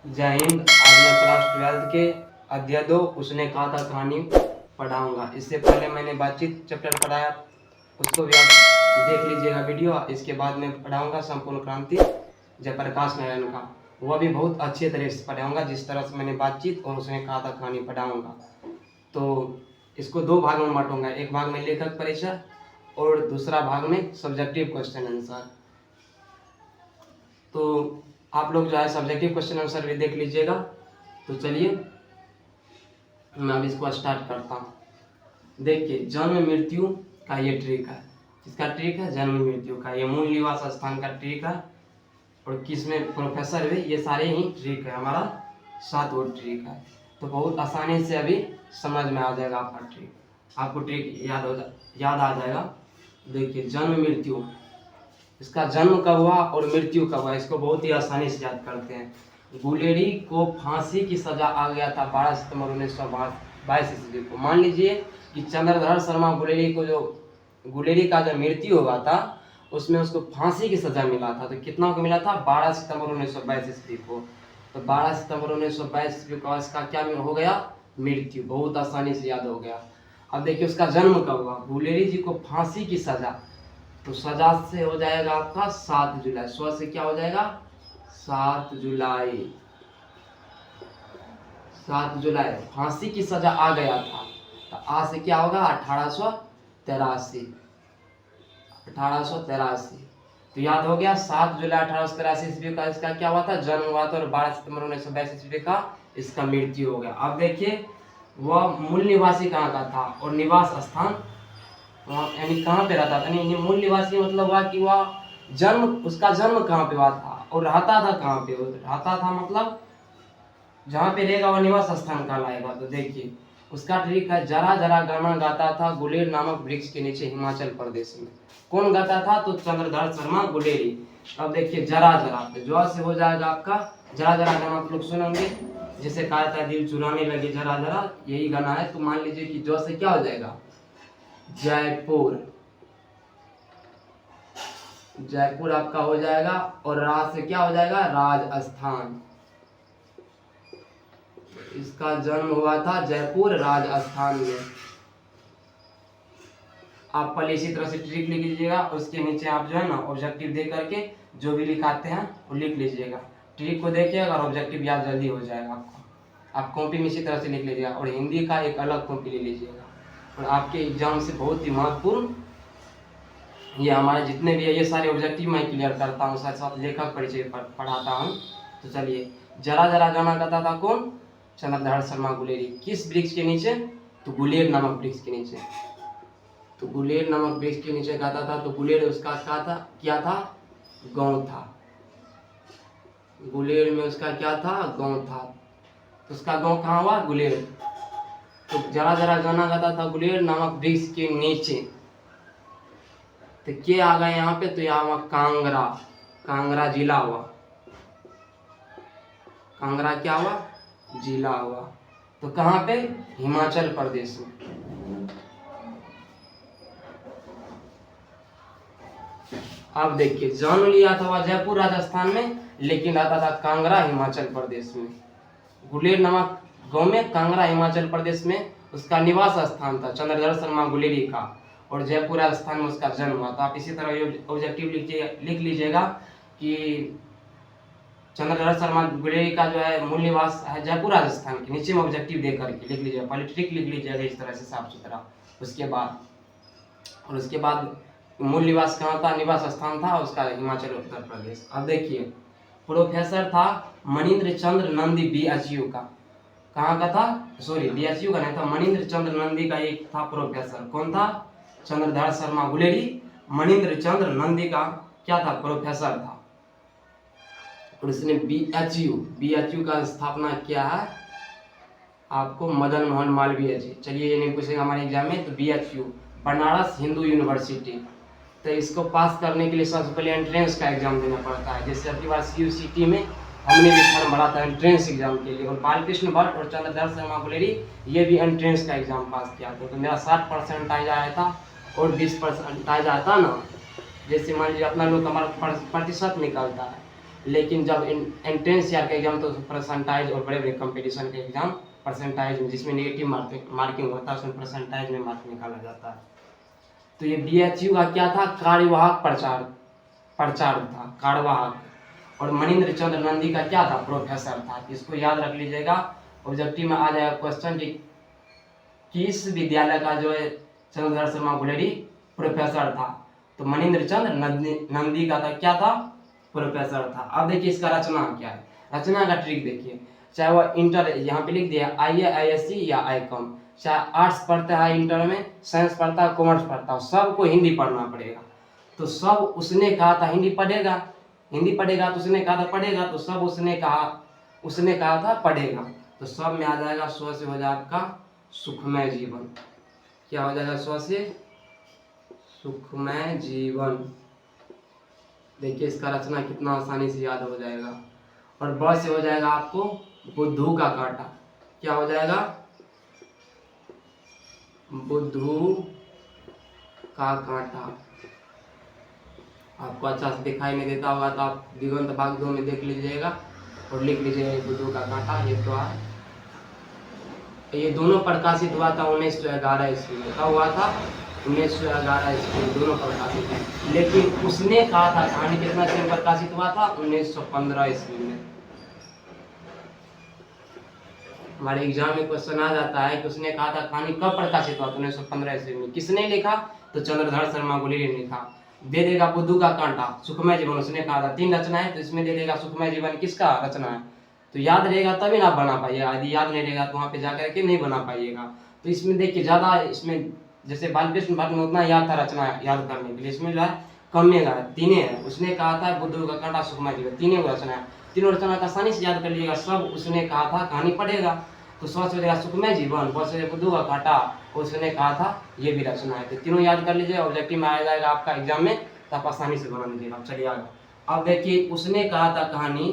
जय हिंद। आज मैं क्लास 12 के अध्याय 2 उसने कहा था कहानी पढ़ाऊंगा। इससे पहले मैंने बातचीत चैप्टर पढ़ाया, उसको भी आप देख लीजिएगा वीडियो। इसके बाद मैं पढ़ाऊंगा संपूर्ण क्रांति जयप्रकाश नारायण का, वह भी बहुत अच्छे तरह से पढ़ाऊंगा जिस तरह से मैंने बातचीत और उसने कहा था कहानी पढ़ाऊंगा। तो इसको दो भाग में बांटूंगा, एक भाग में लेखक परिचय और दूसरा भाग में सब्जेक्टिव क्वेश्चन आंसर। तो आप लोग जो है सब्जेक्टिव क्वेश्चन आंसर भी देख लीजिएगा। तो चलिए मैं अब इसको स्टार्ट करता हूँ। देखिए, जन्म मृत्यु का ये ट्रिक है। किसका ट्रिक है? जन्म मृत्यु का। ये मूल निवास स्थान का ट्रिक है और किसमें प्रोफेसर भी, ये सारे ही ट्रिक है। हमारा 7 वो ट्रिक है। तो बहुत आसानी से अभी समझ में आ जाएगा आपका ट्रिक, आपको ट्रिक याद आ जाएगा। देखिए, जन्म मृत्यु, इसका जन्म कब हुआ और मृत्यु कब हुआ, इसको बहुत ही आसानी से याद करते हैं। गुलेरी को फांसी की सजा आ गया था 12 सितंबर 1922 ईस्वी को। मान लीजिए कि चंद्रधर शर्मा गुलेरी को, जो गुलेरी का जो मृत्यु हुआ था उसमें उसको फांसी की सजा मिला था। तो कितना को मिला था? 12 सितंबर 1922 ईस्वी को। तो 12 सितंबर 1922 ईस्वी को इसका क्या हो गया? मृत्यु। बहुत आसानी से याद हो गया। अब देखिए उसका जन्म कब हुआ। गुलेरी जी को फांसी की सजा, तो सजा से हो जाएगा आपका 7 जुलाई। से क्या हो जाएगा? 7 जुलाई। 7 जुलाई फांसी की सजा आ गया था। तो आ से क्या होगा? 1883। 1883। तो याद हो गया 7 जुलाई 1883 ईस्वी का इसका क्या हुआ था? जन्म हुआ था। और 12 सितंबर 1922 ईस्वी का इसका मृत्यु हो गया। अब देखिए वह मूल निवासी कहाँ का था और निवास स्थान यानी कहाँ पे रहता था। यानी मूल निवासी मतलब हुआ कि वह जन्म, उसका जन्म कहाँ पे हुआ था और रहता था कहाँ पे। रहता था मतलब जहाँ पे रहेगा वह निवास स्थान कहलाएगा। तो देखिए उसका ट्रिक है, जरा जरा गाना गाता था गुलेर नामक वृक्ष के नीचे हिमाचल प्रदेश में। कौन गाता था? तो चंद्रधर शर्मा गुलेरी। अब देखिए जरा जरा, जो से हो जाएगा आपका जरा जरा गाना आप लोग सुनेंगे, जैसे कहा था दिल चुराने लगे जरा जरा, यही गाना है। तो मान लीजिए कि जो से क्या हो जाएगा? जयपुर। जयपुर आपका हो जाएगा। और राज से क्या हो जाएगा? राजस्थान। इसका जन्म हुआ था जयपुर राजस्थान में। आप पहले इसी तरह से ट्रिक लिख लीजिएगा, उसके नीचे आप जो है ना ऑब्जेक्टिव दे करके जो भी लिखाते हैं वो लिख लीजिएगा। ट्रिक को देखिए, अगर ऑब्जेक्टिव याद जल्दी हो जाएगा आपको। आप कॉपी में इसी तरह से लिख लीजिएगा और हिंदी का एक अलग कॉपी ले लीजिएगा। और आपके एग्जाम से बहुत ही महत्वपूर्ण, ये हमारे जितने भी है ये सारे ऑब्जेक्टिव मैं क्लियर करता हूँ, साथ साथ लेखक परिचय पढ़ाता हूँ। तो चलिए, जरा जरा गाना गाता था कौन? चंद्रधर शर्मा गुलेरी। किस वृक्ष के नीचे? तो गुलेर नामक वृक्ष के नीचे। तो गुलेर नामक वृक्ष के नीचे गाता था। तो गुलेर उसका क्या था? गांव था। गुलेर में उसका क्या था? गांव था। तो उसका गांव कहाँ हुआ? गुलेर। तो जरा जरा गाना गाता था गुलेर नामक वृक्ष के नीचे। तो क्या आ गए यहाँ पे? तो यहाँ हुआ कांगड़ा। कांगड़ा जिला हुआ। कांगड़ा क्या हुआ? जिला हुआ। तो कहाँ पे? हिमाचल प्रदेश में। अब देखिए जन्म लिया था वह जयपुर राजस्थान में, लेकिन रहता था कांगड़ा हिमाचल प्रदेश में। गुलेर नामक गांव में, कांगड़ा हिमाचल प्रदेश में उसका निवास स्थान था चंद्रधर शर्मा गुलेरी का। और जयपुर राजस्थान में उसका जन्म हुआ। तो आप इसी तरह ऑब्जेक्टिव लिख लीजिएगा कि चंद्रधर शर्मा गुलेरी का जो है मूल निवास है जयपुर राजस्थान के। नीचे में ऑब्जेक्टिव दे करके लिख लीजिएगा, पहले ट्रिक लिख लीजिएगा इस तरह से साफ सुथरा। उसके बाद मूल निवास कहाँ था? निवास स्थान था उसका हिमाचल उत्तर प्रदेश। अब देखिए प्रोफेसर था मनिंद्र चंद्र नंदी BHU का। कहाँ का था? सॉरी BHU का नहीं था, मनिंद्र चंद्र नंदी का एक था प्रोफेसर। कौन था? चंद्रधर शर्मा गुलेरी मनिंद्र चंद्र नंदी का क्या था? प्रोफेसर था। और उसने BHU का स्थापना किया है आपको मदन मोहन मालवीय जी। चलिए ये नहीं पूछेगा हमारे एग्जाम में। तो BHU बनारस हिंदू यूनिवर्सिटी। तो इसको पास करने के लिए सबसे पहले एंट्रेंस का एग्जाम देना पड़ता है। जैसे अगली बार CUCT में हमने भी फॉर्म भरा था एंट्रेंस एग्जाम के लिए। और बालकृष्ण भट्ट और चंद्रधर शर्मा गुलेरी ये भी एंट्रेंस का एग्जाम पास किया था। तो मेरा 60% आया था और 20% आता ना। जैसे मान लीजिए अपना लोग हमारा प्रतिशत निकलता है, लेकिन जब एंट्रेंस ईयर का एग्जाम तो परसेंटाइज और बड़े बड़े कंपटीशन के एग्जाम परसेंटाइज में, जिसमें नेगेटिव मार्किंग होता है, उसमें परसेंटाइज में मार्क निकाला जाता है। तो ये BHU का क्या था, कार्यवाहक प्रचार था, कार्यवाहक। और मनीन्द्र चंद्र नंदी का क्या था, प्रोफेसर था। इसको याद रख लीजिएगा, ऑब्जेक्टिव में आ जाएगा क्वेश्चन कि किस विद्यालय का जो है चंद्रधर शर्मा गुलेरी प्रोफेसर था। तो मनीन्द्र चंद्र नंदी का था, क्या था, प्रोफेसर था। अब देखिए इसका रचना क्या है, रचना का ट्रिक देखिए, चाहे वह इंटर, यहाँ पे लिख दिया ISC या ICOM, चाहे आर्ट्स पढ़ता है इंटर में, साइंस पढ़ता है, कॉमर्स पढ़ता है, सबको हिंदी पढ़ना पड़ेगा। तो सब उसने कहा था हिंदी पढ़ेगा, तो उसने कहा था पढ़ेगा, तो सब उसने कहा था पढ़ेगा। तो सब में आ जाएगा, स्व से हो जाएगा आपका सुखमय जीवन। क्या हो जाएगा, स्व से सुखमय जीवन। देखिए इसका रचना कितना आसानी से याद हो जाएगा। और ब से हो जाएगा आपको बुद्धू का कांटा। क्या हो जाएगा, बुद्धू का कांटा। आपको अच्छा से दिखाई नहीं देता होगा तो आप दिगंत भाग 2 में देख लीजिएगा और लिख लीजिएगा बुद्धू का कांटा। ये तो है, ये दोनों प्रकाशित हुआ था 1911 ईस्वी में। कब हुआ था, 1911 ईस्वी में दोनों प्रकाशित थे। लेकिन उसने कहा था कहानी कितना समय प्रकाशित हुआ था, 1915 ईस्वी में। हमारे एग्जाम में क्वेश्चन आ जाता है कि उसने कहा था कहानी कब प्रकाशित हुआ, 1915 ईस्वी में। किसने लिखा, तो चंद्रधर शर्मा गुलेरी ने लिखा। दे देगा बुद्धू का कांटा, सुखमय जीवन उसने कहा था। 3 रचना है, तो इसमें दे देगा सुखमय जीवन किसका रचना है। तो याद रहेगा तभी ना बना पाइएगा, यदि याद नहीं रहेगा तो वहाँ पे जाकर के नहीं बना पाइएगा। तो इसमें देखिए ज़्यादा, इसमें जैसे बालकृष्ण भट्ट में उतना याद था रचना याद करने के लिए, इसमें जो है कम में है, 3 है। उसने कहा था बुद्धू का कांटा, सुखमय जीवन, 3 रचना है। 3 रचना का आसानी से याद कर लीजिएगा, सब उसने कहा था कहानी पढ़ेगा। तो स्व से हो जाएगा सुखमय जीवन, ब से बुद्धू का कांटा, उसने कहा था ये भी रचना है। तो तीनों याद कर लीजिए, ऑब्जेक्टिव में आ जाएगा आपका एग्जाम में, तो आप आसानी से बना लीजिएगा। चलिए आगे। अब देखिए उसने कहा था कहानी,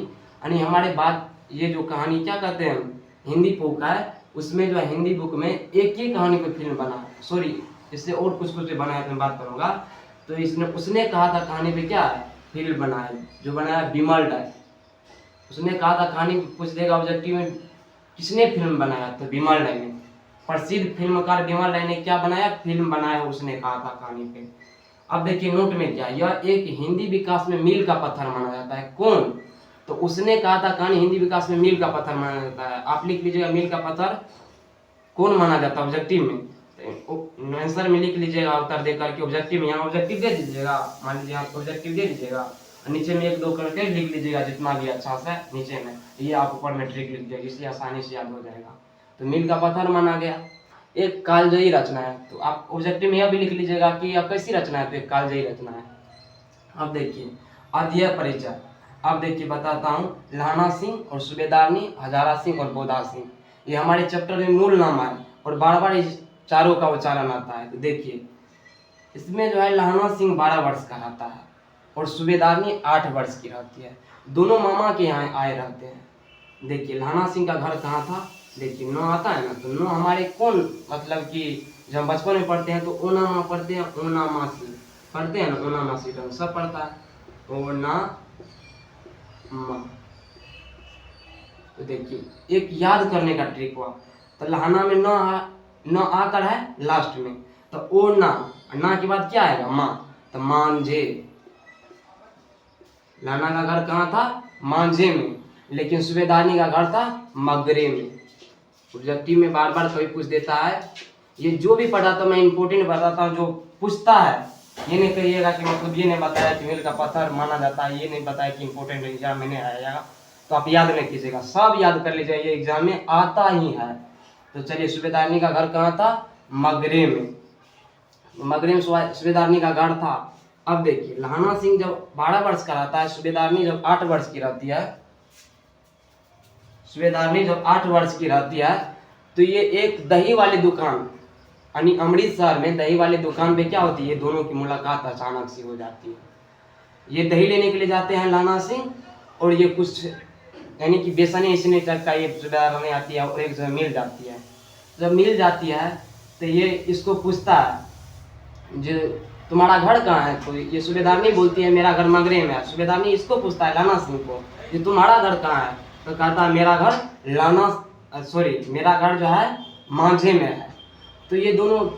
यानी हमारे बात, ये जो कहानी क्या कहते हैं, हिंदी बुक है, उसमें जो है हिंदी बुक में एक ही कहानी पर फिल्म बना, सॉरी इससे और कुछ बनाया तो मैं बात करूँगा। तो इसने उसने कहा था कहानी पे क्या है, फिल्म बनाया, जो बनाया विमल राय। उसने कहा था कहानी पूछ देगा ऑब्जेक्टिव में, किसने फिल्म बनाया, तो विमल राय ने। प्रसिद्ध फिल्मकार विमल राय ने क्या बनाया, फिल्म बनाया, उसने कहा था कहानी पे। अब देखिए नोट में क्या, यह एक हिंदी विकास में मील का पत्थर माना जाता है। कौन, तो उसने कहा था कहानी हिंदी विकास में मील का पत्थर माना जाता है। आप लिख लीजिएगा मील का पत्थर कौन माना जाता है ऑब्जेक्टिव में, तो आंसर में लिख लीजिएगा उत्तर दे करके ऑब्जेक्टिव में। यहाँ ऑब्जेक्टिव दे दीजिएगा, मान लीजिए आप ऑब्जेक्टिव दे दीजिएगा, नीचे में 1-2 करके लिख लीजिएगा जितना भी अच्छा से नीचे में, ये आप ऊपर में ट्रिक लिख दीजिएगा, इसलिए आसानी से याद हो जाएगा। तो मील का पत्थर माना गया। एक कालजयी रचना है, तो आप ऑब्जेक्टिव में यह भी लिख लीजिएगा कि यह कैसी रचना है, तो एक कालजयी रचना है। अब देखिए अध्यय परिचय। अब देखिए बताता हूँ, लहाना सिंह और सूबेदारनी, हजारा सिंह और बोधा सिंह, ये हमारे चैप्टर में मूल नाम है और बार बार इस चारों का उच्चारण आता है। तो देखिए इसमें जो है लहाना सिंह 12 वर्ष का रहता है और सूबेदारनी 8 वर्ष की रहती है। दोनों मामा के यहाँ आए रहते हैं। देखिए लहाना सिंह का घर कहाँ था, देखिए 9 आता है ना, तो 9 हमारे कौन, मतलब कि जब बचपन में पढ़ते हैं तो ओना माँ पढ़ते हैं, ओना मासी पढ़ते हैं ना, ओना मासी तो सब पढ़ता है, ओना माँ। तो देखिए एक याद करने का ट्रिक हुआ, तो लहाना में 9 आकर है लास्ट में, तो ओना, ना के बाद क्या आएगा, माँ, तो मांझे। लहाना का घर कहाँ था, मांझे में, लेकिन सूबेदारनी का घर था मगरे में। ऑब्जेक्टिव में बार बार कभी पूछ देता है, ये जो भी पढ़ाता मैं इंपोर्टेंट बताता हूँ, जो पूछता है ये नहीं कहिएगा कि मतलब ये नहीं बताया कि मील का पत्थर माना जाता है, ये नहीं बताया कि इंपोर्टेंट एग्जाम में नहीं आएगा, तो आप याद नहीं कीजिएगा, सब याद कर लीजिएगा, ये एग्जाम में आता ही है। तो चलिए सूबेदारनी का घर कहाँ था, मगरे में, मगरे में सूबेदारनी का घर था। अब देखिए लहाना सिंह जब 12 वर्ष का रहता है, सूबेदारनी जब 8 वर्ष की रहती है, सूबेदारनी जब 8 वर्ष की रहती है, तो ये एक दही वाली दुकान, यानी अमृतसर में दही वाली दुकान पे क्या होती है, दोनों की मुलाकात अचानक से हो जाती है। ये दही लेने के लिए जाते हैं लहाना सिंह, और ये कुछ यानी कि बेसने इसने टाइप का ये सूबेदारनी आती है और एक जगह मिल जाती है। जब मिल जाती है तो ये इसको पूछता है, जो तुम्हारा घर कहाँ है? तो ये सूबेदारनी बोलती है मेरा घर मगरे में है। सूबेदारनी इसको पूछता है लाना सिंह को, ये तुम्हारा घर कहाँ है? तो कहता है मेरा घर मेरा घर जो है मांझे में है। तो ये दोनों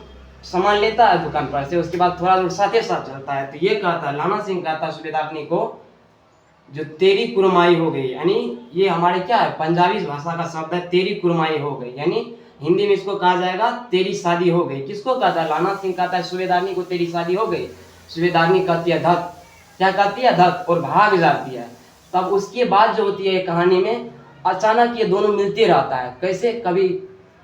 सामान लेता है दुकान पर से, उसके बाद थोड़ा दूर साथ ही साथ चलता है। तो ये कहता है, लाना सिंह कहता है सूबेदारनी को, जो तेरी कुरमाई हो गई, यानी ये हमारे क्या है पंजाबी भाषा का शब्द है, तेरी कुरमाई हो गई, यानी हिंदी में इसको कहा जाएगा तेरी शादी हो गई। किसको कहता है? लाना सिंह कहता है सूबेदारनी को तेरी शादी हो गई। सूबेदारनी कहती है धत, क्या कहती है? धत, और भाग जाती है। तब उसके बाद जो होती है कहानी में, अचानक ये दोनों मिलते रहता है। कैसे? कभी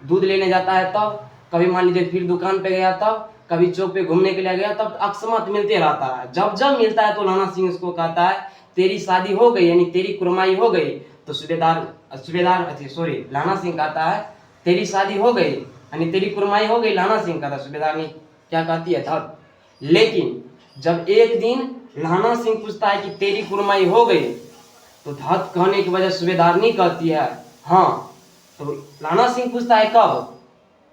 दूध लेने जाता है तब, कभी मान लीजिए फिर दुकान पे गया तब, कभी चौक पे घूमने के लिए गया तब, अकस्मात मिलते रहता है। जब जब मिलता है तो लाना सिंह उसको कहता है तेरी शादी हो गई, यानी तेरी कुरमाई हो गई। तो लाना सिंह कहता है तेरी शादी हो गई, यानी तेरी कुरमाई हो गई। लाना सिंह कहता है, सूबेदारनी क्या कहती है? धत। लेकिन जब एक दिन लाना सिंह पूछता है कि तेरी कुरमाई हो गई, तो धत कहने की वजह सूबेदारनी कहती है हाँ। तो लाना सिंह पूछता है कब?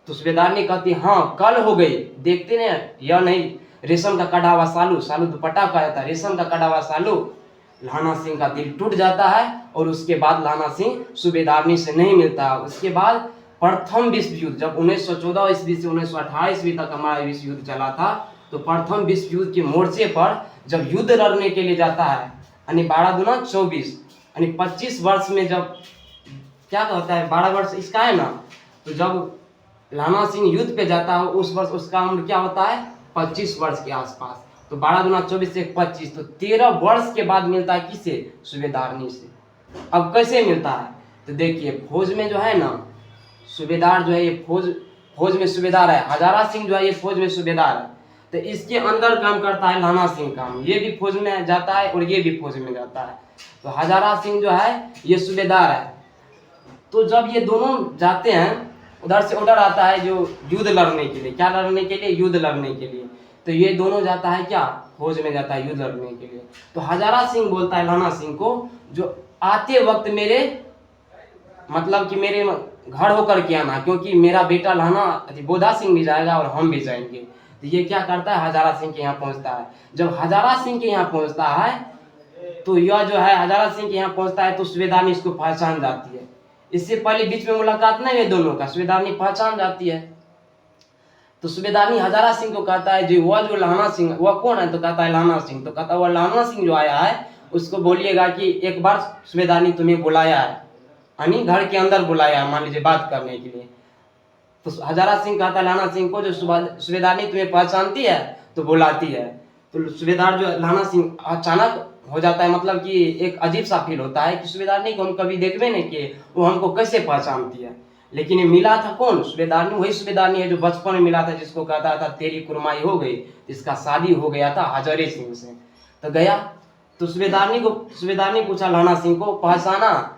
तो सूबेदारनी कहती है हाँ कल हो गई। देखते ना, यह नहीं रेशम का कढ़ा हुआ सालू, सालू दुपट्टा कहा जाता है, रेशम का कढ़ा हुआ सालू। लाना सिंह का दिल टूट जाता है और उसके बाद लाना सिंह सूबेदारनी से नहीं मिलता। उसके बाद प्रथम विश्व युद्ध, जब 1914 ईस्वी से 1918 ईस्वी तक हमारा विश्व युद्ध चला था, तो प्रथम विश्व युद्ध के मोर्चे पर जब युद्ध लड़ने के लिए जाता है, यानी 12 दूना 24, यानी 25 वर्ष में, जब क्या कहता है 12 वर्ष इसका है ना, तो जब लाना सिंह युद्ध पे जाता है उस वर्ष उसका उम्र क्या होता है? 25 वर्ष के आसपास। तो 12 दूना 24 से 25, तो 13 वर्ष के बाद मिलता है किसे? सूबेदारनी से। अब कैसे मिलता है? तो देखिए फौज में जो है ना सूबेदार जो है, ये फौज में सूबेदार है, हजारा सिंह जो है ये फौज में सूबेदार है। तो इसके अंदर काम करता है लाना सिंह काम, ये भी फौज में जाता है और ये भी फौज में जाता है। तो हजारा सिंह जो है ये सूबेदार है। तो जब ये दोनों जाते हैं, उधर से ऑर्डर आता है जो युद्ध लड़ने के लिए, क्या लड़ने के लिए? युद्ध लड़ने के लिए। तो ये दोनों जाता है क्या? फौज में जाता है युद्ध लड़ने के लिए। तो हजारा सिंह बोलता है लाना सिंह को, जो आते वक्त मेरे मतलब कि मेरे घर होकर के आना, क्योंकि मेरा बेटा लाना बोधा सिंह भी जाएगा और हम भी जाएंगे। तो ये क्या करता है? हजारा सिंह के यहाँ पहुँचता है। जब हजारा सिंह के यहाँ पहुँचता है, तो यह जो है हजारा सिंह के यहाँ पहुँचता है, तो सूबेदारनी इसको पहचान जाती है। इससे पहले बीच में मुलाकात नहीं है दोनों का, सूबेदारनी पहचान जाती है। तो सूबेदारनी हजारा सिंह को कहता है जी वह जो लाना सिंह, वह कौन है? तो कहता है लाना सिंह। तो कहता है वह लाना सिंह जो आया है उसको बोलिएगा कि एक बार सूबेदारनी तुम्हें बुलाया है, यानी घर के अंदर बुलाया है, मान लीजिए बात करने के लिए। तो हजारा सिंह कहता है लाना सिंह को, जो सूबेदारनी तुम्हें पहचानती है तो बुलाती है। तो सूबेदार जो लाना सिंह अचानक हो जाता है, मतलब कि एक अजीब सा फील होता है कि सूबेदारनी को हम कभी देखबे नहीं किए, वो हमको कैसे पहचानती है। लेकिन ये मिला था कौन? सूबेदारनी, वही सूबेदारनी है जो बचपन में मिला था, जिसको कहता था तेरी कुरमाई हो गई, इसका शादी हो गया था हजारे सिंह से। तो गया तो सूबेदारनी पूछा लाना सिंह को पहचाना?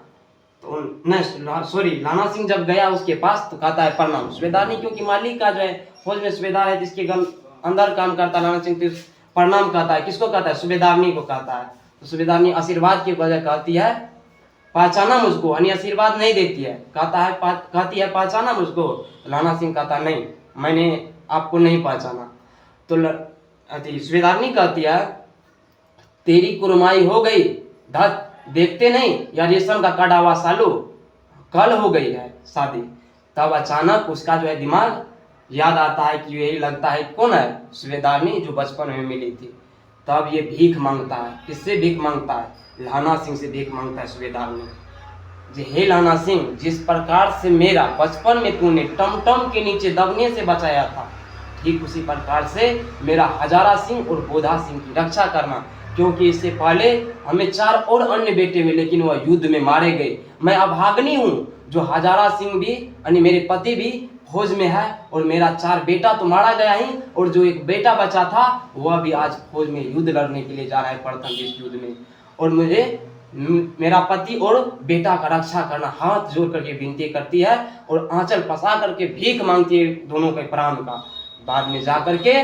तो नहीं लाना सिंह जब गया उसके पास तो कहता है प्रणाम। सूबेदारनी क्योंकि मालिक का जो है फौज में सूबेदार है, जिसके अंदर काम करता लाना सिंह, तो प्रणाम कहता है। किसको कहता है? सूबेदारनी को कहता है। तो सूबेदारनी आशीर्वाद की वजह कहती है पहचाना मुझको, यानी आशीर्वाद नहीं देती है, कहती है पहचाना मुझको। लाना सिंह कहता नहीं मैंने आपको नहीं पहचाना। तो सूबेदारनी कहती है तेरी कुरमाई हो गई, धत देखते नहीं या रेशम का कड़ा हुआ सालू, कल हो गई है शादी। तब अचानक उसका जो है दिमाग याद आता है कि यही लगता है कौन है? सूबेदारनी जो बचपन में मिली थी। तब ये भीख मांगता है। किससे भीख मांगता है? लाना सिंह से भीख मांगता है सूबेदारनी, जी हे लाना सिंह, जिस प्रकार से मेरा बचपन में तूने टमटम के नीचे दबने से बचाया था, ठीक उसी प्रकार से मेरा हजारा सिंह और बोधा सिंह की रक्षा करना, क्योंकि इससे पहले हमें 4 और अन्य बेटे हुए, लेकिन वह युद्ध में मारे गए। मैं अभाग्नि हूँ, जो हजारा सिंह भी यानी मेरे पति भी फौज में है, और मेरा 4 बेटा तो मारा गया ही, और जो एक बेटा बचा था वह भी आज फौज में युद्ध लड़ने के लिए जा रहा है प्रथम विश्व युद्ध में। और मुझे मेरा पति और बेटा का रक्षा करना, हाथ जोड़ करके विनती करती है और आंचल पसा करके भीख मांगती है दोनों के प्राण का। बाद में जा करके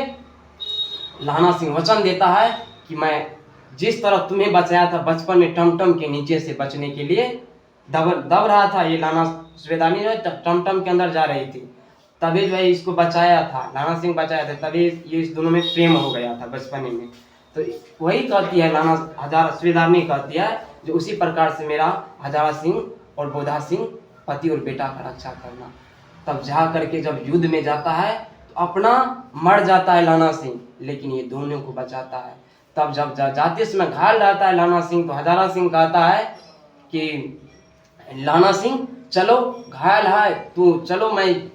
लाना सिंह वचन देता है कि मैं जिस तरह तुम्हें बचाया था बचपन में टमटम के नीचे से बचने के लिए दब रहा था, ये लाना सूबेदारनी जो है टमटम के अंदर जा रही थी, तभी जो है इसको बचाया था, लाना सिंह बचाया था, तभी ये इस दोनों में प्रेम हो गया था बचपन में। तो वही कहती है लाना हजारा सुबेदारनी कहती है जो उसी प्रकार से मेरा हजारा सिंह और बोधा सिंह पति और बेटा का रक्षा करना। तब जा करके जब युद्ध में जाता है तो अपना मर जाता है लाना सिंह, लेकिन ये दोनों को बचाता है। तब जब जाते समय घायल रहता है लाना सिंह, तो हजारा सिंह कहता है कि लाना सिंह चलो, घायल है तू, चलो मैं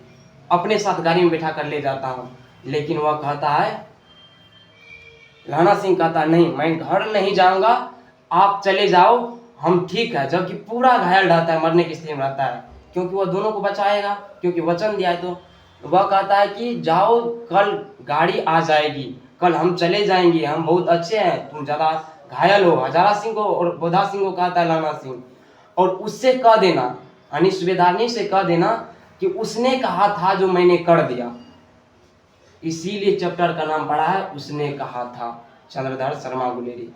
अपने साथ गाड़ी में बैठा कर ले जाता हूँ। लेकिन वह कहता है, लाना सिंह कहता नहीं, मैं घर नहीं जाऊंगा, आप चले जाओ, हम ठीक है। जबकि पूरा घायल रहता है, मरने की स्थिति में रहता है, क्योंकि वह दोनों को बचाएगा, क्योंकि वचन दिया है। तो वह कहता है कि जाओ, कल गाड़ी आ जाएगी, कल हम चले जाएंगे, हम बहुत अच्छे हैं, तुम ज़्यादा घायल हो। हजारा सिंह को और बोधा सिंह को कहता है लाना सिंह, और उससे कह देना, यानी सुबेदारनी से कह देना कि उसने कहा था जो मैंने कर दिया। इसीलिए चैप्टर का नाम पड़ा है उसने कहा था, चंद्रधर शर्मा गुलेरी।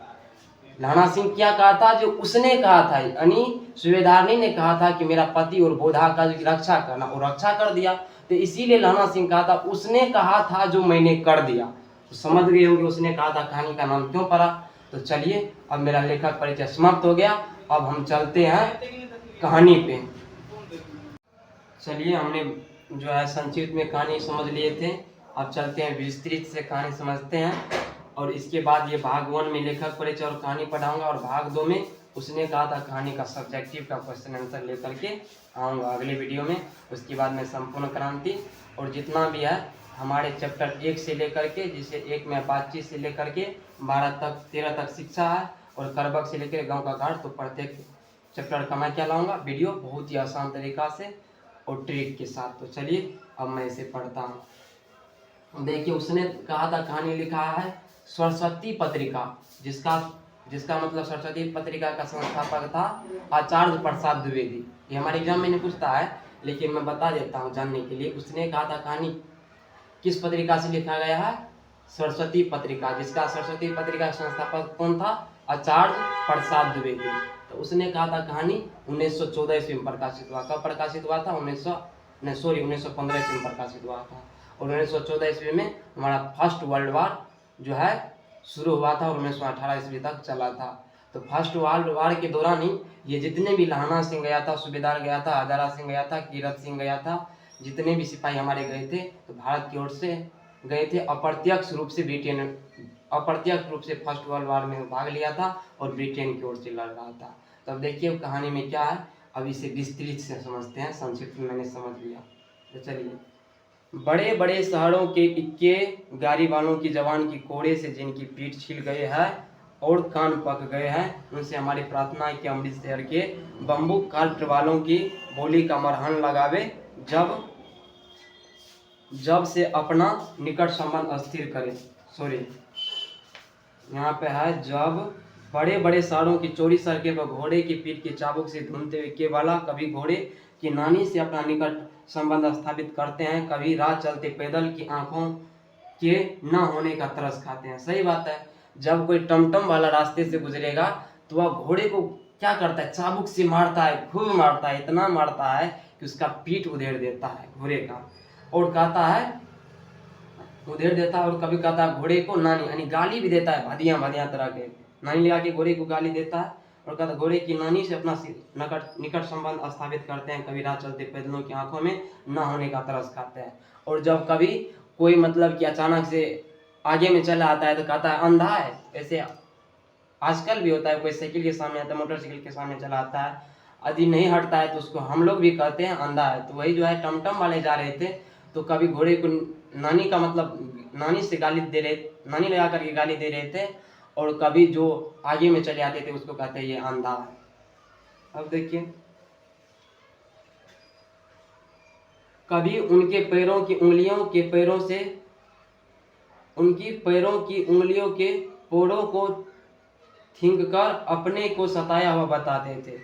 लाना सिंह क्या कहा था? जो उसने कहा था, यानी सुबेदारनी ने कहा था कि मेरा पति और बोधा का रक्षा करना, और रक्षा कर दिया। तो इसीलिए लाना सिंह कहा था उसने कहा था जो मैंने कर दिया। तो समझ गए होंगे उसने कहा था कहानी का नाम क्यों पड़ा। तो चलिए, अब मेरा लेखक परिचय समाप्त हो गया, अब हम चलते हैं कहानी पे। चलिए, हमने जो है संक्षिप्त में कहानी समझ लिए थे, अब चलते हैं विस्तृत से कहानी समझते हैं। और इसके बाद ये भाग 1 में लेखक परिचय और कहानी पढ़ाऊंगा, और भाग 2 में उसने कहा था कहानी का सब्जेक्टिव का क्वेश्चन आंसर लेकर के आऊँगा अगले वीडियो में। उसके बाद में संपूर्ण क्रांति और जितना भी है हमारे चैप्टर 1 से लेकर के, जिसे 1 में बातचीत से लेकर के 12 तक 13 तक शिक्षा है, और करबक से लेकर गाँव का घाट, तो प्रत्येक चैप्टर का मैं क्या लाऊंगा वीडियो, बहुत ही आसान तरीका से और ट्रिक के साथ। तो चलिए, अब मैं इसे पढ़ता हूँ। देखिए, उसने कहा था कहानी लिखा है सरस्वती पत्रिका, जिसका मतलब सरस्वती पत्रिका का संस्थापक था आचार्य प्रसाद द्विवेदी। ये हमारे एग्जाम में नहीं पूछता है, लेकिन मैं बता देता हूँ जानने के लिए। उसने कहा था कहानी किस पत्रिका से लिखा गया है? सरस्वती पत्रिका, जिसका सरस्वती पत्रिका का संस्थापक कौन था? आचार्य प्रसाद द्विवेदी। तो उसने कहा था कहानी 1914 ईस्वी में प्रकाशित हुआ। कब प्रकाशित हुआ था? 1915 ईस्वी में प्रकाशित हुआ था। और 1914 ईस्वी में हमारा फर्स्ट वर्ल्ड वार जो है शुरू हुआ था और 1918 ईस्वी तक चला था। तो फर्स्ट वर्ल्ड वार के दौरान ही ये जितने भी लाना सिंह गया था, सूबेदार गया था, हजारा सिंह गया था, कीरत सिंह गया था, जितने भी सिपाही हमारे गए थे, तो भारत की ओर से गए थे। अप्रत्यक्ष रूप से फर्स्ट वर्ल्ड वार में भाग लिया था और ब्रिटेन की ओर से लड़ रहा था। तब देखिए कहानी में क्या है, अब इसे विस्तृत से समझते हैं। संक्षिप्त में मैंने समझ लिया, तो चलिए। बड़े बड़े शहरों के इक्के गाड़ी वालों की जवान की कोड़े से जिनकी पीठ छिल गए हैं और कान पक गए हैं, उनसे हमारी प्रार्थना है कि अमृत शहर के बम्बू काट वालों की बोली का मरहन लगावे, जब से अपना निकट संबंध स्थिर करे। यहाँ पे है, जब बड़े बड़े शहरों की चौड़ी सड़कें पर घोड़े की पीठ की चाबुक से ढूंढते हुए के वाला कभी घोड़े की नानी से अपना निकट संबंध स्थापित करते हैं, कभी राह चलते पैदल की आंखों के न होने का तरस खाते हैं। सही बात है, जब कोई टमटम वाला रास्ते से गुजरेगा तो वह घोड़े को क्या करता है? चाबुक से मारता है, खूब मारता है, इतना मारता है कि उसका पीठ उधेड़ देता है घोड़े का, और कहता है उधेड़ देता है। और कभी कहता है घोड़े को नानी, यानी गाली भी देता है, भादियाँ तरह के नानी लगा के घोड़े को गाली देता है। और कहता है घोड़े की नानी से अपना निकट संबंध स्थापित करते हैं, कभी राह चलते पैदलों की आंखों में न होने का तरस खाते हैं। और जब कभी कोई मतलब कि अचानक से आगे में चला आता है तो कहता है अंधा है। ऐसे आजकल भी होता है, कोई साइकिल के सामने आता है, मोटरसाइकिल के सामने चला आता है, यदि नहीं हटता है तो उसको हम लोग भी कहते हैं अंधा है। तो वही जो है टमटम वाले जा रहे थे, तो कभी घोड़े को नानी का मतलब नानी से गाली दे रहे, नानी लगा करके गाली दे रहे थे, और कभी जो आगे में चले आते थे उसको कहते हैं ये अंधा है। अब देखिए, कभी उनके पैरों की उंगलियों के पैरों से उनकी पैरों की उंगलियों के पोरों को थींक कर अपने को सताया हुआ बताते थे,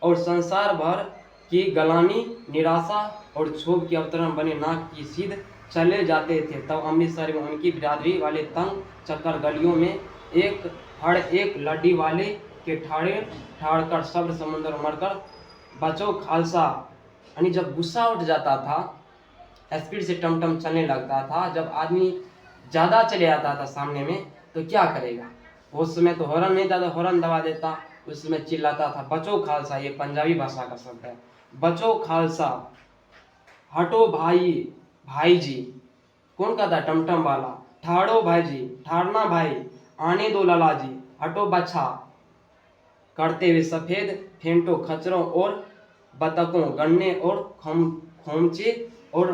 और संसार भर की गलानी, निराशा और क्षोभ की अवतरण बने नाक की सीध चले जाते थे। तब अमृतसर में उनकी बिरादरी वाले तंग चक्कर गलियों में एक लड्डी वाले के ठाड़ कर सब्र समुद्र मरकर बचो खालसा, यानी जब गुस्सा उठ जाता था स्पीड से टमटम चलने लगता था। जब आदमी ज़्यादा चले आता था सामने में तो क्या करेगा, उस समय तो हॉर्न नहीं था तो हॉर्न दबा देता, उस समय चिल्लाता था बचो खालसा, ये पंजाबी भाषा का शब्द है, बचो खालसा, हटो भाई, भाई जी। कौन कहता है, टमटम वाला, ठाड़ो भाई जी, ठाड़ना भाई, आने दो लाला जी, हटो बच्चा, करते हुए सफेद फेंटो खच्चरों और बतकों, गन्ने और खोमचे और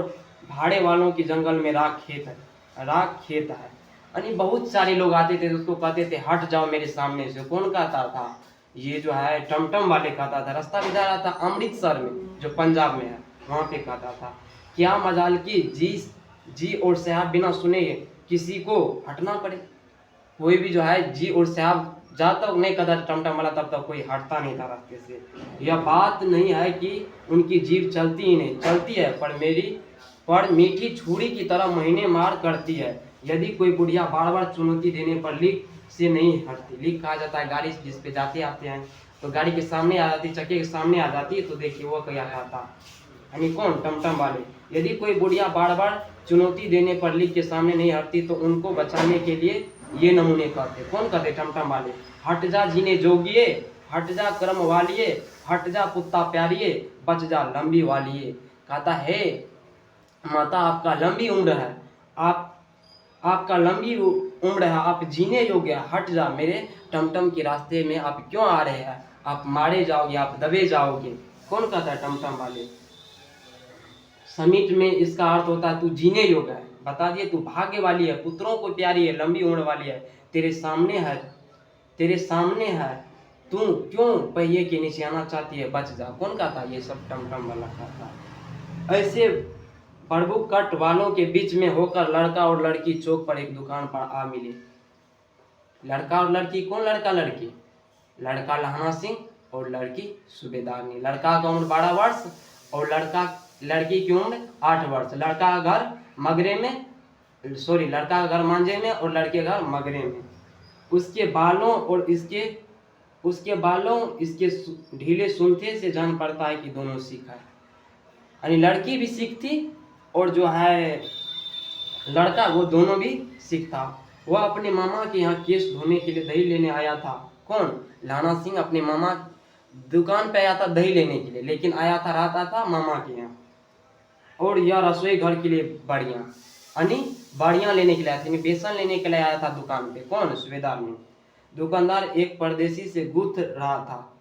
भाड़े वालों की जंगल में राख खेत है, राख खेत है। यानी बहुत सारे लोग आते थे उसको कहते थे हट जाओ मेरे सामने से। कौन कहता था, ये जो है टमटम वाले कहता था। रास्ता बिता रहा था अमृतसर में जो पंजाब में है, वहाँ पे कहता था क्या मजाल की जी और साहब बिना सुने किसी को हटना पड़े। कोई भी जो है जी और साहब जब तक नहीं कहता टमटम वाला तब तक कोई हटता नहीं था रास्ते से। यह बात नहीं है कि उनकी जीभ चलती ही नहीं, चलती है पर मीठी छुरी की तरह महीने मार करती है। यदि कोई बुढ़िया बार बार चुनौती देने पर लीक से नहीं हटती, लीक कहा जाता है गाड़ी जिस पे जाते आते हैं तो गाड़ी के सामने आ जाती, चक्के के सामने आ जाती है, तो देखिए वो क्या कहता, यानी कौन, टमटम वाले। यदि कोई बुढ़िया बार बार चुनौती देने पर लीक के सामने नहीं हटती तो उनको बचाने के लिए ये नमूने कहते। कौन कहते, टमटम वाले। हट जा जीने जोगिए, हट जा कर्म वालिए, हट जा कुत्ता प्यारिए, बच जा लंबी वालिए। कहता है माता आपका लंबी उम्र है, आपका लंबी उम्र है, आप जीने योग्य, हट जा मेरे टमटम के रास्ते में आप क्यों आ रहे हैं, आप मारे जाओगे, आप दबे जाओगे। कौन कहता है, टमटम वाले। समीट में इसका अर्थ होता है तू जीने योग्य है, बता दिए तू भाग्य वाली है, पुत्रों को प्यारी है, लंबी उम्र वाली है, तेरे सामने है, तू क्यों पहिए के नीचे आना चाहती है, बच जा। कौन कहता है, ये सब टमटम वाला कहता है। ऐसे प्रभु कट वालों के बीच में होकर लड़का और लड़की चौक पर एक दुकान पर आ मिले। लड़का और लड़की, कौन लड़का लड़की, लड़का लहना सिंह और लड़की सूबेदारनी। लड़का का उम्र 12 वर्ष और लड़की की उम्र 8 वर्ष। लड़का का घर मगरे में, लड़का का घर मांझे में और लड़के का घर मगरे में। उसके बालों इसके ढीले सुनते से जान पड़ता है कि दोनों सिख है। यानी लड़की भी सिख थी और जो है लड़का वो दोनों भी सिख था। वह अपने मामा के यहाँ केस धोने के लिए दही लेने आया था। कौन, लाना सिंह अपने मामा दुकान पे आया था दही लेने के लिए, लेकिन आया था रहता था मामा के यहाँ। और यह रसोई घर के लिए बाड़ियाँ लेने के लिए आया था, बेसन लेने के लिए आया था दुकान पे। कौन, सूबेदार ने। दुकानदार एक परदेसी से गूंथ रहा था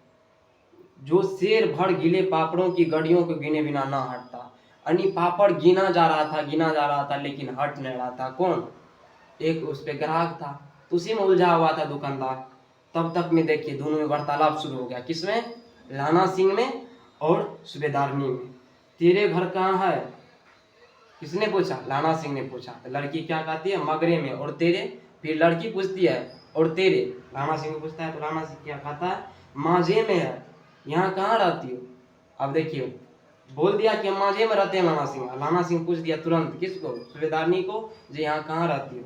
जो शेर भर गीले पापड़ों की गड़ियों को गिने बिना ना हटता। यानी पापड़ गिना जा रहा था लेकिन हट नहीं रहा था। कौन, एक उस पे ग्राहक था, तो उसी में उलझा हुआ था दुकानदार। तब तक में देखिए दोनों में वार्तालाप शुरू हो गया। किसमें, लाना सिंह में और सूबेदारनी में। तेरे घर कहाँ है, किसने पूछा, लाना सिंह ने पूछा। तो लड़की क्या कहती है, मगरे में। और तेरे, फिर लड़की पूछती है और तेरे, लाना सिंह पूछता है तो लाना सिंह क्या कहता है, माझे में है, यहाँ कहाँ रहती हो। अब देखिए बोल दिया कि माझे में रहते हैं लाना सिंह पूछ दिया तुरंत, किसको, सूबेदारनी को, जो यहाँ कहाँ रहती हो।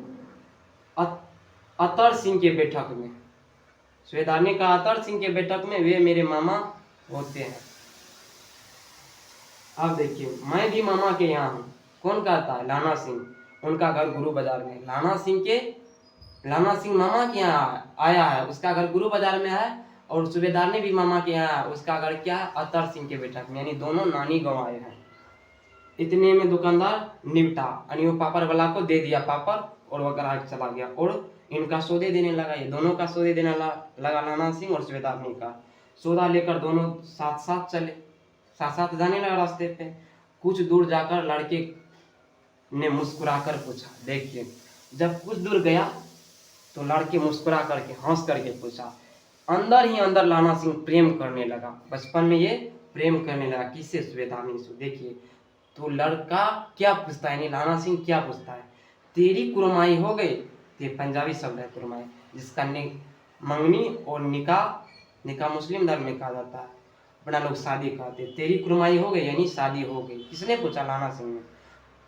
अतर सिंह के बैठक में। सूबेदारनी का अतर सिंह के बैठक में, वे मेरे मामा होते हैं। अब देखिए मैं भी मामा के यहाँ हूँ। कौन कहता है, लाना सिंह। उनका घर गुरु बाजार में। लाना सिंह मामा के यहाँ आया है, उसका घर गुरु बाजार में है। और सूबेदार ने भी मामा के यहाँ, उसका घर क्या है, अतर सिंह के बैठक में। यानी दोनों नानी गाँव आए हैं। इतने में दुकानदार निपटा, यानी वो पापड़ वाला को दे दिया पापड़ और वो ग्राहक चला गया। और इनका सौदे देने लगा, ये दोनों का सौदे देने लगा, लाना सिंह और सूबेदारनी का। सौदा लेकर दोनों साथ साथ जाने लगा रास्ते पे। कुछ दूर जाकर लड़के ने मुस्कुराकर पूछा, देखिए जब कुछ दूर गया तो लड़के मुस्कुरा करके हंस करके पूछा। अंदर ही अंदर लाना सिंह प्रेम करने लगा। बचपन में ये प्रेम करने लगा, किससे, सूबेदारनी से। देखिए तो लड़का क्या पूछता है, नहीं लाना सिंह क्या पूछता है, तेरी कुरमाई हो गई। ये पंजाबी शब्द है कुरमाई, जिसका मंगनी और निकाह मुस्लिम धर्म में कहा जाता है, अपना लोग शादी कहते। तेरी कुरमाई हो गई यानी शादी हो गई। किसने पूछा, लाना सिंह ने।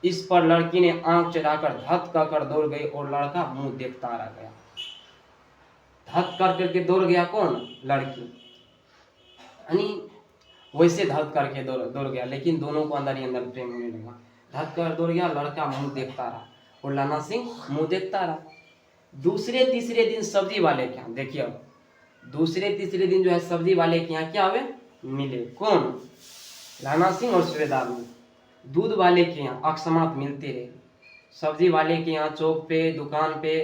इस पर लड़की ने आंख चढ़ाकर धत कर दौड़ गई और लड़का मुंह देखता रह गया। धत करके दौड़ गया, कौन, लड़की। यानी वैसे धत करके दौड़ गया, लेकिन दोनों को अंदर ही अंदर प्रेम होने लगा। धक कर दौड़ गया, लड़का मुंह देखता रहा और लाना सिंह मुंह देखता रहा। दूसरे तीसरे दिन सब्जी वाले के यहाँ, देखिए अब दूसरे तीसरे दिन जो है सब्जी वाले के यहाँ क्या हुए, मिले। कौन? लाना सिंह और सूबेदार ने। दूध वाले के यहाँ अकस्मात मिलते रहे, सब्जी वाले के यहाँ चौक पे दुकान पे,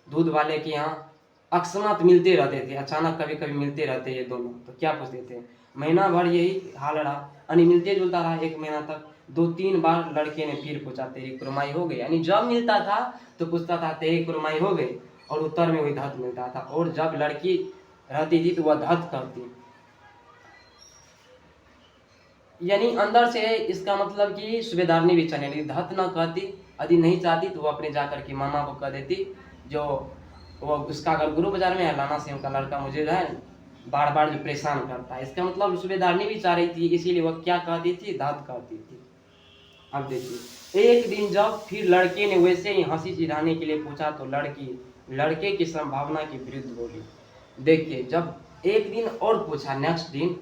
दूध वाले के यहाँ अकस्मात मिलते रहते थे, अचानक कभी कभी मिलते रहते ये दोनों। तो क्या पूछते थे, महीना भर यही हाल रहा, यानी मिलते जुलता रहा 1 महीना तक। 2-3 बार लड़के ने फिर पूछा तेरी कुरमाई हो गई, यानी जब मिलता था तो पूछता था तेरी कुरमाई हो गई, और उत्तर में वही धत मिलता था। और जब लड़की रहती थी तो वह धत करती, यानी अंदर से इसका मतलब कि सूबेदारनी भी चले नहीं, धत ना कहती। यदि नहीं चाहती तो वो अपने जाकर के मामा को कह देती, जो वो उसका अगर गुरु बाजार में है, लाना सिंह का लड़का मुझे जो है बार बार जो परेशान करता है, इसका मतलब सूबेदारनी भी चाह रही थी, इसीलिए वह क्या कहती थी, धत कहती थी। अब देखिए एक दिन जब फिर लड़के ने वैसे ही हंसी चिढ़ाने के लिए पूछा तो लड़की लड़के की संभावना के विरुद्ध बोली। देखिए जब एक दिन और पूछा, नेक्स्ट दिन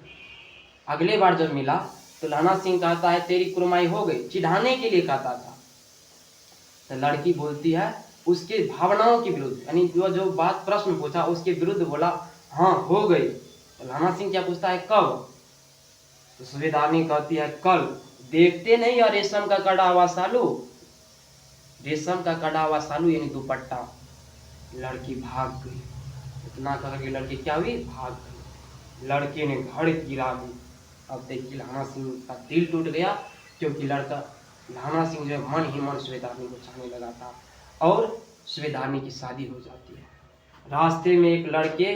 अगले बार जब मिला तो लाना सिंह कहता है तेरी कुरमाई हो गई, चिढ़ाने के लिए कहता था। तो लड़की बोलती है उसके भावनाओं के विरुद्ध, यानी जो बात प्रश्न पूछा उसके विरुद्ध बोला हाँ हो गई। तो लाना सिंह क्या पूछता है कब? तो सूबेदारनी कहती है कल। देखते नहीं यार रेशम का कड़ा हुआ सालू, रेशम का कड़ा हुआ सालू यानी दुपट्टा। लड़की भाग गई, इतना करके लड़की क्या हुई, भाग गई। लड़के ने घर गिरा दी। अब देखिए लाना सिंह का दिल टूट गया, क्योंकि लाना सिंह जो है मन ही मन सूबेदारनी को चाहने लगा था, और सूबेदारनी की शादी हो जाती है। रास्ते में एक लड़के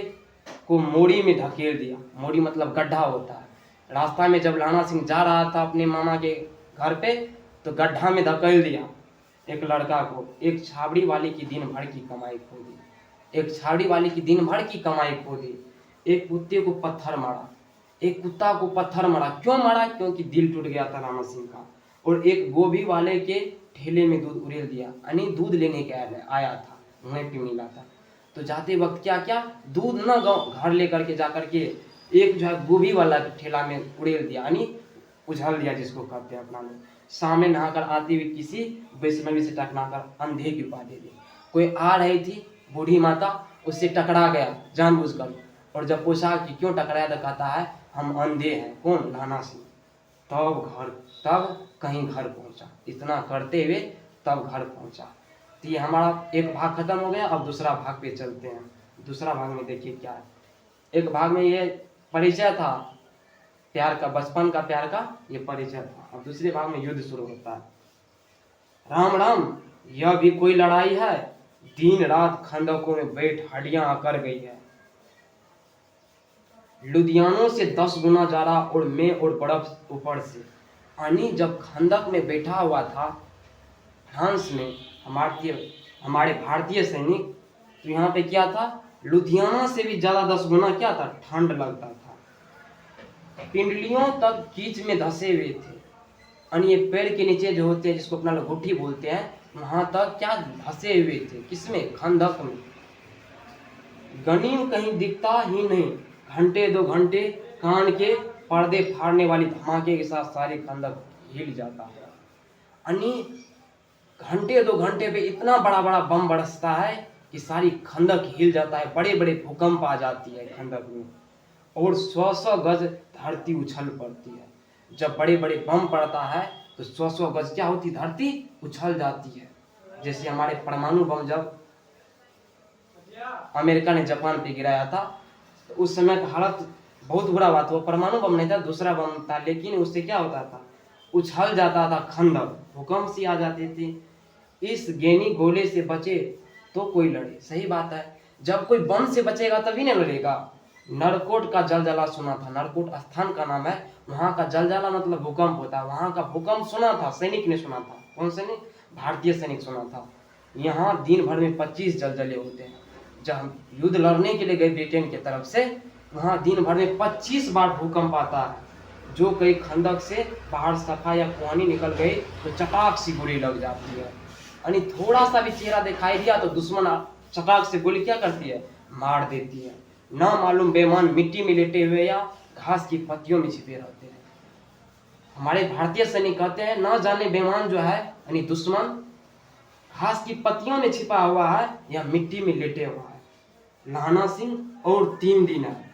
को मोड़ी में धकेल दिया, मोड़ी मतलब गड्ढा होता है। रास्ता में जब लाना सिंह जा रहा था अपने मामा के घर पे, तो गड्ढा में धकेल दिया एक लड़का को। एक छाबड़ी वाले की दिन भर की कमाई खो दी, एक छाबड़ी वाले की दिन भर की कमाई खो दी। एक कुत्ते को पत्थर मारा, एक कुत्ता को पत्थर मारा। क्यों मारा? क्योंकि दिल टूट गया था लाना सिंह का। और एक गोभी वाले के ठेले में दूध उड़ेल दिया, यानी दूध लेने के आया था, वहीं पे मिला था। तो जाते वक्त क्या क्या दूध न घर लेकर के जाकर के एक जो है गोभी वाला ठेला में उड़ेल दिया, यानी उछल दिया जिसको कहते हैं अपना में। सामने नहाकर आती हुई किसी वैष्णवी से टकराकर अंधे की उपाधि दी। कोई आ रही थी बूढ़ी माता, उससे टकरा गया जानबूझकर, और जब पूछा कि क्यों टकराया तो कहता है हम अंधे हैं। कौन? लाना सिंह। तब कहीं घर पहुंचा, इतना करते हुए तब घर पहुंचा। तो ये हमारा एक भाग खत्म हो गया। अब दूसरा भाग पे चलते हैं। दूसरा भाग में देखिए क्या है। एक भाग में ये परिचय था प्यार का, बचपन का प्यार का ये परिचय था। अब दूसरे भाग में युद्ध शुरू होता है। राम राम, यह भी कोई लड़ाई है, दिन रात खंडकों में बैठ हड्डियां अकड़ गई है। लुधियानों से 10 गुना ज्यादा, और मैं और बर्फ ऊपर से। यानी जब खंदक में बैठा हुआ था फ्रांस में हमारे भारतीय सैनिक, तो यहाँ पे क्या था, लुधियाना से भी ज्यादा 10 गुना क्या था, ठंड लगता था। पिंडलियों तक कीच में धसे हुए थे, यानी ये पेड़ के नीचे जो होते हैं जिसको अपना लोग घुट्टी बोलते हैं, वहां तक क्या धसे हुए थे। किसमें? खंदक में। गनीम कहीं दिखता ही नहीं। घंटे 2 घंटे कान के पर्दे फाड़ने वाली धमाके के साथ सारे खंदक हिल जाता है। यानी घंटे 2 घंटे पे इतना बड़ा बड़ा बम बरसता है कि सारी खंदक हिल जाता है, बड़े बड़े भूकंप आ जाती है खंदक में, और 100-100 गज धरती उछल पड़ती है। जब बड़े बड़े बम पड़ता है तो 100-100 गज क्या होती, धरती उछल जाती है। जैसे हमारे परमाणु बम जब अमेरिका ने जापान पे गिराया था, तो उस समय का हालत बहुत बुरा हुआ था। वो परमाणु बम नहीं था, दूसरा बम था, लेकिन उससे क्या होता था, उछल जाता था खंदक, भूकंप सी आ जाती थी। इस गेनी गोले से बचे तो कोई लड़े। सही बात है, जब कोई बम से बचेगा तभी ना लड़ेगा। नरकोट का जलजला सुना था, नरकोट स्थान का नाम है, वहां का जलजला मतलब भूकंप होता है। वहां का भूकंप सुना था, सैनिक ने सुना था। कौन सैनिक? भारतीय सैनिक सुना था। यहाँ दिन भर में 25 जलजले होते हैं। जब हम युद्ध लड़ने के लिए गए ब्रिटेन की तरफ से, वहाँ दिन भर में 25 बार भूकंप आता है। जो कहीं खंदक से बाहर सफा या कुआनी निकल गई तो चटाक सी गोली लग जाती है, यानी थोड़ा सा भी चेहरा दिखाई दिया तो दुश्मन चटाक से गोली क्या करती है, मार देती है। ना मालूम बेमान मिट्टी में लेटे हुए या घास की पत्तियों में छिपे रहते हैं। हमारे भारतीय सैनिक कहते हैं न जाने बेईमान जो है यानी दुश्मन घास की पत्तियों में छिपा हुआ है या मिट्टी में लेटे हुआ है। लाना सिंह और 3 दिन है,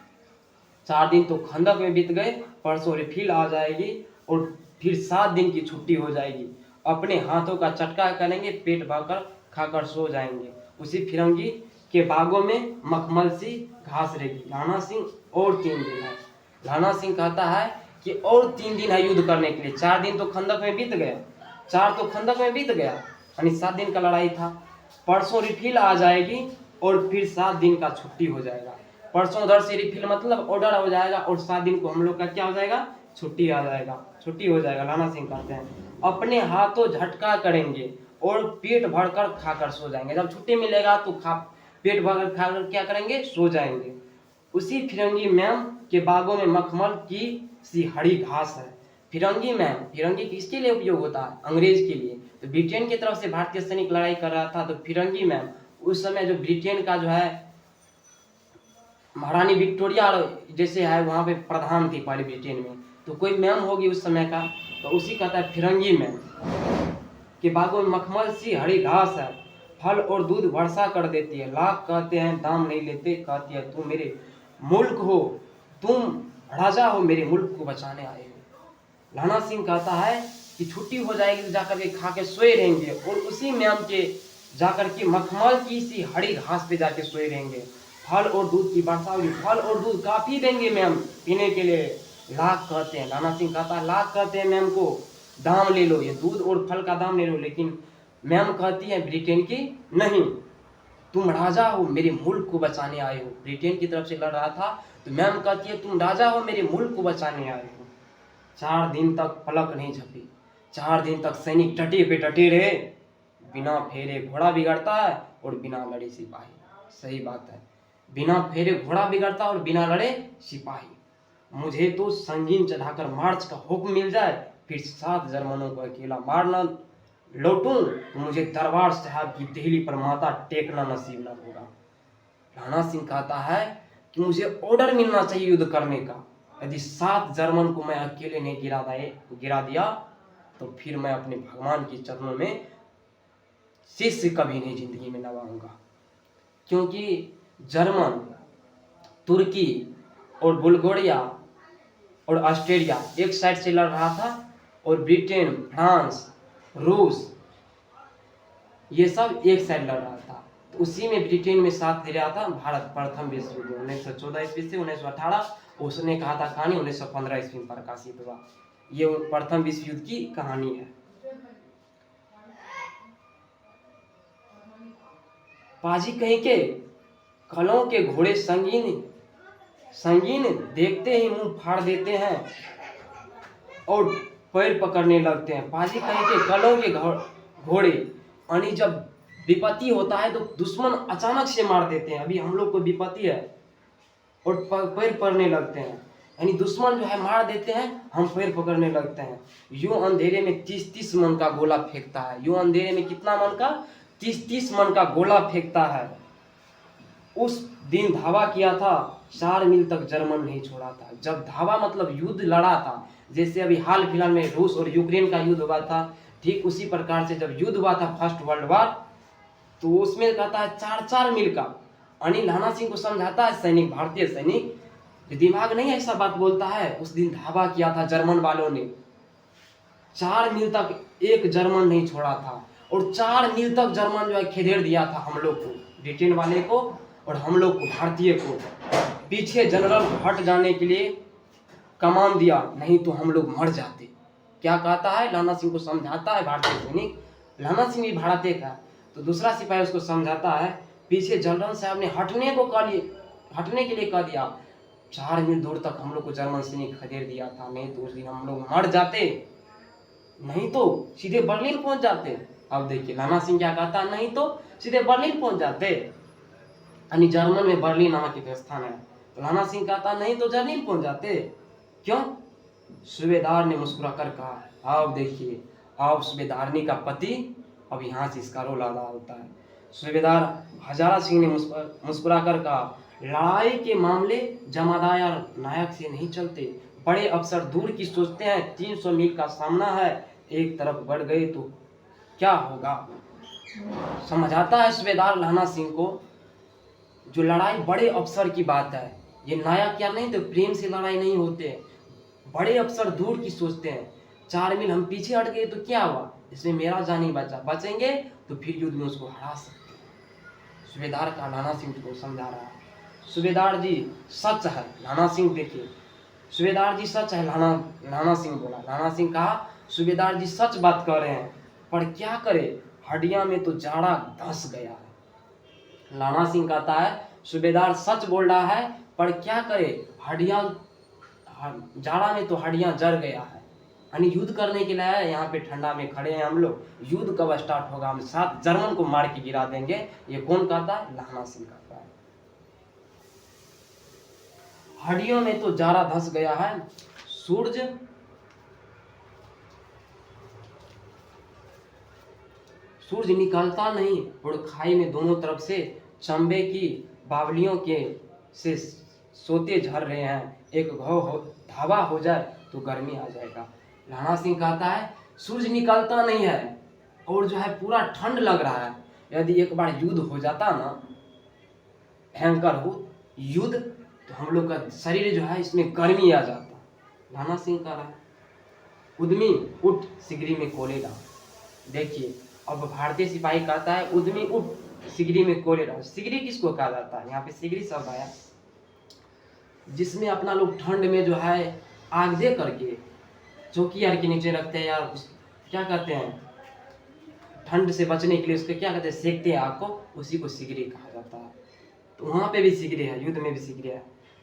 4 दिन तो खंदक में बीत गए, परसों रिफिल आ जाएगी और फिर 7 दिन की छुट्टी हो जाएगी। अपने हाथों का चटका करेंगे, पेट भरकर खाकर सो जाएंगे। उसी फिरंगी के बागों में मखमल सी घास रहेगी। लाना सिंह और 3 दिन है। लाना सिंह कहता है कि और 3 दिन है युद्ध करने के लिए। 4 दिन तो खंदक में बीत गए, 4 तो खंदक में बीत गया, यानी 7 दिन का लड़ाई था। परसों रिफिल आ जाएगी और फिर 7 दिन का छुट्टी हो जाएगा। परसों उधर से रिफिल मतलब ऑर्डर हो जाएगा और 7 दिन को हम लोग का क्या हो जाएगा, छुट्टी आ जाएगा, छुट्टी हो जाएगा। लाना सिंह कहते हैं अपने हाथों झटका करेंगे और पेट भरकर खाकर सो जाएंगे। जब छुट्टी मिलेगा तो पेट भरकर खाकर क्या करेंगे, सो जाएंगे। उसी फिरंगी मैम के बागों में मखमल की सी हरी घास है। फिरंगी मैम, फिरंगी किसके लिए उपयोग होता है, अंग्रेज के लिए। तो ब्रिटेन की तरफ से भारतीय सैनिक लड़ाई कर रहा था, तो फिरंगी मैम उस समय जो ब्रिटेन का जो है महारानी विक्टोरिया जैसे है वहाँ पे प्रधान थी पहले ब्रिटेन में, तो कोई मैम होगी उस समय का, तो उसी कहता है फिरंगी मैम के बागों में मखमल सी हरी घास है, फल और दूध वर्षा कर देती है। लाख कहते हैं दाम नहीं लेते, कहती है तुम मेरे मुल्क हो, तुम राजा हो, मेरे मुल्क को बचाने आए हो। लाना सिंह कहता है कि छुट्टी हो जाएगी तो जाकर के खा के सोए रहेंगे और उसी मैम के जाकर के मखमल की सी हरी घास पे जाके सोए रहेंगे। फल और दूध की वर्षा होगी, फल और दूध काफी देंगे मैम पीने के लिए। लाख कहते हैं, लाना सिंह कहता है लाख कहते हैं मैम को, दाम ले लो, ये दूध और फल का दाम ले लो। लेकिन मैम कहती है ब्रिटेन की, नहीं, तुम राजा हो, मेरे मुल्क को बचाने आए हो। ब्रिटेन की तरफ से लड़ रहा था, तो मैम कहती है तुम राजा हो, मेरे मुल्क को बचाने आए हो। 4 दिन तक पलक नहीं झपी, 4 दिन तक सैनिक डटे पे डटे रहे। बिना फेरे घोड़ा बिगड़ता है और बिना लड़े सिपाही। सही बात है, बिना फेरे घोड़ा बिगड़ता और बिना लड़े सिपाही। मुझे तो संगीन चढ़ाकर मार्च का हुक्म मिल जाए, फिर 7 जर्मनों को अकेला मारना लौटूं तो मुझे दरबार साहब की देहली पर माथा टेकना नसीब न होगा। लाना सिंह कहता है कि मुझे ऑर्डर मिलना चाहिए युद्ध करने का। यदि 7 जर्मन को मैं अकेले नहीं गिरा दिया तो फिर मैं अपने भगवान के चरणों में शीश कभी नहीं जिंदगी में नवाऊंगा। क्योंकि जर्मन, तुर्की और बुल्गारिया और ऑस्ट्रेलिया एक साइड से लड़ रहा था और ब्रिटेन, फ्रांस, रूस ये सब एक साइड लड़ रहा था। तो उसी में ब्रिटेन में साथ दे रहा था भारत प्रथम विश्व युद्ध 1914 ईस्वी से 1918। उसने कहा था कहानी 1915 ईस्वी में प्रकाशित हुआ। ये प्रथम विश्व युद्ध की कहानी है। पाजी कहीं के कलों के घोड़े संगीन संगीन देखते ही मुंह फाड़ देते हैं और पैर पकड़ने लगते हैं। पाजी कहीं के कलों के घोड़े, यानी जब विपत्ति होता है तो दुश्मन अचानक से मार देते हैं। अभी हम लोग को विपत्ति है और पैर पकड़ने लगते हैं, यानी दुश्मन जो है मार देते हैं, हम पैर पकड़ने लगते हैं। यूं अंधेरे में 30-30 मन का गोला फेंकता है। यूं अंधेरे में कितना मन का, 30-30 मन का गोला फेंकता है। उस दिन धावा किया था, 4 मील तक जर्मन नहीं छोड़ा था। जब धावा मतलब युद्ध लड़ा था, जैसे अभी हाल फिलहाल में रूस और यूक्रेन का युद्ध हुआ था, ठीक उसी प्रकार से जब युद्ध हुआ था फर्स्ट वर्ल्ड वार, तो उसमें कहता है 4-4 मील का। यानी लाना सिंह को समझाता है सैनिक, भारतीय सैनिक, दिमाग नहीं ऐसा बात बोलता है। उस दिन धावा किया था जर्मन वालों ने, 4 मील तक एक जर्मन नहीं छोड़ा था और 4 मील तक जर्मन जो है खेदेड़ दिया था हम लोग को, ब्रिटेन वाले को और हम लोग को, भारतीय को। पीछे जनरल हट जाने के लिए कमान दिया, नहीं तो हम लोग मर जाते। क्या कहता है, लाना सिंह को समझाता है भारतीय सैनिक। लाना सिंह भी भारतीय का, तो दूसरा सिपाही उसको समझाता है, पीछे जनरल साहब ने हटने के लिए कह दिया। 4 मील दूर तक हम लोग को जर्मन सैनिक खदेड़ दिया था, नहीं तो उस दिन हम लोग मर जाते, नहीं तो सीधे बर्लिन पहुंच जाते। अब देखिए लाना सिंह क्या कहता है, नहीं तो सीधे बर्लिन पहुंच जाते, यानी जर्मन में बर्लिन नामक एक स्थान है। तो लाना सिंह कहता नहीं तो बर्लिन पहुंच जाते। क्यों? सूबेदार ने मुस्कुरा कर कहा। अब देखिए, अब सूबेदारनी का पति अब यहाँ से इसका रोल अदा होता है। सूबेदार हजारा सिंह ने मुस्कुरा कर कहा, लड़ाई के मामले जमादार नायक से नहीं चलते, बड़े अफसर दूर की सोचते हैं, 300 मील का सामना है, एक तरफ बढ़ गए तो क्या होगा। समझाता है सूबेदार लहना सिंह को, जो लड़ाई बड़े अफसर की बात है, ये नायक क्या नहीं तो प्रेम से लड़ाई नहीं होते। बड़े अफसर दूर की सोचते हैं, 4 मील हम पीछे हट गए तो क्या हुआ, इसमें मेरा जान ही बचा, बचेंगे तो फिर युद्ध में उसको हरा सकते हैं। सूबेदार का लहना सिंह को समझा रहा है। सूबेदार जी सच है, लहना सिंह देखिए, सूबेदार जी सच है, लहना सिंह बोला। लहना सिंह कहा सूबेदार जी सच बात कर रहे हैं, पर क्या करे, हड्डियां में तो जाड़ा धंस गया है। लहना सिंह कहता है सूबेदार सच बोल रहा है, पर क्या करे, हड्डियां, जाड़ा में तो हड्डियां जल गया है। यानी युद्ध करने के लिए यहाँ पे ठंडा में खड़े हैं हम लोग, युद्ध कब स्टार्ट होगा, हम 7 जर्मन को मार के गिरा देंगे। ये कौन कहता है, लहना सिंह कहता है। हड्डियों में तो जाड़ा धंस गया है, सूरज निकलता नहीं, और खाई में दोनों तरफ से चंबे की बावलियों के से सोते झर रहे हैं, एक धावा हो जाए तो गर्मी आ जाएगा। लहना सिंह कहता है सूरज निकलता नहीं है, और जो है पूरा ठंड लग रहा है, यदि एक बार युद्ध हो जाता ना, भयंकर हो युद्ध, तो हम लोग का शरीर जो है इसमें गर्मी आ जाता। लहना सिंह कह रहा है उद्यमी उठ सिगरी में कोले डाल। देखिए अब भारतीय सिपाही कहता है उद्यमी उठ सिगरी में कोले डाल। सिगरी किसको कहा जाता है, यहाँ पे सिगरी शब्द आया, जिसमें अपना लोग ठंड में जो है आग दे करके चौकी यार के नीचे रखते हैं, या क्या कहते हैं, ठंड से बचने के लिए उसको क्या कहते हैं, सेकते हैं आग को, उसी को सिगरी कहा जाता है। तो वहाँ पे भी सिगरी है, युद्ध में भी सिगरी है।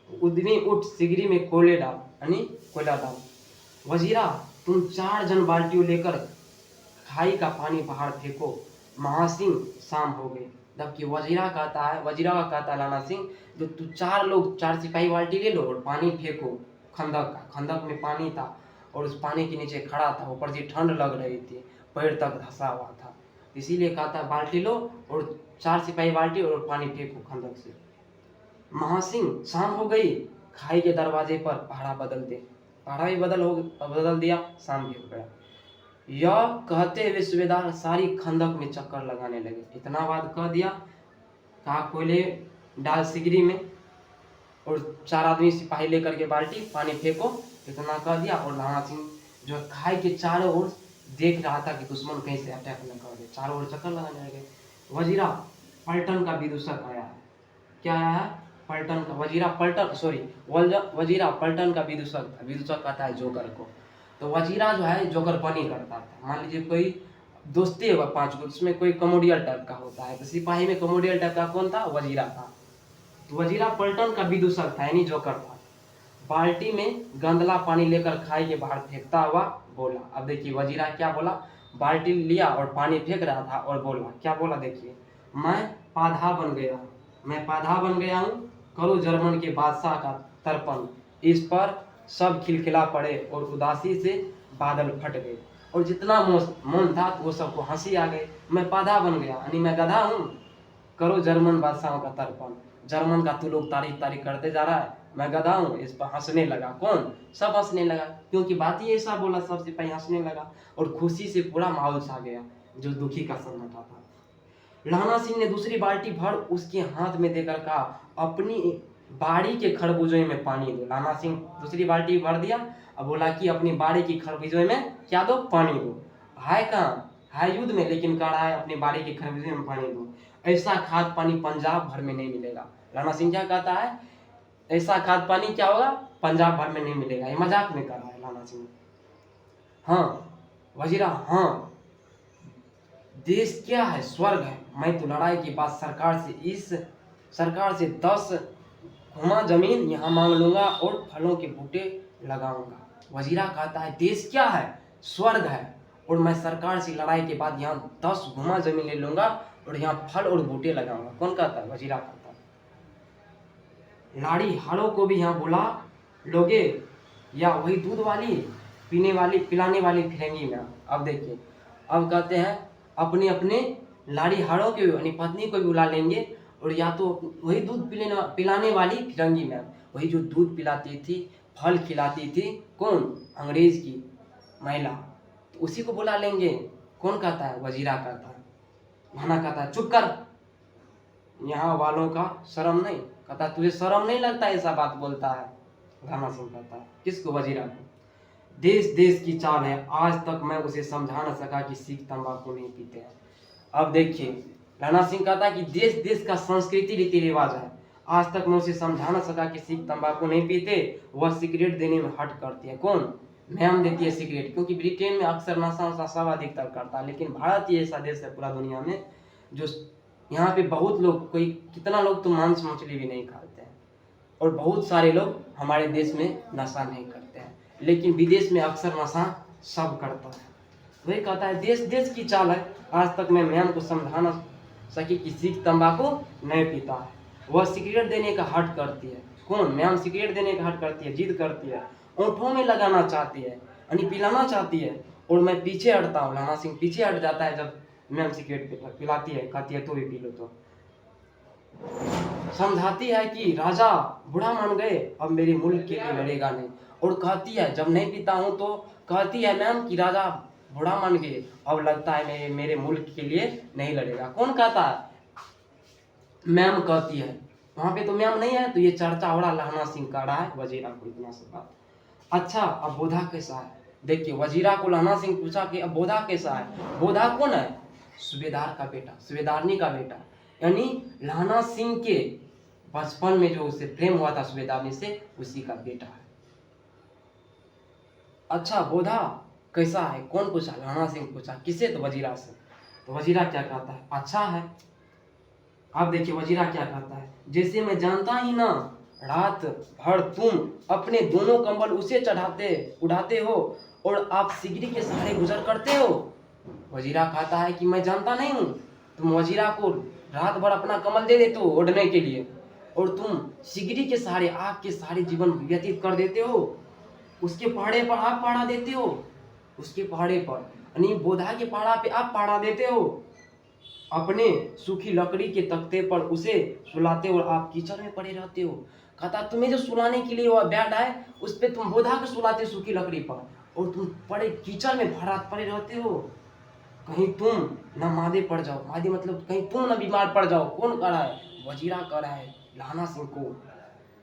उद्यमी उठ सिगरी में कोले डाल, यानी कोयला डाल। वजीरा तुम 4 जन बाल्टियों लेकर खाई का पानी बाहर फेंको, महासिंह शाम हो गई। जबकि वजीरा का कहता है लहना सिंह, जो तू 4 सिपाही बाल्टी ले लो और पानी फेंको खंदक में पानी था, और उस पानी के नीचे खड़ा था, ऊपर से ठंड लग रही थी, पैर तक धंसा हुआ था, इसीलिए कहता है बाल्टी लो और 4 सिपाही बाल्टी और पानी फेंको खंदक से। महासिंह शाम हो गई, खाई के दरवाजे पर पहरा भी बदल दिया, शाम भी हो गया। यह कहते हुए सूबेदार सारी खंदक में चक्कर लगाने लगे। इतना बात कह दिया, कहा कोयले डाल सिगरी में और 4 आदमी सिपाही लेकर के बाल्टी पानी फेंको, इतना कह दिया। और लहना सिंह जो खाई के चारों ओर देख रहा था कि दुश्मन कहीं से अटैक न कर दे, चारों ओर चक्कर लगाने लगे। वजीरा पलटन का विदूषक आया है, क्या आया है, पलटन का, वजीरा पलटन का विदूषक कहता है जोकर को। तो वजीरा जो है जोकर बनी करता था। मान लीजिए कोई दोस्ती है 5 को, उसमें कोई कमोडियल टाइप का होता है, तो सिपाही में कमोडियल टाइप का कौन था, वजीरा था। तो वजीरा पलटन का विदूषक था, यानी जोकर था। बाल्टी में गंदला पानी लेकर खाई के बाहर फेंकता हुआ बोला। अब देखिए वजीरा क्या बोला, बाल्टी लिया और पानी फेंक रहा था और बोला, क्या बोला देखिए, मैं पाधा बन गया हूँ, करो जर्मन के बादशाह का तर्पण। इस पर सब खिलखिला पड़े और उदासी से बादल फट गए, और जितना मौन था वो सबको हंसी आ गई। मैं पाधा बन गया, यानी मैं गधा हूँ, करो जर्मन बादशाहों का तर्पण। जर्मन का तू लोग तारीफ करते जा रहा है, मैं गधा हूँ, इस पर हंसने लगा। कौन, सब हंसने लगा, क्योंकि बात ही ऐसा बोला, सब सिपाही हंसने लगा और खुशी से पूरा माहौल छा गया, जो दुखी का सन्नाटा था। लहना सिंह ने दूसरी बाल्टी भर उसके हाथ में देकर कहा, अपनी बाड़ी के खरबूजे में पानी दो। लहना सिंह दूसरी बाल्टी भर दिया, अब बोला कि अपनी बाड़ी की खरबूजे में क्या दो, पानी दो। है कहाँ, है युद्ध में, लेकिन कह रहा है अपनी बाड़ी के खरबूजे में पानी दो। ऐसा खाद पानी पंजाब भर में नहीं मिलेगा। लहना सिंह क्या कहता है, ऐसा खाद पानी क्या होगा, पंजाब भर में नहीं मिलेगा। ये मजाक में कर रहा है लहना सिंह। हाँ वजीरा, हाँ देश क्या है, स्वर्ग है। मैं तो लड़ाई के बाद सरकार से 10 घुमा जमीन यहाँ मांग लूंगा और फलों के बूटे लगाऊंगा। वजीरा कहता है देश क्या है, स्वर्ग है, और मैं सरकार से लड़ाई के बाद यहाँ 10 घुमा जमीन ले लूंगा और यहाँ फल और बूटे लगाऊंगा। कौन कहता है, वजीरा कहता है। लाड़ी हाड़ों को भी यहाँ बुला लोगे, या वही दूध वाली पिलाने वाली फिरेंगी में। अब देखिए, अब कहते हैं अपने लाड़ी हाड़ों के यानी पत्नी को भी बुला लेंगे, और या तो वही दूध पिलाने वाली फिरंगी मैम, वही जो दूध पिलाती थी, फल खिलाती थी कौन? अंग्रेज की महिला। तो उसी को बुला लेंगे। कौन कहता है? वजीरा कहता है। लहना कहता है चुप कर, यहाँ वालों का शर्म नहीं। कहता तुझे शर्म नहीं लगता ऐसा बात बोलता है? लहना सिंह कहता है किसको? वजीरा को। देश देश की चाल है, आज तक मैं उसे समझा न सका कि सिख तंबाकू नहीं पीते हैं। अब देखिए लहना सिंह कहता है कि देश देश का संस्कृति रीति रिवाज है, आज तक मैं उसे समझा न सका कि सिख तंबाकू नहीं पीते। वह सिगरेट देने में हट करती है। कौन? मैम देती है सिगरेट, क्योंकि ब्रिटेन में अक्सर नशा वशा सब अधिकतर करता है, लेकिन भारत ही ऐसा देश है पूरा दुनिया में जो यहाँ पे बहुत लोग, कोई कितना लोग तो मांस मछली भी नहीं खाते हैं, और बहुत सारे लोग हमारे देश में नशा नहीं करते हैं, लेकिन विदेश में अक्सर नशा सब करता है। वही कहता है देश देश की चाल है, आज तक मैं मैम को समझा न सकी कि सिख तंबाकू नहीं पीता है। वह सिगरेट देने का हट करती है। कौन? मैम सिगरेट देने का हट करती है, जिद करती है, ओंठों में लगाना चाहती है, यानी पिलाना चाहती है, और मैं पीछे हटता हूँ। लहना सिंह पीछे हट जाता है जब मैम सिगरेट पिलाती है, कहती है तो भी पी लो। तो समझाती है कि राजा बूढ़ा मान गए, अब मेरे मुल्क के लिए लड़ेगा नहीं। और कहती है जब नहीं पीता हूँ तो कहती है मैम कि राजा बूढ़ा मान गए, अब लगता है मेरे मुल्क के लिए नहीं लड़ेगा। कौन कहता है? मैम कहती है। वहां पे तो मैम नहीं है, तो ये चर्चा हो रहा लहना सिंह कर रहा है वजीरा को इतना सब बात। अच्छा अब बोधा कैसा है? देखिए वजीरा को लहना सिंह पूछा कि अब बोधा कैसा है? बोधा कौन है? सूबेदार का बेटा, सूबेदारनी का बेटा, यानी लहना सिंह के बचपन में जो उसे प्रेम हुआ था सूबेदारनी से, उसी का बेटा है। अच्छा बोधा कैसा है? कौन पूछा? लहना सिंह पूछा। किससे? तो वजीरा से। तो वजीरा क्या कहता है? अच्छा है। अब देखिए वजीरा क्या कहता है, जैसे मैं जानता ही ना, रात भर तुम अपने दोनों कंबल उसे चढ़ाते उड़ाते हो और आप सिगरी के सहारे गुजर करते हो। वजीरा कहता है कि मैं जानता नहीं हूँ, तुम वजीरा को रात भर अपना कमल दे देते हो ओढ़ने के लिए, और तुम सिगरी के सहारे, आग के सहारे जीवन व्यतीत कर देते हो। उसके पहाड़े पर आप पहाड़ा देते हो, उसके पहाड़े पर यानी बोधा के पहाड़ा पे आप पहाड़ा देते हो, अपने सूखी लकड़ी के तख्ते पर उसे सुलाते हो और आप कीचड़ में पड़े रहते हो। कहता तुम्हें जो सुलाने के लिए वह बेड है, उस पे तुम बोधा को सुलाते सूखी लकड़ी पर, और तुम पड़े कीचड़ में भरा पड़े रहते हो। कहीं तुम न मादे पड़ जाओ, मादे मतलब कहीं तुम न बीमार पड़ जाओ। कौन कर रहा है? वजीरा कर रहा है लहना सिंह को।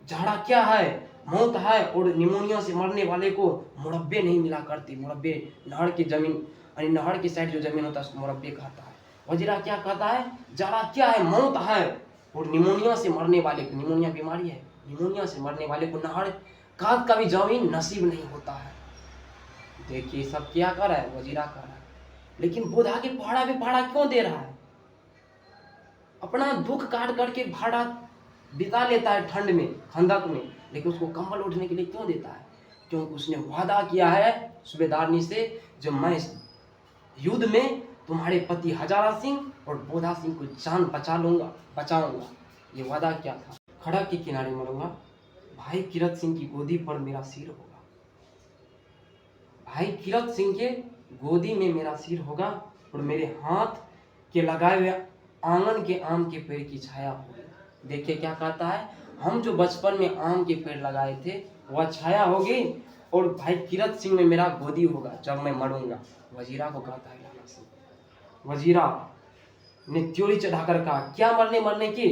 झाड़ा क्या है? मौत है, और निमोनिया से मरने वाले को मुरब्बे नहीं मिला करते। मुरब्बे नहर की जमीन, यानी नहर की साइड जो जमीन होता है उसको मुरब्बे खाता है। वजीरा क्या कहता है? जाड़ा क्या है? मौत है, और निमोनिया से मरने वाले को, निमोनिया बीमारी है, निमोनिया से मरने वाले को नहर का भी जमीन नसीब नहीं होता है। देखिए सब क्या कर रहा है? वजीरा कर रहा है। लेकिन बोधा के पहाड़ा पे पहाड़ा क्यों दे रहा है? अपना दुख काट करके भाड़ा बिता लेता है ठंड में, खंदक में, लेकिन उसको कंबल ओढ़ने के लिए क्यों देता है? क्योंकि उसने वादा किया है सूबेदारनी से, जब मैं इस युद्ध में तुम्हारे पति हजारा सिंह और बोधा सिंह को जान बचाऊंगा। ये वादा क्या था? खड़क के किनारे मरूंगा, भाई कीरत सिंह की गोदी पर मेरा सिर होगा, भाई कीरत सिंह के गोदी में मेरा सिर होगा, और मेरे हाथ के लगाए हुए आंगन के आम के पेड़ की छाया होगी। देखिए क्या कहता है, हम जो बचपन में आम के पेड़ लगाए थे वह छाया होगी, और भाई कीरत सिंह में मेरा गोदी होगा जब मैं मरूंगा। वजीरा को कहता है लहना सिंह। वजीरा ने त्योरी चढ़ाकर कहा क्या मरने की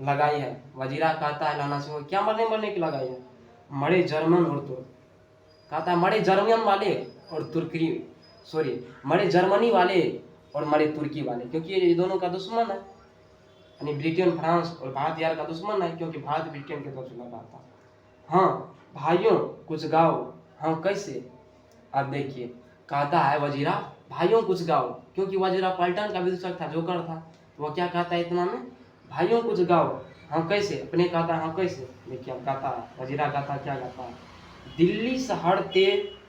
लगाई है? वजीरा कहता है लहना सिंह को क्या मरने की लगाई है? मरे जर्मन और तुर्क। कहता है मरे जर्मन वाले और तुर्की, सॉरी मरे जर्मनी वाले और मरे तुर्की वाले, क्योंकि ये दोनों का दुश्मन है, यानी ब्रिटेन फ्रांस और भारत यार का दुश्मन है, क्योंकि भारत ब्रिटेन के तरफ से लड़ा था। हाँ भाइयों कुछ गाओ। हाँ कैसे? अब देखिए कहता है वजीरा भाइयों कुछ गाओ, क्योंकि वजीरा पलटन का विदूषक था, जोकर था, तो वह क्या कहता है इतना में, भाइयों कुछ गाओ। हाँ कैसे? अपने कहता है हाँ कैसे? देखिए अब कहता है वजीरा कहता क्या कहता है, दिल्ली शहर ते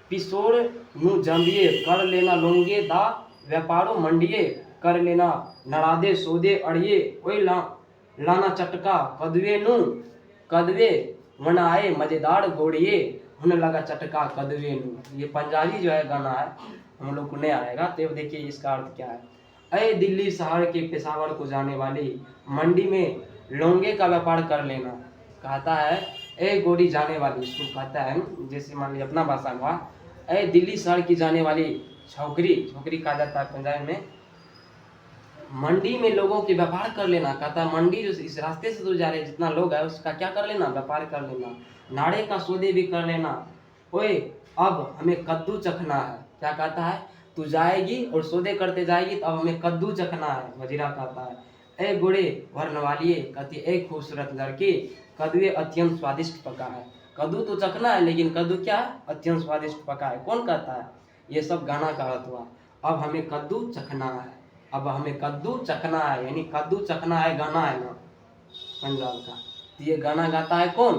पिशोर नु जंबिए कर लेना लोंगे दा व्यापारो मंडिये कर लेना नड़ादे सौदे अड़िए ओई लाना चटका कदवे नु कदवे वनाए मजेदार घोड़िए होने लगा चटका कदवे नु। ये पंजाबी जो है गाना है, हम लोग को नहीं आएगा, तो देखिए इसका अर्थ क्या है। अरे दिल्ली शहर के पेशावर को जाने वाली मंडी में लौंगे का व्यापार कर लेना। कहता है ए गोरी जाने वाली, इसको कहता है जैसे मान लीजिए अपना भाषा हुआ, ए दिल्ली शहर की जाने वाली छोकरी, छोकरी कहा जाता है पंजाब में। मंडी में लोगों के व्यापार कर लेना, कहता है मंडी जो इस रास्ते से तो जा रहे जितना लोग है उसका क्या कर लेना, व्यापार कर लेना, नाड़े का सौदे भी कर लेना। ओए अब हमें कद्दू चखना है, क्या कहता है, तू जाएगी और सौदे करते जाएगी तो अब हमें कद्दू चखना है। वजीरा कहता है ए गोरे वर्ण वालिए, कहती ए खूबसूरत लड़की, कद्दू अत्यंत स्वादिष्ट पका है। कद्दू तो चखना है लेकिन कद्दू क्या है, अत्यंत स्वादिष्ट पका है। कौन कहता है, ये सब गाना का अर्थ हुआ। अब हमें कद्दू चखना है, अब हमें कद्दू चखना है, यानी कद्दू चखना है गाना है ना पंजाब का। तो ये गाना गाता है कौन,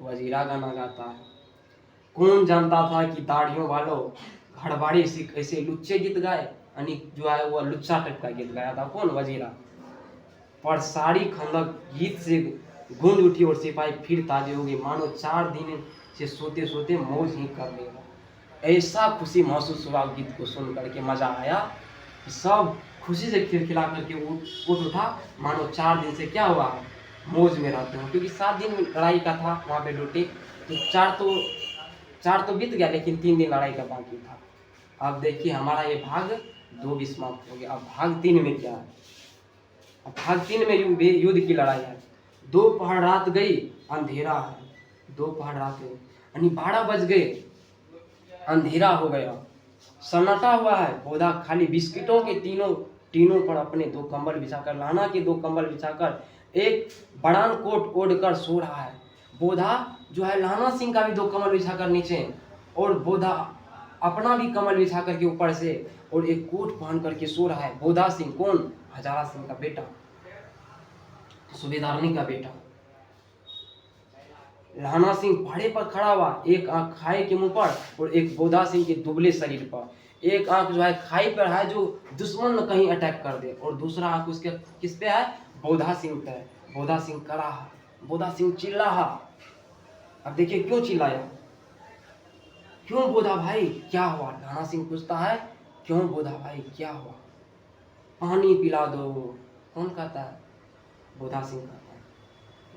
वजीरा गाना गाता है। कौन जानता था कि दाढ़ियों वालों घड़बाड़ी से ऐसे लुच्चे गीत गाए, यानी जो है वो लुच्चा टाइप का गीत गाया था कौन, वजीरा। पर सारी खंदक गीत से गूंज उठी और सिपाही फिर ताजे हो गए, मानो 4 दिन से सोते सोते मौज ही कर लेगा। ऐसा खुशी महसूस हुआ गीत को सुन करके, मजा आया, सब खुशी से खिलखिला करके उठ उठा, मानो 4 दिन से क्या हुआ, मौज में रहते हो। क्योंकि 7 दिन लड़ाई का था वहाँ पे ड्यूटी, तो चार तो बीत गया लेकिन 3 दिन लड़ाई का बाकी था। अब देखिए हमारा ये भाग 2 भी समाप्त हो गया। अब भाग 3 में क्या है, अब भाग 3 में युद्ध की लड़ाई है। दोपहर रात गई, अंधेरा है, दोपहर रात गई यानी 12 बज गए, अंधेरा हो गया, सन्नाटा हुआ है। बोधा खाली बिस्किटों के टीनों पर अपने 2 कंबल बिछाकर, लाना के 2 कंबल बिछाकर एक बड़ान कोट ओढ़कर सो रहा है। बोधा जो है लाना सिंह का भी 2 कंबल बिछाकर नीचे, और बोधा अपना भी कंबल बिछा करके ऊपर से, और एक कोट पहन करके सो रहा है। बोधा सिंह कौन, हजारा सिंह का बेटा, सूबेदारनी का बेटा। लाना सिंह पहाड़े पर खड़ा हुआ, एक आंख खाई के मुंह पर और एक बोधा सिंह के दुबले शरीर पर। एक आंख जो है खाई पर है जो दुश्मन न कहीं अटैक कर दे, और दूसरा आंख उसके किस पे है, बोधा सिंह पे। बोधा सिंह कड़ा है, बोधा सिंह चिल्ला है। अब देखिए क्यों चिल्लाया, क्यों बोधा भाई क्या हुआ, लाना सिंह पूछता है क्यों बोधा भाई क्या हुआ, पानी पिला दो। कौन कहता है, बोधा सिंह कहता है।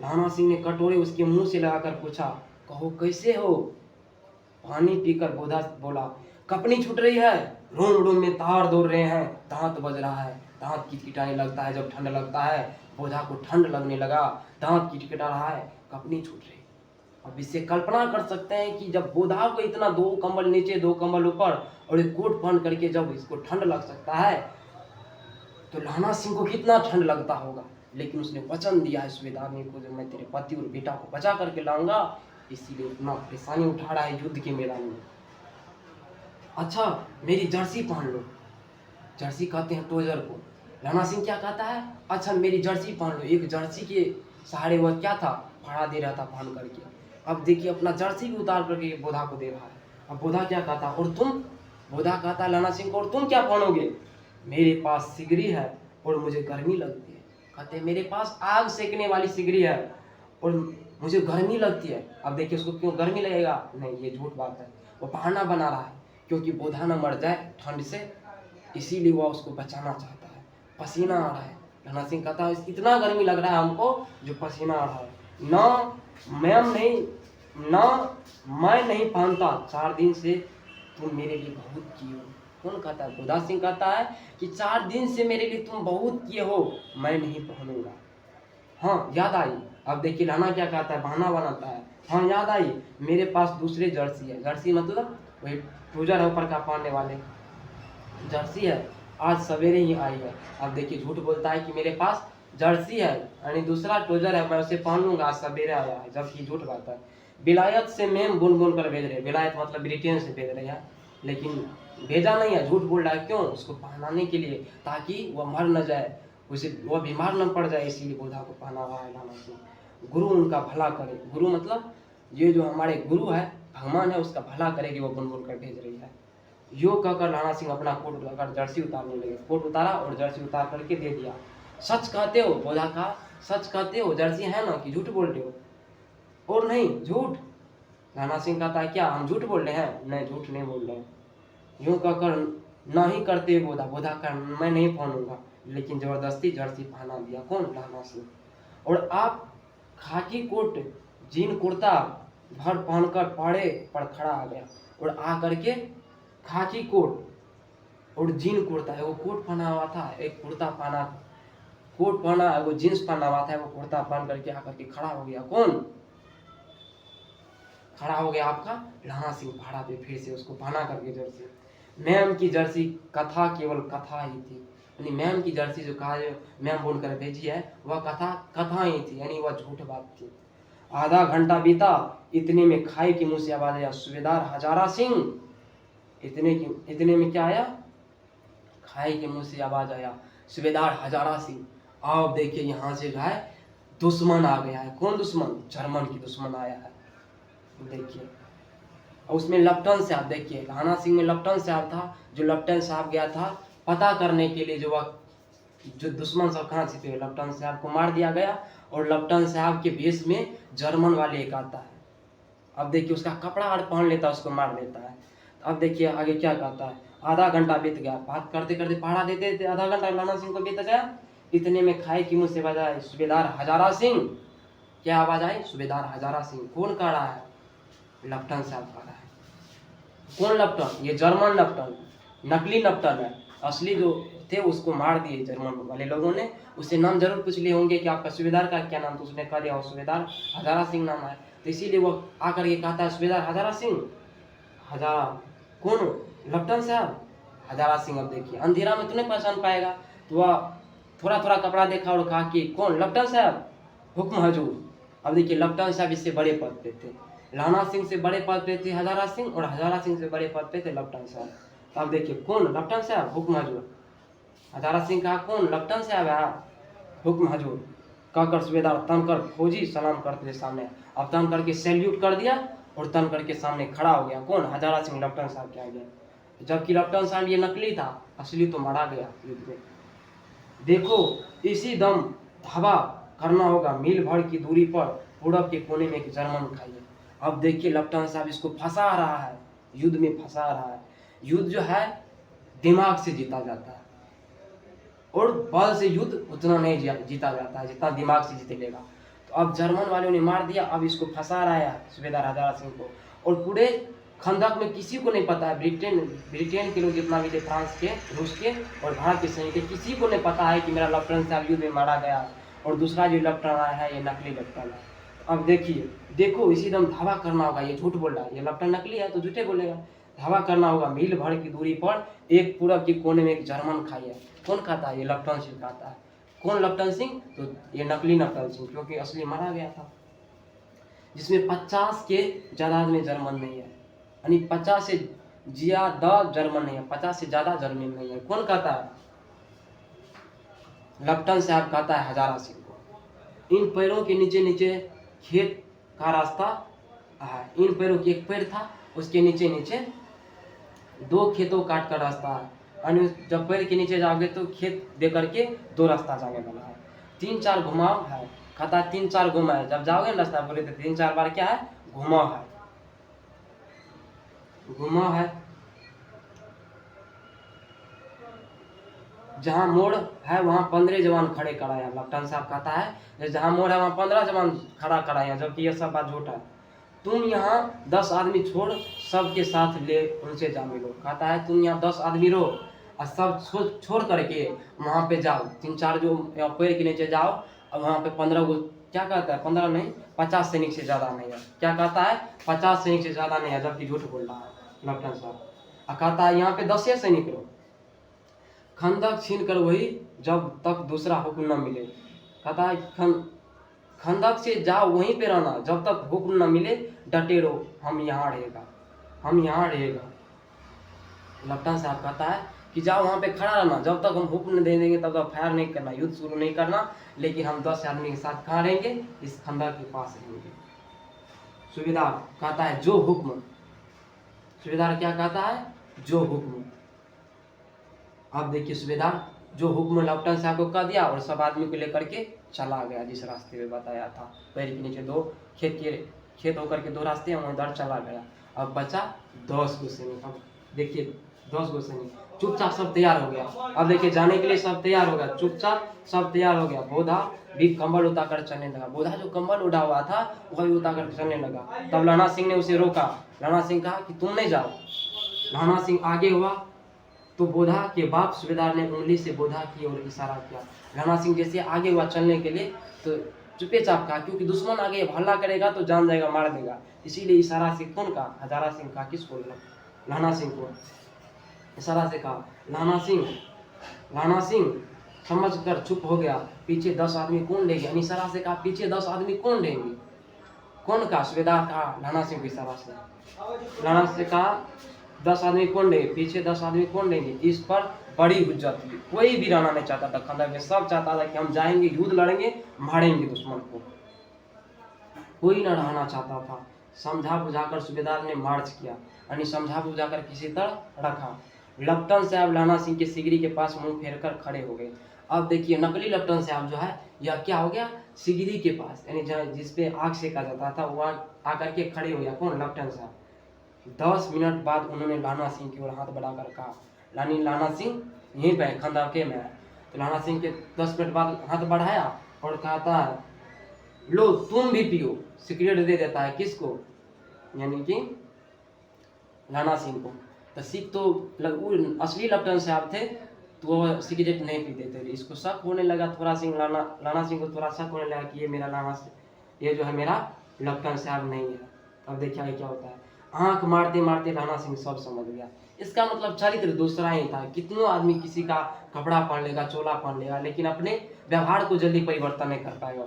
लाना सिंह ने कटोरे उसके मुंह से लगाकर पूछा, कहो कैसे हो। पानी पीकर बोधा बोला, कपनी छूट रही है, रोम रोम में तार दौड़ रहे हैं, दांत बज रहा है, दांत किटकिटाने लगता है जब ठंड लगता है। बोधा को ठंड लगने लगा, दांत किटकिटा रहा है, कपनी छूट रही। अब इससे कल्पना कर सकते हैं कि जब बोधा को इतना 2 कंबल नीचे 2 कंबल ऊपर और एक कोट पहन करके जब इसको ठंड लग सकता है, तो लाना सिंह को कितना ठंड लगता होगा। लेकिन उसने वचन दिया है सूबेदारनी को, जब मैं तेरे पति और बेटा को बचा करके लाऊंगा, इसीलिए इतना परेशानी उठा रहा है युद्ध के मैदान में। अच्छा मेरी जर्सी पहन लो, जर्सी कहते हैं ट्रोजर को। लाना सिंह क्या कहता है, अच्छा मेरी जर्सी पहन लो। एक जर्सी के सहारे वह क्या था, पहरा दे रहा था पहन करके। अब देखिए अपना जर्सी भी उतार करके बोधा को दे रहा है। अब बोधा क्या कहता, और तुम, बोधा कहता है लाना सिंह को, और तुम क्या पहनोगे। मेरे पास सिगरी है और मुझे गर्मी लगती है। कहते हैं मेरे पास आग सेकने वाली सिगरी है और मुझे गर्मी लगती है। अब देखिए उसको क्यों गर्मी लगेगा, नहीं ये झूठ बात है, वो बहाना बना रहा है क्योंकि बोधा न मर जाए ठंड से, इसीलिए वह उसको बचाना चाहता है। पसीना आ रहा है, लाना सिंह कहता है इतना गर्मी लग रहा है हमको जो पसीना आ रहा है। ना मैं नहीं पहनता, 4 दिन से तुम मेरे लिए बहुत किए हो। कौन कहता है, बोधा सिंह कहता है कि 4 दिन से मेरे लिए तुम बहुत किए हो, मैं नहीं पहनूंगा। हाँ याद आई। अब देखिए लाना क्या कहता है, बहाना बनाता है, हाँ याद आई मेरे पास दूसरे जर्सी है। जर्सी मतलब वही ट्रूजर है ऊपर का पहनने वाले, जर्सी है, आज सवेरे ही आई है। अब देखिए झूठ बोलता है कि मेरे पास जर्सी है यानी दूसरा ट्रूजर है, मैं उसे पहन लूंगा, आज सवेरे आया है, जबकि झूठ बात है। विलायत से मेम बुन बुन कर भेज रहे, विलायत मतलब ब्रिटेन से भेज रहे हैं, लेकिन भेजा नहीं है, झूठ बोल रहा है। क्यों, उसको पहनाने के लिए, ताकि वह मर न जाए, उसे वह बीमार न पड़ जाए, इसीलिए बोधा को पहना हुआ है लाना सिंह। गुरु उनका भला करे, गुरु मतलब ये जो हमारे गुरु है भगवान है, उसका भला करेगी, वो बुन बुन कर भेज रही है। यो कहकर लाना सिंह अपना कोट उतारकर जर्सी उतारने लगे। कोट उतारा और जर्सी उतार करके दे दिया। सच कहते हो, बोधा कहा सच कहते हो, जर्सी है ना कि झूठ बोल रहे हो। और नहीं झूठ, लाना सिंह कहता है क्या हम झूठ बोल रहे हैं, नहीं झूठ नहीं बोल रहे हैं। यूं कहकर ना ही करते बोधा, बोधा कर मैं नहीं पहनूंगा, लेकिन जबरदस्ती जर्सी पहना दिया। कौन, लाना सिंह। और आप खाकी कोट जीन कुर्ता भर पहनकर पहाड़े पर खड़ा आ गया और आ करके खाकी कोट और जीन कुर्ता, एगो कोट पहना हुआ था, एक कुर्ता पहना, कोट पहना, एगो जीन्स पहना हुआ था, वो कुर्ता पहन करके आकर के खड़ा हो गया। कौन खड़ा हो गया? आपका लहना सिंह पहाड़ा पे फिर से उसको पहना करके जर्सी। मैम की जर्सी कथा केवल कथा ही थी, यानी मैम की जर्सी जो कहा मैम बोल कर भेजी है वह कथा ही थी, यानी वह झूठ बात थी। आधा घंटा बीता, इतने में खाई के मुंह से आवाज आया, सूबेदार हजारा सिंह। इतने में क्या आया? खाई के मुंह से आवाज आया, सूबेदार हजारा सिंह। अब देखिए यहाँ से जो है दुश्मन आ गया है। कौन दुश्मन? जर्मन की दुश्मन आया है। देखिए उसमें लेफ्टिनेंट साहब, देखिए लहना सिंह में लेफ्टिनेंट साहब था, जो लेफ्टिनेंट साहब गया था पता करने के लिए जो दुश्मन सब कहाँ छिपे हुए, लेफ्टिनेंट साहब को मार दिया गया। और लेफ्टिनेंट साहब के भेष में जर्मन वाले एक आता है। अब देखिए उसका कपड़ा और पहन लेता है, उसको मार देता है। अब देखिए आगे क्या कहता है। आधा घंटा बीत गया, बात करते करते पहरा देते थे, आधा घंटा लहना सिंह को बीत गया। इतने में खाई की मुंह से आवाज आई, सूबेदार हजारा सिंह। क्या आवाज आई? सूबेदार हजारा सिंह। कौन कह रहा है? लेफ्टिनेंट साहब कह रहा है। कौन लेफ्टिनेंट? ये जर्मन लेफ्टिनेंट, नकली लेफ्टिनेंट है। असली जो थे उसको मार दिए जर्मन वाले लोगों ने। उससे नाम जरूर पूछ लिए होंगे कि आपका सूबेदार का क्या नाम, तो उसने कह दिया सूबेदार हजारा सिंह नाम है। तो इसीलिए वो आकर ये कहता है सूबेदार हजारा सिंह। हजारा कौन? लेफ्टिनेंट साहब हजारा सिंह। अब देखिए अंधेरा में तो नहीं पहचान पाएगा, तो वह थोड़ा थोड़ा कपड़ा देखा और कहा कि कौन? लेफ्टिनेंट साहब, हुक्म हजूर। अब देखिए लेफ्टिनेंट साहब इससे बड़े पद पे थे, लहना सिंह से बड़े पद पे थे हजारा सिंह, और हजारा सिंह से बड़े पद पे थे लेफ्टिनेंट साहब। तो अब देखिए कौन? लेफ्टिनेंट साहब, हुक्म हजूर। हजारा सिंह कहा कौन? लेफ्टिनेंट साहब है, हुक्म हजूर। कहकर सूबेदार तन कर फौजी सलाम करते थे सामने। अब तन करके सैल्यूट कर दिया और तन करके सामने खड़ा हो गया। कौन? हजारा सिंह लेफ्टिनेंट साहब के आगे। जबकि लेफ्टिनेंट साहब ये नकली था, असली तो मारा गया युद्ध में। देखो इसी दम धावा करना होगा, मील भर की दूरी पर पूरब के कोने में एक जर्मन खाई है। अब देखिए लेफ्टिनेंट साहब इसको फंसा रहा है, युद्ध में फंसा रहा है। युद्ध जो है दिमाग से जीता जाता है, और बल से युद्ध उतना नहीं जीता जाता है जितना दिमाग से जीत लेगा। तो अब जर्मन वालों ने मार दिया, अब इसको फंसा रहा है सूबेदार हजारा सिंह को। और पूरे खंदक में किसी को नहीं पता है, ब्रिटेन के लोग जितना भी थे, फ्रांस के, रूस के और भारत के सैनिक के, किसी को नहीं पता है कि मेरा लेफ्टिनेंट साहब युद्ध में मारा गया और दूसरा जो लेफ्टिनेंट आया है ये नकली लेफ्टिनेंट है। अब देखो इसी दम धावा करना होगा, ये झूठ बोल रहा है, ये लेफ्टिनेंट नकली है तो झूठे बोलेगा। धावा करना होगा, मील भर की दूरी पर एक पूरब के कोने में एक जर्मन खाई है। कौन खाता है? ये लेफ्टिनेंट सिंह खाता है। कौन? लेफ्टिनेंट सिंह। तो ये नकली लेफ्टिनेंट सिंह, क्योंकि असली मारा गया था। जिसमें 50 के ज्यादा में जर्मन नहीं है, यानी 50 से ज्यादा जर्मन नहीं है, 50 से ज्यादा जर्मन नहीं है। कौन कहता है? लेफ्टिनेंट साहब कहता है हजारा सिंह को। इन पैरों के नीचे नीचे खेत का रास्ता है। इन पैरों की एक पैर था, उसके नीचे नीचे 2 खेतों काट का रास्ता है, यानी जब पैर के नीचे जाओगे तो खेत दे करके 2 रास्ता जाने वाला है। 3-4 घुमाव है, कहता है 3-4 घुमा है। जब जाओगे ना रास्ता बोले तो 3-4 बार क्या है? घुमाव है, घुमाव है। जहां मोड़ है वहां 15 जवान खड़े कराया। लेफ्टिनेंट साहब कहता है जहां मोड़ है वहां 15 जवान खड़ा कराया, जबकि यह सब बात झूठ है। तुम यहाँ 10 आदमी छोड़ सबके साथ ले उनसे जा मिलो। कहता है तुम यहाँ 10 आदमी रहो और सब छोड़ करके वहाँ पे जाओ, 3-4 जो पेड़ के नीचे जाओ और वहाँ पे 15 को, क्या कहता है 15 नहीं 50 सैनिक से ज़्यादा नहीं है। क्या कहता है? 50 सैनिक से ज़्यादा नहीं है, जबकि झूठ बोल रहा है लेफ्टिनेंट साहब। और कहता है यहाँ पे 10 सैनिक रहो, खंदक छीन कर वही जब तक दूसरा हुक्म न मिले। कहता है खंदक से जाओ, वहीं पे रहना जब तक हुक्म न मिले, डटे रहो, हम यहाँ रहेगा, हम यहाँ रहेगा। लेफ्टिनेंट साहब कहता है कि जाओ वहाँ पे खड़ा रहना, जब तक हम हुक्म नहीं दे देंगे तब तक फायर नहीं करना, युद्ध शुरू नहीं करना, लेकिन हम 10 आदमी के साथ कहाँ रहेंगे? इस खंदक के पास रहेंगे। सूबेदार कहता है जो हुक्म। सूबेदार क्या कहता है? जो हुक्म। अब देखिए सूबेदार जो हुक्म लेफ्टिनेंट साहब को कह दिया और सब आदमी को लेकर के चला गया जिस रास्ते में बताया था। पैर के नीचे 2 खेत होकर के 2 रास्ते हैं, उधर चला गया। अब बचा 10 को सैनिक। अब देखिए 10 गो सैनिक। चुपचाप सब तैयार हो गया। अब देखिए जाने के लिए सब तैयार हो गया, चुपचाप सब तैयार हो गया। बोधा भी कंबल उतारकर चलने लगा। बोधा जो कंबल उड़ा हुआ था वह भी उतारकर चलने लगा। तब लाना सिंह ने उसे रोका। लाना सिंह कहा कि तुम नहीं जाओ। लाना सिंह आगे हुआ तो बोधा के बाप सूबेदार ने उंगली से बोधा की ओर इशारा किया। लाना सिंह जैसे आगे हुआ चलने के लिए तो चुपचाप कहा, क्योंकि दुश्मन आगे हल्ला करेगा तो जान जाएगा, मार देगा। इसीलिए इशारा से कौन कहा? हजारा सिंह कहा। किसको? लाना सिंह को इशारा से कहा। लाना सिंह समझ कर चुप हो गया। पीछे 10 आदमी कौन लेंगे? इशारा से कहा पीछे 10 आदमी कौन लेंगे? कौन कहा? सूबेदार कहा लाना सिंह को इशारा से। लाना से कहा 10 आदमी कौन लेंगे? पीछे 10 आदमी कौन लेंगे? इस पर बड़ी हुज्जत थी। कोई भी रहना नहीं चाहता था खंदक में। सब चाहता था कि हम जाएंगे, युद्ध लड़ेंगे, मारेंगे दुश्मन को। कोई न रहना चाहता था। समझा बुझाकर सूबेदार ने मार्च किया, यानी समझा बुझाकर किसी तरह रखा। लेफ्टिनेंट साहब लाना सिंह के सिगरी के पास मुंह फेरकर खड़े हो गए। अब देखिए नकली लेफ्टिनेंट साहब जो है यह क्या हो गया? सिगरी के पास, यानी जहाँ जिसपे आग सेका जाता था वहाँ आकर के खड़े हो गया। कौन? लेफ्टिनेंट साहब। 10 मिनट बाद उन्होंने लाना सिंह की ओर हाथ बढ़ाकर कहा, यानी लाना सिंह यहीं पे खंदके में है। तो लाना सिंह के 10 मिनट बाद हाथ बढ़ाया और कहता है लो तुम भी पियो। सिगरेट दे देता है। किसको? यानी कि लाना सिंह को। तो सिख तो असली लेफ्टिनेंट साहब थे तो वह सिगरेट नहीं पीते थे। इसको शक होने लगा थोड़ा सिंह लाना सिंह को थोड़ा शक होने लगा कि ये जो है मेरा लेफ्टिनेंट साहब नहीं है। अब देखिए आगे क्या होता है। आंख मारते मारते लाना सिंह सब समझ गया। इसका मतलब चरित्र दूसरा ही था। कितनों आदमी किसी का कपड़ा पहन लेगा, चोला पहन लेगा, लेकिन अपने व्यवहार को जल्दी परिवर्तन नहीं कर पाएगा।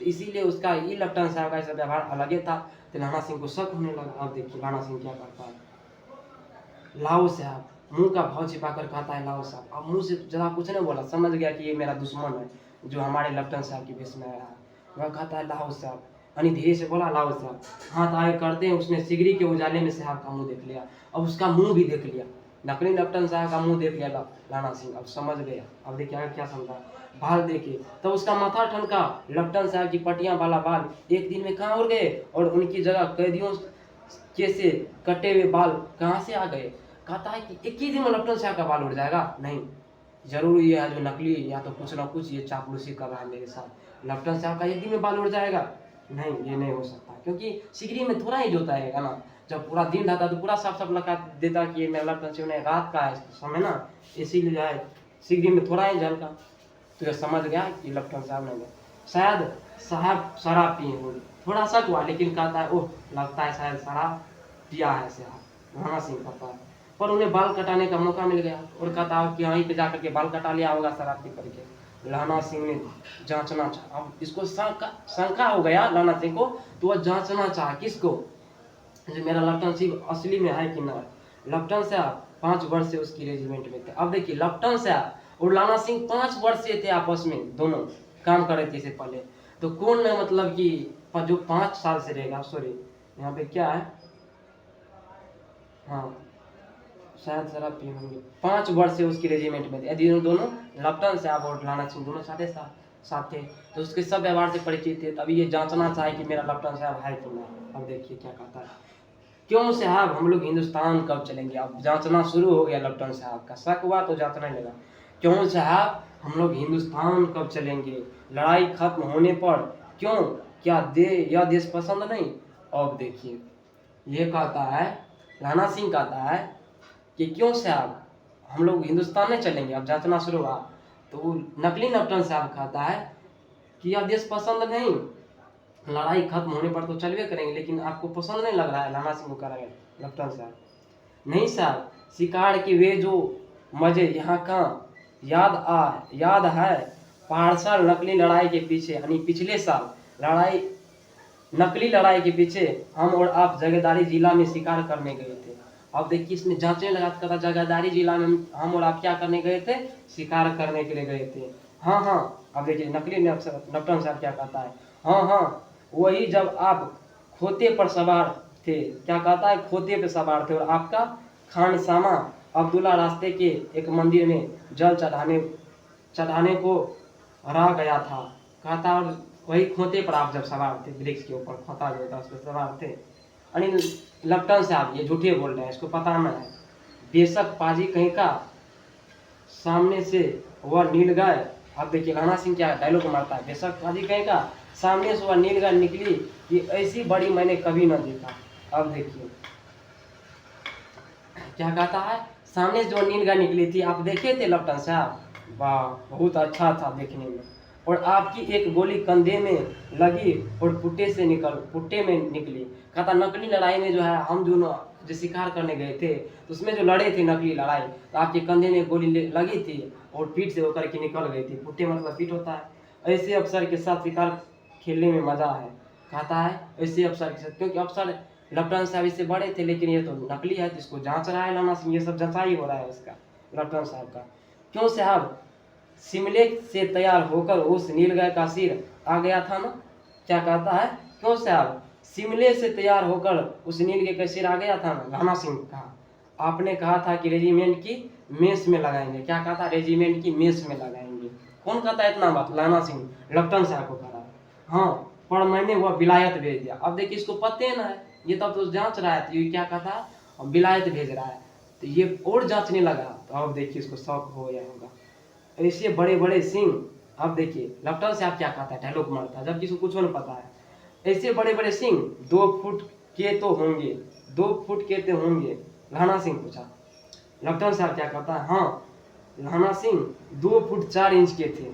तो इसीलिए उसका ये लेफ्टिनेंट साहब का ऐसा व्यवहार अलग ही था। तो लाना सिंह को शक होने लगा। अब देखिए लाना सिंह क्या करता है। लाओ साहब मुंह का भाव छिपाकर कहता है लाओ साहब। अब मुंह से ज़्यादा कुछ नहीं बोला, समझ गया कि ये मेरा दुश्मन है जो हमारे लेफ्टिनेंट साहब की भेष में आया है। वह कहता है लाओ साहब, यानी धीरे से बोला लाओ साहब। हाथ आगे करते हैं उसने सिगरी के उजाले में साहब का मुंह देख लिया। अब उसका मुंह भी देख लिया। नकली लेफ्टिनेंट साहब का मुंह देख लिया लाना सिंह। अब समझ गया। अब देखिए आगे क्या समझा। बाल देखे तब तो उसका माथा ठनका। लेफ्टिनेंट साहब की पटियां वाला बाल एक दिन में कहाँ उड़ गए और उनकी जगह कैदियों के से कटे हुए बाल कहाँ से आ गए? कहता है कि एक ही दिन में लेफ्टिनेंट साहब का बाल उड़ जाएगा? नहीं, जरूर ये है जो नकली या तो कुछ ना कुछ ये चापलूसी कर रहा है मेरे साथ। लेफ्टिनेंट साहब का एक दिन में बाल उड़ जाएगा? नहीं, ये नहीं हो सकता, क्योंकि सिगरी में थोड़ा ही जोता है ना। जब पूरा दिन रहता तो पूरा साफ साफ लगा देता कि ये मेरा लेफ्टिनेंट साहब नहीं, रात का है समय ना, इसीलिए जो है सिगरी में थोड़ा ही झलका। तो ये समझ गया कि लेफ्टिनेंट साहब नहीं है। शायद साहब शराब पिए होंगे। थोड़ा शक हुआ, लेकिन कहता है ओह लगता है शायद शराब पिया है साहब। लाना सिंह कहता है। पर उन्हें बाल कटाने का मौका मिल गया और कहता है कि वहीं पे जाकर के बाल कटा लिया होगा शराब पी करके। लाना सिंह ने जांचना चाहा। अब इसको शंका हो गया लाना सिंह को, तो वह जांचना चाहा। किसको? जो मेरा लेफ्टिनेंट सिंह असली में है कि ना। लेफ्टिनेंट साहब 5 वर्ष से उसकी रेजिमेंट में थे। अब देखिए लेफ्टिनेंट साहब और लाना सिंह 5 वर्ष से थे आपस में, दोनों काम कर रहे थे इससे पहले। तो कौन में मतलब कि जो 5 साल से रहेगा, सॉरी यहाँ पे क्या है, हाँ शायद शराब पिए होंगे। 5 वर्ष से उसकी रेजिमेंट में थे। यदि दोनों लेफ्टिनेंट साहब और लाना सिंह दोनों साथ थे तो उसके सब व्यवहार से परिचित थे। तभी ये जांचना चाहे कि मेरा लेफ्टिनेंट साहब है कि नहीं। अब देखिए क्या कहता है। क्यों साहब हम लोग हिंदुस्तान कब चलेंगे? अब जांचना शुरू हो गया लेफ्टिनेंट साहब का। शक हुआ तो जांचने लगा। क्यों साहब हम लोग हिंदुस्तान कब चलेंगे? लड़ाई खत्म होने पर। क्यों? क्या यह देश पसंद नहीं? अब देखिए ये कहता है, लाना सिंह कहता है कि क्यों साहब हम लोग हिंदुस्तान नहीं चलेंगे? अब जांचना शुरू हुआ तो नकली लेफ्टिनेंट साहब कहता है कि यह देश पसंद नहीं, लड़ाई खत्म होने पर तो चलवे करेंगे, लेकिन आपको पसंद नहीं लग रहा है? लाना सिंह को कह रहे हैं लेफ्टिनेंट साहब। नहीं साहब, शिकार के वे जो मजे यहाँ का याद है। पार्सल नकली लड़ाई के पीछे, यानी पिछले साल नकली लड़ाई के पीछे हम और आप जगहदारी जिला में शिकार करने गए थे। अब देखिए इसमें जांचने लगा था। जगहदारी जिला में हम और आप क्या करने गए थे? शिकार करने के लिए गए थे। हाँ हाँ। अब देखिए नकली लेफ्टिनेंट साहब क्या कहता है। हाँ हाँ वही जब आप खोते पर सवार थे। क्या कहता है? खोते पर सवार थे और आपका खानसामा अब्दुल्ला रास्ते के एक मंदिर में जल चढ़ाने को रह गया था। कहता और वही खोते पर आप जब सवार थे, वृक्ष के ऊपर खोता जो था उस पर सवार थे। यानी लेफ्टिनेंट साहब ये झूठे बोल रहे हैं, इसको पता नहीं है। बेशक पाजी कहीं का सामने से वह नीलगाय। अब देखिए राणा सिंह क्या डायलॉग मारता है, बेशक पाजी कहीं का सामने से वह नीलगाय निकली, ये ऐसी बड़ी मैंने कभी न देखा। अब देखिए क्या कहता है, सामने से जो नीलगाय निकली थी आप देखे थे लपटन साहब, वाह बहुत अच्छा था देखने में, और आपकी एक गोली कंधे में लगी और पुट्टे में निकली। कहता नकली लड़ाई में जो है हम दोनों जो शिकार करने गए थे तो उसमें जो लड़े थे नकली लड़ाई, तो आपके कंधे में गोली लगी थी और पीठ से होकर के निकल गई थी। पुट्टे मतलब पीठ होता है। ऐसे अफसर के साथ शिकार खेलने में मजा है। कहता है ऐसे अफसर के साथ, क्योंकि अफसर लपटन साहब इससे बड़े थे, लेकिन ये तो नकली है, जिसको जांच रहा है लाना सिंह, ये सब जांचाई हो रहा है उसका लपटन साहब का। क्यों साहब, शिमले से तैयार होकर उस नीलगाय का सिर आ गया था ना। क्या कहता है, क्यों साहब, शिमले से तैयार होकर उस नीलगाय का सिर आ गया था ना। राणा सिंह कहा आपने कहा था कि रेजिमेंट की मेस में लगाएंगे। क्या कहा था, रेजिमेंट की मेस में लगाएंगे। कौन कहता है इतना बात, राणा सिंह लपटन साहब को कहा। हाँ, पर मैंने वह विलायत भेज दिया। अब देखिए इसको पते ना है, ये तब तो जांच रहा है, तो ये क्या कहता है, और विलायत भेज रहा है, तो ये और जांचने लगा। तो अब देखिए इसको शौक हो गया होगा, ऐसे बड़े बड़े सिंह। अब देखिए लपटन साहब क्या कहता है, डायलॉग मारता है, जबकि इसको कुछ नहीं पता है। ऐसे बड़े बड़े सिंह 2 फुट के तो होंगे, 2 फुट के तो होंगे। राणा सिंह पूछा। लपटन साहब क्या कहता है, हाँ राणा सिंह 2 फुट 4 इंच के थे।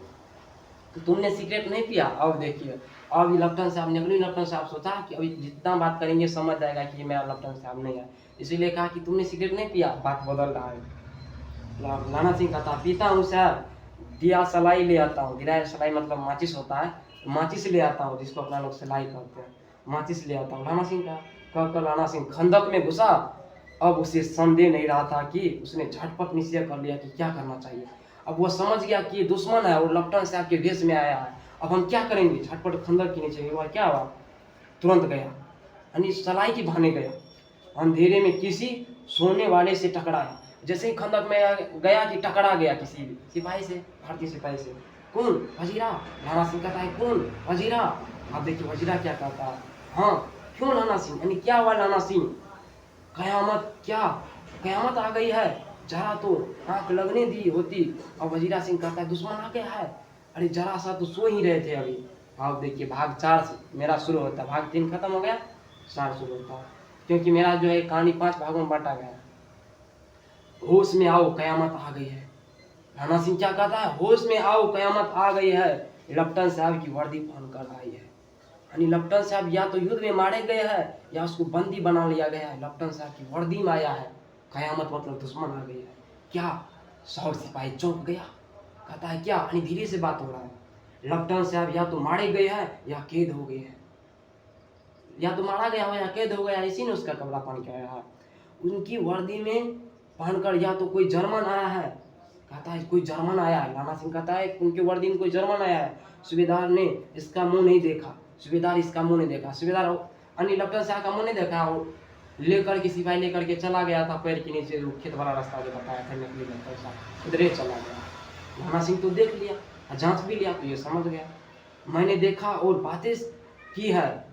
तो तुमने सिगरेट नहीं पिया। अब देखिए अब लपटन साहब नकली लपटन साहब सोचा कि अभी जितना बात करेंगे समझ जाएगा कि ये मेरा लपटन साहब नहीं है, इसीलिए कहा कि तुमने सिगरेट नहीं पिया। बात बदल रहा है। राणा सिंह कहता पीता हूँ साहब, दिया सलाई ले आता हूँ। दिया सलाई मतलब माचिस होता है, माचिस ले आता हूँ, जिसको अपना लोग सिलाई करते हैं, माचिस ले आता हूँ। राणा सिंह का कहकर राणा सिंह खंदक में घुसा। अब उसे संदेह नहीं रहा था कि उसने झटपट निश्चय कर लिया कि क्या करना चाहिए। अब वह समझ गया कि ये दुश्मन है और लपटन साहब के भेष में आया है, अब हम क्या करेंगे। झटपट खंदक के नीचे हुआ, क्या हुआ, तुरंत गया यानी सलाई की बहाने गया। अंधेरे में किसी सोने वाले से टकराया। जैसे ही खंदक में गया कि टकरा गया किसी सिपाही से, भारतीय सिपाही से। कौन, वजीरा। राणा सिंह कहता है कौन, वजीरा। आप देखिए वजीरा क्या कहता है, हाँ क्यों राणा सिंह, यानी क्या हुआ राणा सिंह। कयामत, क्या कयामत आ गई है, जरा तो आंख लगने दी होती। और वजीरा सिंह कहता है दुश्मन आ गया है। अरे जरा सा तो सो ही रहे थे अभी। आप देखिए भाग 4 से मेरा शुरू होता है, भाग 3 खत्म हो गया, 4 शुरू होता है, क्योंकि मेरा जो है कहानी 5 भागों में बांटा गया है। होश में आओ कयामत आ गई है। राणा सिंह क्या कहता है, होश में आओ कयामत आ गई है, लपटन साहब की वर्दी पहन कर आई है। यानी लपटन साहब या तो युद्ध में मारे गए हैं या उसको बंदी बना लिया गया है। लपटन साहब की वर्दी में आया है, कयामत मतलब दुश्मन आ गई है। क्या, 100 सिपाही चौंक गया। कहता है क्या, यानी धीरे से बात हो रहा है, लपटन साहब या तो मारे गए हैं या कैद हो गए हैं, या तो मारा गया हो या कैद हो गया, इसी ने उसका कपड़ा पहन के आया है। उनकी वर्दी में पहनकर या तो कोई जर्मन आया है। कहता है कोई जर्मन आया है। राणा सिंह कहता है उनके वर्दी में कोई जर्मन आया है। सूबेदार ने इसका मुंह नहीं देखा, सूबेदार इसका मुंह नहीं देखा, सूबेदार यानी लपटन साहब का मुंह नहीं देखा, और लेकर के सिपाही लेकर के चला गया था पैर के नीचे, जो खेत वाला रास्ता जो बताया था नकली लपटन साहब, उधर चला गया। राणा सिंह तो देख लिया, जांच भी लिया, तो ये समझ गया मैंने देखा और बातें की है।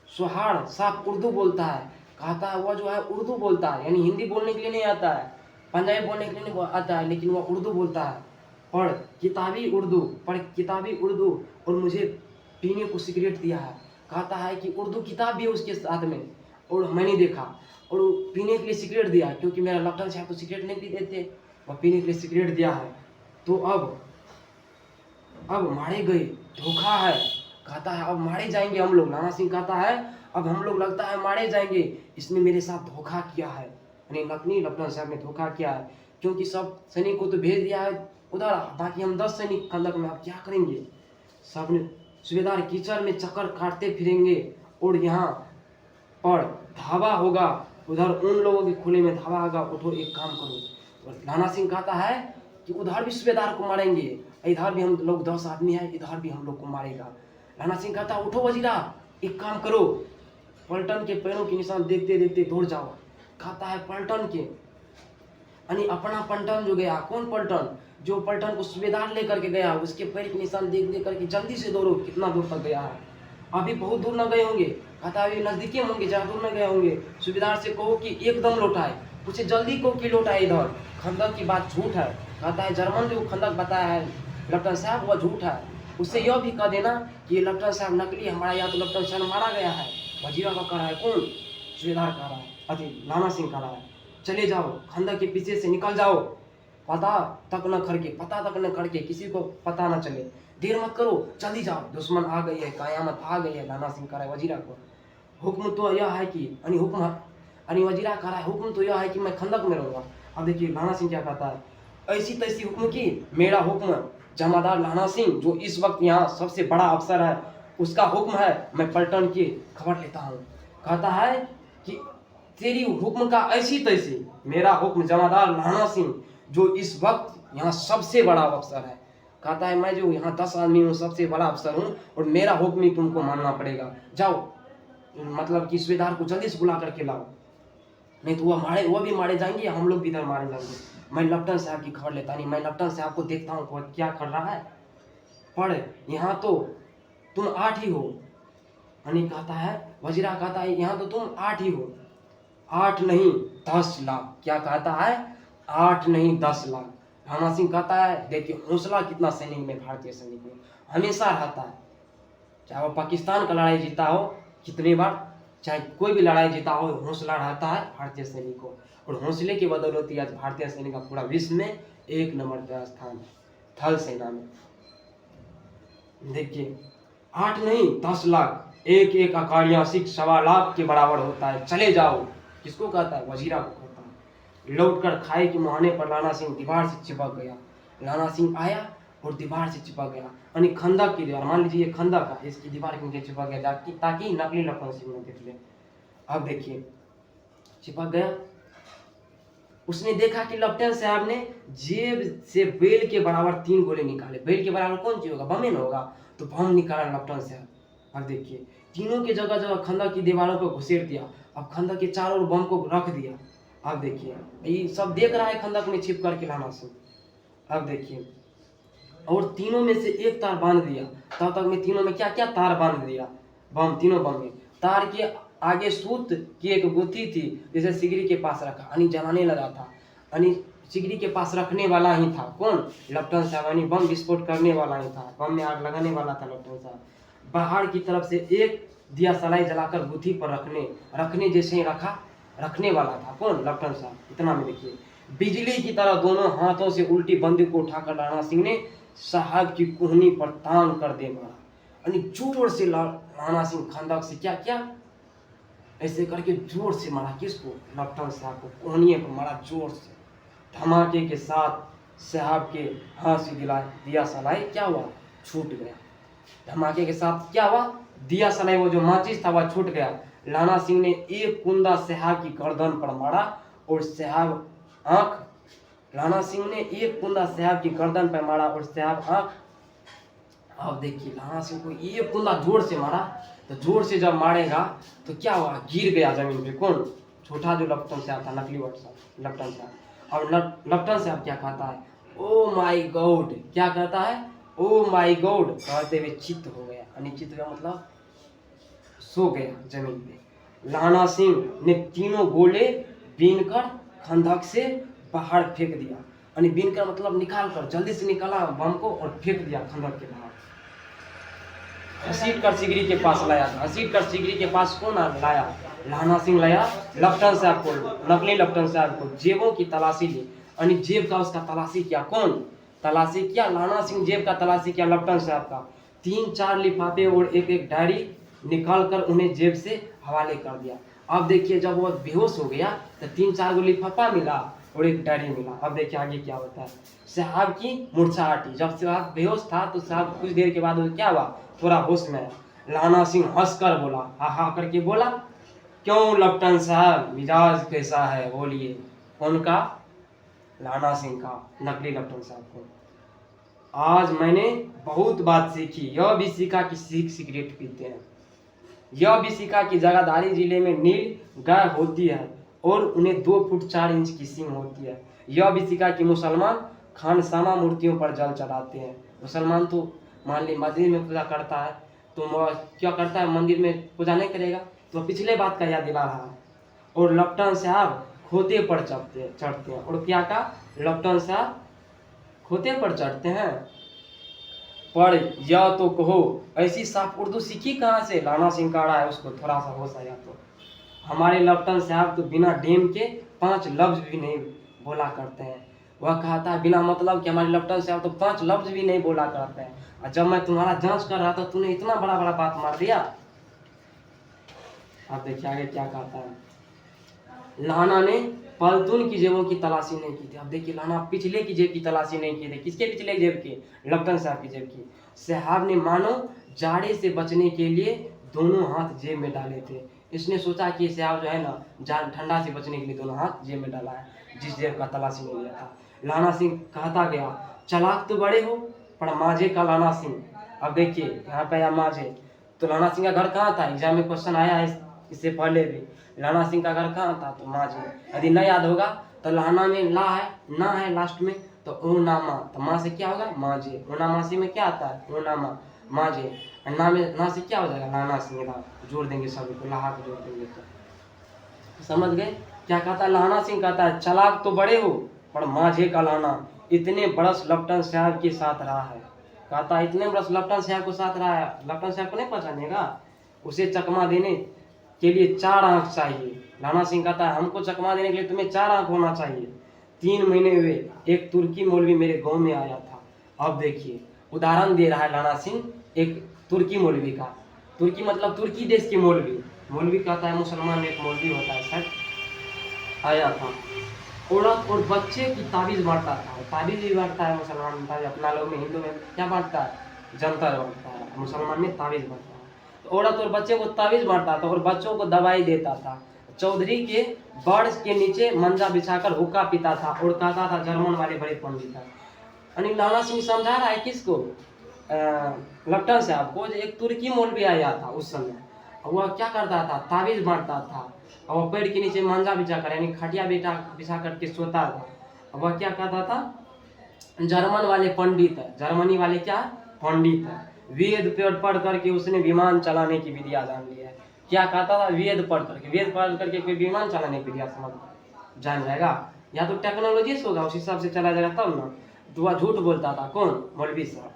सुहाड़ साफ उर्दू बोलता है। कहता है वह जो है उर्दू बोलता है, यानी हिंदी बोलने के लिए नहीं आता है, पंजाबी बोलने के लिए नहीं आता है, लेकिन वह उर्दू बोलता है। पढ़ किताबी उर्दू, और मुझे पीने को सिगरेट दिया है। कहता है कि उर्दू किताब भी है उसके साथ में, और मैंने देखा, और पीने के लिए सिगरेट दिया, क्योंकि मेरा लपटन साहब तो सिगरेट नहीं पीते थे, वह पीने के लिए सिगरेट दिया है। तो अब मारे गए, धोखा है। कहता है अब मारे जाएंगे हम लोग। राणा सिंह कहता है अब हम लोग लगता है मारे जाएंगे, इसने मेरे साथ धोखा किया है, यानी नकली लपटन साहब ने धोखा किया है, क्योंकि सब सैनिक को तो भेज दिया है उधर, बाकी हम 10 सैनिक खंदक में, अब क्या करेंगे। सब ने सूबेदार कीचड़ में चक्कर काटते फिरेंगे, और यहाँ पर धावा होगा, उधर उन लोगों के खुले में धावा होगा, उठो एक काम करो। और राणा सिंह कहता है कि उधर भी सूबेदार को मारेंगे, इधर भी हम लोग 10 आदमी है, इधर भी हम लोग को मारेगा। राणा सिंह कहता है उठो वजीरा, एक काम करो, पलटन के पैरों के निशान देखते देखते दौड़ जाओ। कहता है पलटन के, यानी अपना पलटन जो गया, कौन पलटन, जो पलटन को सूबेदार लेकर के गया, उसके पैर के निशान देख देख करके जल्दी से दौड़ो। कितना दूर तक गया है, अभी बहुत दूर न गए होंगे। कहता है अभी नजदीकी होंगे, ज़्यादा दूर न गए होंगे। सूबेदार से कहो कि एकदम लौटाए। उसे जल्दी को की लौटा इधर। खंदक की बात झूठ है। कहता है जर्मन जो खंदक बताया है लेफ्टिनेंट साहब वह झूठ है। उससे यह भी कह देना कि लेफ्टिनेंट साहब नकली है, हमारा यहाँ तो लेफ्टिनेंट साहब मारा गया है। वजीरा का कह रहा है कौन? सूबेदार कह रहा है, अति लाना सिंह कह रहा है चले जाओ खंदक के पीछे से निकल जाओ, पता तक न करके किसी को पता न चले, देर मत करो जल्दी जाओ, दुश्मन आ गई है, कयामत आ गई है। लाना सिंह कह रहा है वजीरा को हुक्म तो यह है कि वजीरा कह रहा है हुक्म तो यह है कि मैं खंदक में रहूंगा। अब देखिए लाना सिंह क्या कहता है, ऐसी तैसी हुक्म की, मेरा हुक्म जमादार लाना सिंह जो इस वक्त यहाँ सबसे बड़ा अफसर है उसका हुक्म है, मैं पलटन की खबर लेता हूँ। कहता है कि तेरी हुक्म का ऐसी तैसी, मेरा हुक्म जमादार लाना सिंह जो इस वक्त यहाँ सबसे बड़ा अफसर है। कहता है मैं जो यहाँ 10 आदमी हूँ सबसे बड़ा अफसर हूँ और मेरा हुक्म ही तुमको मानना पड़ेगा। जाओ मतलब कि सूबेदार को जल्दी से बुला करके लाओ, नहीं तो वह भी मारे जाएंगे, हम लोग भी इधर मारे जाएंगे। मैं लेफ्टिनेंट साहब की खबर लेता नहीं, मैं लेफ्टिनेंट साहब को देखता हूँ क्या कर रहा है। पढ़ यहाँ तो तुम 8 ही हो। यानी कहता है वजीरा कहता है यहाँ तो तुम 8 ही हो, 8 नहीं 10 लाख। क्या कहता है? 8 नहीं 10 लाख। लाना सिंह कहता है देखिए हौसला कितना सैनिक में, भारतीय सैनिक में हमेशा रहता है, चाहे वो पाकिस्तान का लड़ाई जीता हो कितनी बार, चाहे कोई भी लड़ाई जीता हो, हौसला रहता है भारतीय सैनिक को। और हौसले की बदौलत ही आज भारतीय सैनिक का पूरा विश्व में 1 नंबर का स्थान है थल सेना में। देखिए 8 नहीं 10 लाख, एक एक अकालियां सिख 1.25 लाख के बराबर होता है। चले जाओ, किसको कहता है? वजीरा को कहता है। लौटकर खाए के मुहाने पर लाना सिंह दीवार से चिपक गया। लाना सिंह आया और दीवार से चिपक गया, यानी खंदक की दीवार, मान लीजिए ये खंदक है, इसकी दीवार के नीचे चिपक गया ताकि नकली लेफ्टिनेंट सिंह न देख ले। अब देखिए चिपक गया, उसने देखा कि लेफ्टिनेंट साहब ने जेब से बेल के बराबर 3 गोले निकाले। बेल के बराबर कौन चीज होगा? बम ही ना होगा, तो बम निकाला लेफ्टिनेंट साहब। अब देखिए तीनों की जगह जगह खंदक की दीवारों को घुसेड़ दिया। अब खंदक के चारों ओर बम को रख दिया। अब देखिए ये सब देख रहा है खंदक में छिप करके लाना सिंह। अब देखिए और तीनों में से एक तार बांध दिया। तब तक में तीनों में क्या क्या तार बांध दिया, बम, तीनों बम में। तार के आगे सूत की एक गुत्थी थी जिसे सिगरी के पास रखा, यानी जलाने लगा था, यानी सिगरी के पास रखने वाला ही था कौन? लेफ्टिनेंट साहब, यानी बम विस्फोट करने वाला ही था, बम में आग लगाने वाला था लेफ्टिनेंट साहब। बाहर की तरफ से एक दिया सलाई जलाकर गुत्थी पर रखने जैसे ही रखने वाला था कौन? लेफ्टिनेंट साहब। इतना में देखिए बिजली की तरह दोनों हाथों से उल्टी बंदूक को उठाकर लाना सिंह ने साहब की कोहनी पर तान कर दे मारा, यानी जोर से लाना सिंह खंदक से क्या क्या ऐसे करके जोर से मारा। किसको? लेफ्टिनेंट साहब को कोहनी पर मारा जोर से। धमाके के साथ साहब के हाथ से दिया सलाई क्या हुआ? छूट गया। धमाके के साथ क्या हुआ? दिया सलाई वो जो माचिस था वह छूट गया। लाना सिंह ने एक कुंदा साहब की गर्दन पर मारा और साहब आंख, लाना सिंह ने एक कुंदा साहब की गर्दन पर मारा और साहब आंख। अब देखिए लाना सिंह को एक कुंदा जोर से मारा, तो जोर से जब मारेगा तो क्या हुआ? गिर गया जमीन पे कौन? छोटा जो लेफ्टिनेंट साहब था, नकली लेफ्टिनेंट साहब। और लेफ्टिनेंट साहब क्या कहता है? Oh my God. क्या कहता है? ओ माय गॉड कहते हुए चित्त हो गया, यानी चित्त का मतलब सो गया जमीन पे। लाना सिंह ने तीनों गोले बीनकर खंदक से बाहर फेंक दिया, यानी बीनकर मतलब निकाल कर, जल्दी से निकाला बम को और फेंक दिया खंदक के बाहर। घसीट कर सिगरी के पास लाया। घसीट कर सिगरी के पास कौन लाया? लाना सिंह लाया लेफ्टिनेंट साहब को, नकली लेफ्टिनेंट साहब को। जेबों की तलाशी ली, यानी जेब का उसका तलाशी किया। कौन तलाशी किया? लाना सिंह जेब का तलाशी किया लेफ्टिनेंट साहब का। 3-4 लिफाफे और एक डायरी निकाल कर उन्हें जेब से हवाले कर दिया। अब देखिए जब वो बेहोश हो गया तो 3-4 लिफाफा मिला और एक डायरी मिला। अब देखिए आगे क्या होता है। साहब की मूर्छा हटी। जब साहब बेहोश था तो साहब कुछ देर के बाद क्या हुआ? थोड़ा होश में। लाना सिंह हंसकर बोला, हा हा करके बोला, क्यों लेफ्टिनेंट साहब मिजाज कैसा है बोलिए। कौन का? लाना सिंह का, नकली लेफ्टिनेंट साहब को। आज मैंने बहुत बात सीखी, यह भी सीखा कि सिख सिगरेट पीते हैं, यह भी सीखा कि जगाधारी जिले में नील गाय होती है और उन्हें 2 फुट 4 इंच की सींग होती है। यह भी सीखा कि मुसलमान खानसामा मूर्तियों पर जल चढ़ाते हैं। मुसलमान तो मान ली मंदिर में पूजा करता है, तो क्या करता है? मंदिर में पूजा नहीं करेगा, तो पिछले बात का याद दिला रहा है। और लेफ्टिनेंट साहब खोते पर चढ़ते हैं। और क्या कहा? लेफ्टिनेंट साहब खोते पर चढ़ते हैं। पढ़ या तो कहो, ऐसी साफ उर्दू सीखी कहाँ से? लाना सिंह का रहा है, उसको थोड़ा सा होश आया तो। हमारे लेफ्टिनेंट साहब तो बिना डेम के 5 लफ्ज भी नहीं बोला करते हैं। वह कहता है बिना मतलब कि हमारे लेफ्टिनेंट साहब तो 5 लफ्ज भी नहीं बोला करते हैं। और जब मैं तुम्हारा जांच कर रहा था तूने इतना बड़ा बड़ा बात मार दिया। अब देखिए आगे क्या कहता है। लाना ने पलतून की जेबों की तलाशी नहीं की थी। अब देखिए लाना पिछले की जेब की तलाशी नहीं की थी। किसके पिछले जेब की? लेफ्टिनेंट साहब की जेब की। साहब ने मानो जाड़े से बचने के लिए दोनों हाथ जेब में डाले थे। इसने सोचा कि साहब जो है ना ठंडा से बचने के लिए दोनों हाथ जेब में डाला है, जिस जेब का तलाशी नहीं लिया था। लाना सिंह कहता गया, चालाक तो बड़े हो पर मांझे का लाना सिंह। अब देखिए यहाँ पे आया मांझे, तो लाना सिंह का घर कहाँ था? एग्जाम में क्वेश्चन आया है इससे पहले भी। लाना सिंह का घर कहाँ था? तो मांझे। यदि न याद होगा तो लाना में ला है, ना है लास्ट में, तो ओ नामा, तो माँ से क्या होगा? मांझे। ओ नामासी में क्या आता है? ओ नामा, मांझे। ना में ना से क्या हो जाएगा? लाना सिंह। जोड़ देंगे सभी को, लहा को जोड़ देंगे तो समझ गए। क्या कहता है लाना सिंह? कहता है चालाक तो बड़े हो पर मांझे का लाना इतने बरस लेफ्टिनेंट साहब के साथ रहा है। कहता है इतने बरस लेफ्टिनेंट साहब को साथ रहा है, लेफ्टिनेंट साहब को नहीं पहचानेगा? उसे चकमा देने के लिए 4 आंख चाहिए। लाना सिंह कहता है हमको चकमा देने के लिए तुम्हें 4 आंख होना चाहिए। 3 महीने हुए एक तुर्की मौलवी मेरे गांव में आया था। अब देखिए उदाहरण दे रहा है लाना सिंह एक तुर्की मौलवी का। तुर्की मतलब तुर्की देश के मौलवी। मौलवी कहता है मुसलमान में एक मौलवी होता है शायद, आया था। औरत और बच्चे की ताबीज बांटता था। ताबीज भी बांटता है मुसलमान, अपना लोग में हिंदू में क्या बांटता है? जंतर बांटता है, मुसलमान में ताबीज बांटता है। तो औरत और बच्चे को ताबीज बांटता था और बच्चों को दवाई देता था। चौधरी के बर्ड के नीचे मंजा बिछाकर हुक्का पीता था और कहता था जर्मन वाले बड़े पंडित हैं। यानी लाना सिंह समझा रहा है किसको? लेफ्टिनेंट साहब को। एक तुर्की मौलवी आया था उस समय, वह क्या करता था? ताबीज बांटता था। और वह पेड़ के नीचे मांझा बिछा कर यानी खटिया बिछा करके सोता था। वह क्या कहता था? जर्मन वाले पंडित है, जर्मनी वाले क्या? पंडित है। वेद पढ़ करके उसने विमान चलाने की विधिया जान ली है। क्या कहता था? वेद पढ़ करके कोई विमान चलाने की विधिया समझ जान जाएगा? या तो टेक्नोलॉजी से होगा, उस हिसाब से चला जाएगा तब ना। तो वह झूठ बोलता था। कौन? मौलवी साहब।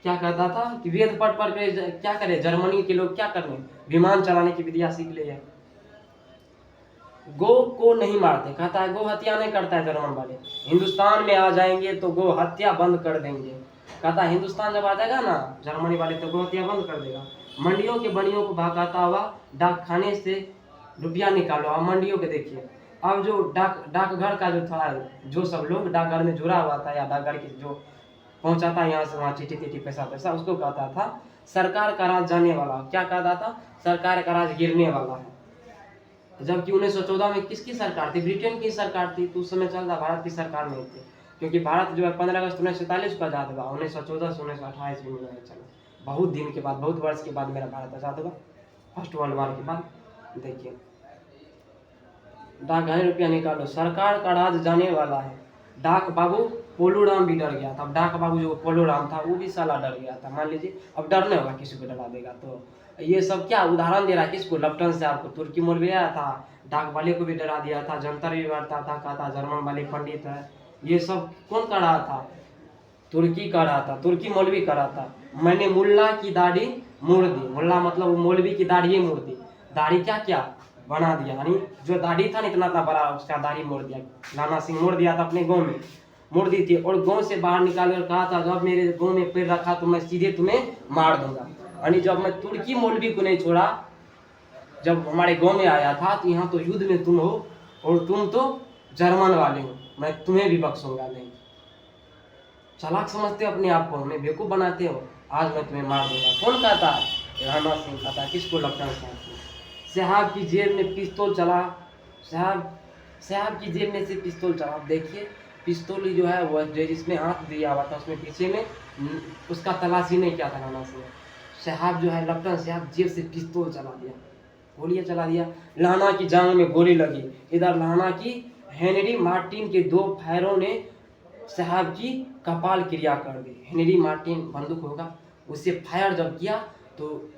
क्या कहता था कि वेद पढ़ के क्या करे? जर्मनी के लोग क्या करने? विमान चलाने की विधिया सीख ले है। गो को नहीं मारते। कहता है गो हत्या नहीं करता है जर्मन वाले। हिंदुस्तान में आ जाएंगे तो गो हत्या बंद कर देंगे। कहता है हिंदुस्तान जब आ जाएगा ना जर्मनी वाले तो गो हत्या बंद कर देगा। मंडियों के बनियों को भगाता हुआ डाक खाने से रुपया निकालो। अब मंडियों के देखिए, अब जो डाकघर का जो था, जो सब लोग डाकघर में जुड़ा हुआ था या डाकघर की जो पहुंचाता यहाँ से वहाँ चिट्ठी पैसा उसको कहता था सरकार का राज जाने वाला। क्या कहता था? सरकार का राज गिरने वाला है। जबकि 1914 में किसकी सरकार थी? ब्रिटेन की सरकार थी। तो उस समय चल रहा भारत की सरकार नहीं थी, क्योंकि भारत जो है 15 अगस्त 1947 को आजाद हुआ। 1914 से 1928 में नहीं चला। बहुत दिन के बाद, बहुत वर्ष के बाद मेरा भारत आजाद हुआ, फर्स्ट वर्ल्ड वॉर के बाद। देखिए डाकघर रुपया निकालो, सरकार का राज जाने वाला है। डाक बाबू पोलूराम भी डर गया था। अब डाक बाबू जो पोलूराम था वो भी साला डर गया था। मान लीजिए अब डरने होगा, किसी को डरा देगा। तो ये सब क्या उदाहरण दे रहा है किसको? लेफ्टिनेंट साहब को। तुर्की मौलवी आया था, डाक वाले को भी डरा दिया था, जंतर भी बांटता था, कहा था जर्मन वाले पंडित है। ये सब कौन कर रहा था? तुर्की कर रहा था, तुर्की मौलवी कर रहा था। मैंने मुल्ला की दाढ़ी मोड़ दी। मुल्ला मतलब वो मौलवी की दाढ़ी मोड़ दी। दाढ़ी क्या क्या बना दिया, यानी जो दाढ़ी था ना इतना बड़ा, उसका दाढ़ी मोड़ दिया। लाना सिंह मोड़ दिया था अपने गाँव में, मोड़ दी थी। और गाँव से बाहर निकाल कर कहा था जब मेरे गाँव में पैर रखा तो मैं सीधे तुम्हें मार दूंगा। यानी जब मैं तुर्की मौलवी को नहीं छोड़ा, जब हमारे गांव में आया था तो यहाँ तो युद्ध में तुम हो और तुम तो जर्मन वाले हो, मैं तुम्हें भी बख्शूंगा नहीं। चालाक समझते हो अपने आप को, हमें बेवकूफ बनाते हो। आज मैं तुम्हें मार दूंगा। कौन कहता है? राणा सिंह कहता है। किसको? लेफ्टिनेंट साहब को। साहब की जेब में पिस्तौल चला। साहब की जेब में से पिस्तौल चला। देखिए पिस्तौल जो है वह जिसमें हाथ दिया हुआ था उसमें पीछे में उसका तलाशी नहीं किया था राणा सिंह। साहब जो है लेफ्टिनेंट साहब जेब से पिस्तौल चला दिया, गोलियां चला दिया। लाना की जांग में गोली लगी। इधर लाना की हेनरी मार्टिन के 2 फायरों ने साहब की कपाल क्रिया कर दी। हेनरी मार्टिन बंदूक होगा, उससे फायर जब किया तो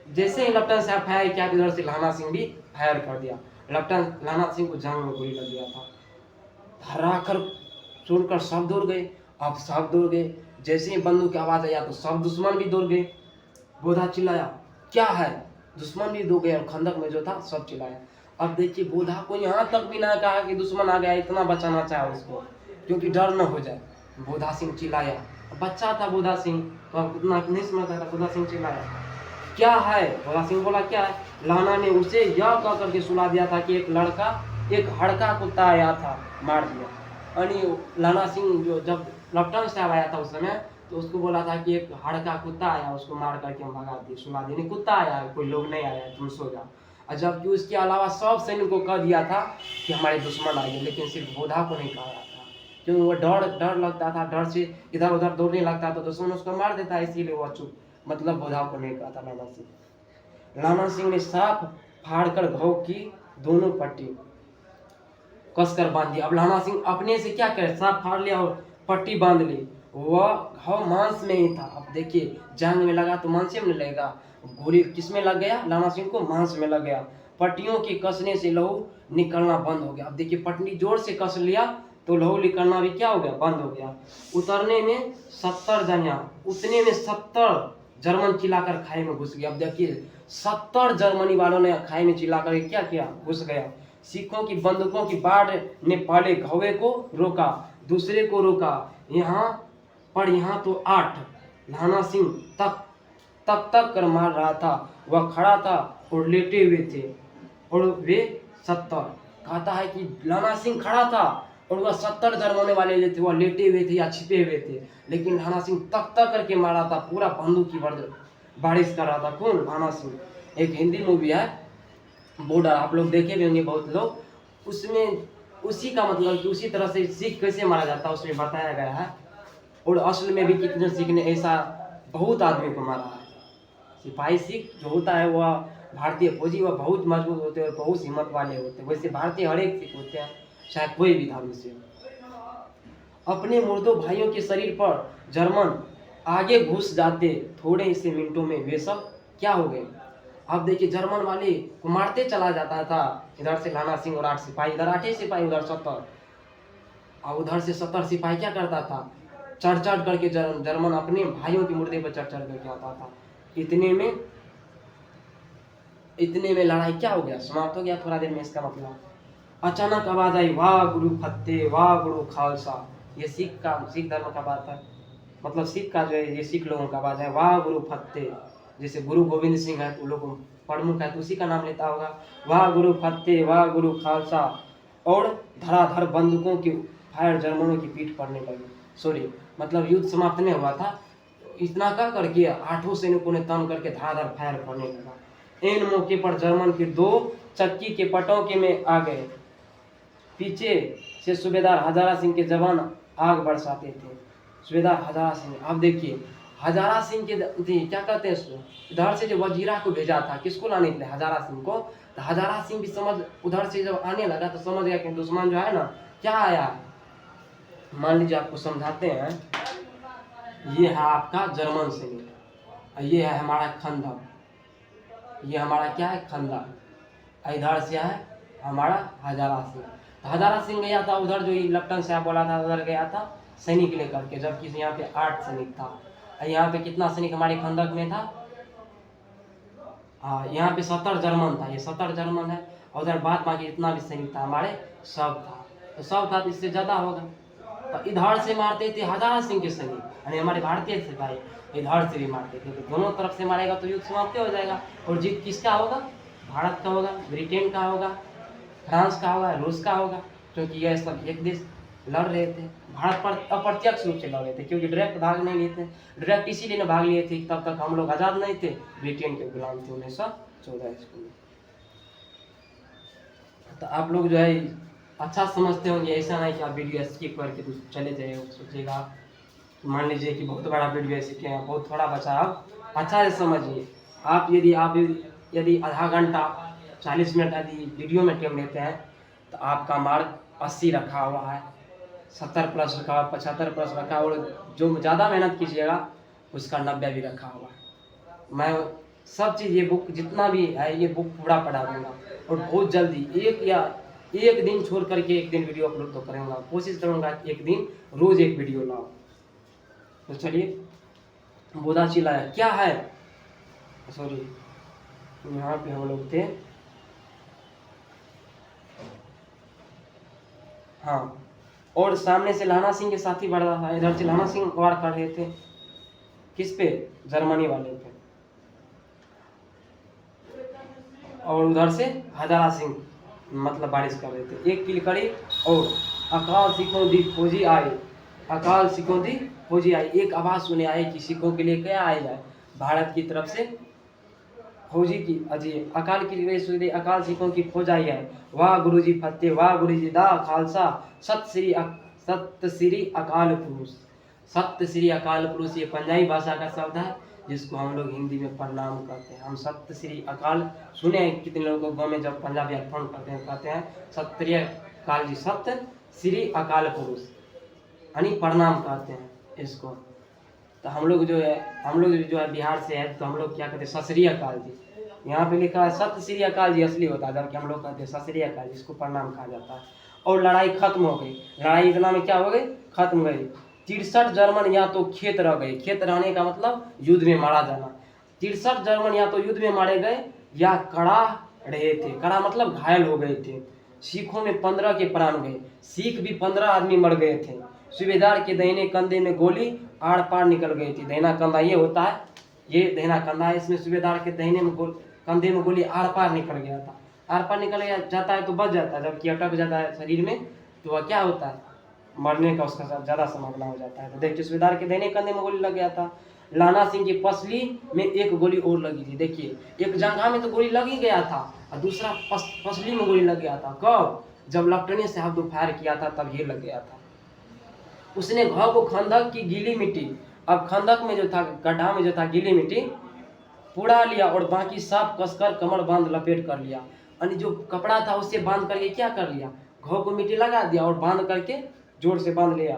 जैसे ही लेफ्टिनेंट साहब फायर किया इधर से लाना सिंह भी फायर कर दिया। लेफ्टिनेंट लाना सिंह को जांग में गोली लग गया था। धर्रा कर सुनकर सब दौड़ गए। अब सब दौड़ गए, जैसे ही बंदूक की आवाज आया तो सब दुश्मन भी दौड़ गए। बोधा चिल्लाया, क्या है? दुश्मन भी दौड़ गए और खंदक में जो था सब चिल्लाया। अब देखिए बोधा को यहाँ तक भी ना कहा कि दुश्मन आ गया, इतना बचाना चाहा उसको, क्योंकि डर न हो जाए। बोधा सिंह चिल्लाया, बच्चा था बोधा सिंह तो अब उतना नहीं समझता था। बोधा सिंह चिल्लाया, क्या है? बोधा सिंह बोला, क्या है? लाना ने उसे यह कह करके सुला दिया था कि एक लड़का, एक हड़का कुत्ता आया था, मार दिया। यानी लाना सिंह जो जब लेफ्टिनेंट साहब आया था उस समय, तो उसको बोला था कि एक हड़का कुत्ता आया, उसको मार करके हम भगा दिए, सुला दिए। नहीं, कुत्ता आया है, कोई लोग नहीं आया, तुम सो जाओ। और जबकि उसके अलावा सब सैनिकों को कह दिया था कि हमारे दुश्मन आएंगे, लेकिन सिर्फ बोधा को नहीं कहा था, क्योंकि वो डर लगता था, डर से इधर उधर दौड़ने लगता तो दुश्मन उसको मार देता, इसीलिए वो चुप, मतलब बोधा को नहीं कहा था लाना सिंह। लाना सिंह ने साफ फाड़ कर घाव की दोनों पट्टी कसकर बांध दी। अब लाना सिंह अपने से क्या करे, साफ फाड़ लिया और पट्टी बांध ली। वह घाव मांस में ही था। अब देखिए, जांग में लगा तो मांस में लगेगा, गोली किस में लग गया? लाना सिंह को मांस में लग गया। पट्टियों के कसने से लहू निकलना बंद हो गया। अब देखिए, पट्टी जोर से कस लिया तो लहू निकलना भी क्या हो गया? बंद हो गया। उतरने में 70 जनिया, उतने में 70 जर्मन चिल्लाकर खाई में घुस गया। अब देखिए, 70 जर्मनी वालों ने खाई में चिल्लाकर क्या किया? घुस गया। सिखों की बंदूकों की बाढ़ ने पहले घवे को रोका, दूसरे को रोका, यहाँ तो 8। लाना सिंह तक कर मार रहा था। वह खड़ा था और लेटे हुए थे और वे 70। कहता है कि लाना सिंह खड़ा था और वह 70 जर्मनी वाले जो थे वह लेटे हुए थे या छिपे हुए थे, लेकिन लाना सिंह तक करके मारा था, पूरा बंदूक की बारिश कर रहा था। कौन? लाना सिंह। एक हिंदी मूवी है बॉर्डर, आप लोग देखे भी होंगे बहुत लोग, उसमें उसी का मतलब कि उसी तरह से सिख कैसे मारा जाता है उसमें बताया गया है। और असल में भी कितने सिख ने ऐसा बहुत आदमी को मारा है। सिपाही सिख जो होता है वह भारतीय फौजी, वह बहुत मजबूत होते हैं और बहुत हिम्मत वाले होते हैं। वैसे भारतीय हर एक सिख होते हैं, चाहे कोई भी धर्म से हो। अपने मुर्दों भाइयों के शरीर पर जर्मन आगे घुस जाते, थोड़े से मिनटों में वे सब क्या हो गए? अब देखिए, जर्मन वाले को मारते चला जाता था, इधर से लाना सिंह और 8 सिपाही, इधर 8 सिपाही, उधर 70, और उधर से 70 सिपाही क्या करता था? चढ़ करके जर्मन अपने भाइयों के मुर्दे पर चढ़ करके आता था। इतने में लड़ाई क्या हो गया? समाप्त हो गया थोड़ा देर में। इसका मतलब अचानक आवाज आई, वाह गुरु फतेह, वाह गुरु खालसा। ये सिख धर्म का बात है, मतलब सिख का जो है, ये सिख लोगों का आवाज है, वाह गुरु फतेह। जैसे गुरु गोविंद सिंह है तो लोग प्रमुख है तो उसी का नाम लेता होगा, वाह गुरु फतेह, वाह गुरु खालसा। और धड़ाधड़ बंदूकों की फायर जर्मनों की पीठ पड़ने लगी। सॉरी, मतलब युद्ध समाप्त नहीं हुआ था, इतना कह करके 8 सैनिकों ने तन करके धड़ाधड़ फायर पड़ने लगा। इन मौके पर जर्मन के 2 चक्की के पटौके में आ गए। पीछे से सूबेदार हजारा सिंह के जवान आग बरसाते थे। सूबेदार हजारा सिंह, अब देखिए हजारा सिंह के क्या कहते हैं उसको, इधर से जो वजीरा को भेजा था, किसको लाने के लिए? हजारा सिंह को। तो हजारा सिंह भी समझ, उधर से जब आने लगा तो समझ गया कि दुश्मन जो है ना क्या आया। मान लीजिए आपको समझाते हैं, ये है आपका जर्मन सैनिक, ये है हमारा खंदक, ये हमारा क्या है? खंदक। इधर से है हमारा हजारा सिंह। तो हजारा सिंह गया था उधर, जो लेफ्टिनेंट साहब बोला था, उधर गया था सैनिक लेकर के, जबकि यहाँ पे 8 सैनिक था। यहाँ पे कितना सैनिक हमारे खंदक में था? हाँ, यहाँ पे 70 जर्मन था, ये 70 जर्मन है, और उधर बाद बाकी जितना भी सैनिक था हमारे सब था। तो सब था तो इससे ज़्यादा होगा। तो इधर से मारते थे हजारा सिंह के सैनिक, यानी हमारे भारतीय सिपाही, इधर से भी मारते थे। तो दोनों तरफ से मारेगा तो युद्ध समाप्त हो जाएगा। और जीत किसका होगा? भारत का होगा, ब्रिटेन का होगा, फ्रांस का होगा, रूस का होगा, क्योंकि यह सब एक देश लड़ रहे थे। भारत पर अप्रत्यक्ष रूप से लड़ रहे थे, क्योंकि डायरेक्ट भाग नहीं लिए थे। डायरेक्ट इसीलिए भाग लिए थे तब तक हम लोग आज़ाद नहीं थे, ब्रिटेन के गुलाम थे 1914 ईस्वी में। तो आप लोग जो है अच्छा समझते होंगे, ऐसा नहीं कि आप वीडियो स्किप करके चले जाए सोचिएगा। मान लीजिए कि बहुत बड़ा वीडियो सीखे हैं, बहुत थोड़ा बचा, आप अच्छा से समझिए। आप यदि आधा घंटा 40 मिनट यदि वीडियो में टाइम लेते हैं तो आपका मार्क 80 रखा हुआ है, 70 प्लस रखा हुआ, 75 प्लस रखा हुआ, और जो ज़्यादा मेहनत कीजिएगा उसका 90 भी रखा हुआ है। मैं सब चीज़, ये बुक जितना भी है ये बुक पूरा पढ़ा दूँगा, और बहुत जल्दी एक दिन छोड़ करके एक दिन वीडियो अपलोड तो करूँगा, कोशिश करूँगा एक दिन रोज एक वीडियो लाओ। तो चलिए, बोधा चिल्लाया क्या है, सॉरी यहाँ पे हम लोग थे, हाँ। और सामने से लहना सिंह के साथी बढ़ रहा था, इधर से लहना सिंह वार कर रहे थे, किस पे, जर्मनी वाले पे, और उधर से हजारा सिंह मतलब बारिश कर रहे थे। एक किल करी और अकाल सिखों दी फौजी आए, अकाल सिखों दी फौजी आई, एक आवाज़ सुने आए कि सिखों के लिए क्या आया जाए, भारत की तरफ से फौजी की अजय अकाल की वजह से अकाल सिखों की फौज आई है। वाह गुरुजी फतेह, वाह गुरुजी दा खालसा, सत श्री अकाल पुरुष। सत श्री अकाल पुरुष ये पंजाबी भाषा का शब्द है, जिसको हम लोग हिंदी में प्रणाम कहते हैं। हम सत श्री अकाल सुने हैं कितने लोगों को गाँव में जब पंजाबी फोन करते हैं कहते हैं सत श्री अकाल जी, सत श्री अकाल पुरुष यानी प्रणाम कहते हैं इसको। तो हम लोग जो है बिहार से है, तो हम लोग क्या कहते हैं सत श्री अकाल जी। यहाँ पे लिखा है सत श्री अकाल जी असली होता है, जबकि हम लोग कहते हैं सत श्री अकाल जी, इसको प्रणाम कहा जाता है। और लड़ाई खत्म हो गई, लड़ाई इतना में क्या हो गई, खत्म गई। 63 जर्मन या तो खेत रह गए, खेत रहने का मतलब युद्ध में मारा जाना। 63 जर्मन या तो युद्ध में मारे गए या कड़ा रहे थे, कड़ा मतलब घायल हो गए थे। सिखों में 15 के प्राण गए, सिख भी 15 आदमी मर गए थे। सूबेदार के दाहिने कंधे में गोली आड़ पार निकल गई थी। दहिना कंधा ये होता है, ये दहिना कंधा है, इसमें सूबेदार के दाहिने में कंधे में गोली आड़ पार निकल गया था। आड़ पार निकल जाता है तो बच जाता है, जबकि अटक जाता है शरीर में तो वह क्या होता है, मरने का उसका ज़्यादा संभावना हो जाता है। तो देखिए सूबेदार के दाहिने कंधे में गोली लग गया था। लाना सिंह की पसली में एक गोली और लगी थी। देखिए एक जंघा में तो गोली लग ही गया था और दूसरा पसली में गोली लग गया था। कब, जब लेफ्टिनेंट साहब ने फायर किया था तब ये लग गया था। उसने घाव को खंदक की गीली मिट्टी, अब खंदक में जो था, गड्ढा में जो था गीली मिट्टी पूरा लिया और बाकी साफ कसकर कमर बांध लपेट कर लिया। यानी जो कपड़ा था उससे बांध करके क्या कर लिया, घाव को मिट्टी लगा दिया और बांध करके जोर से बांध लिया।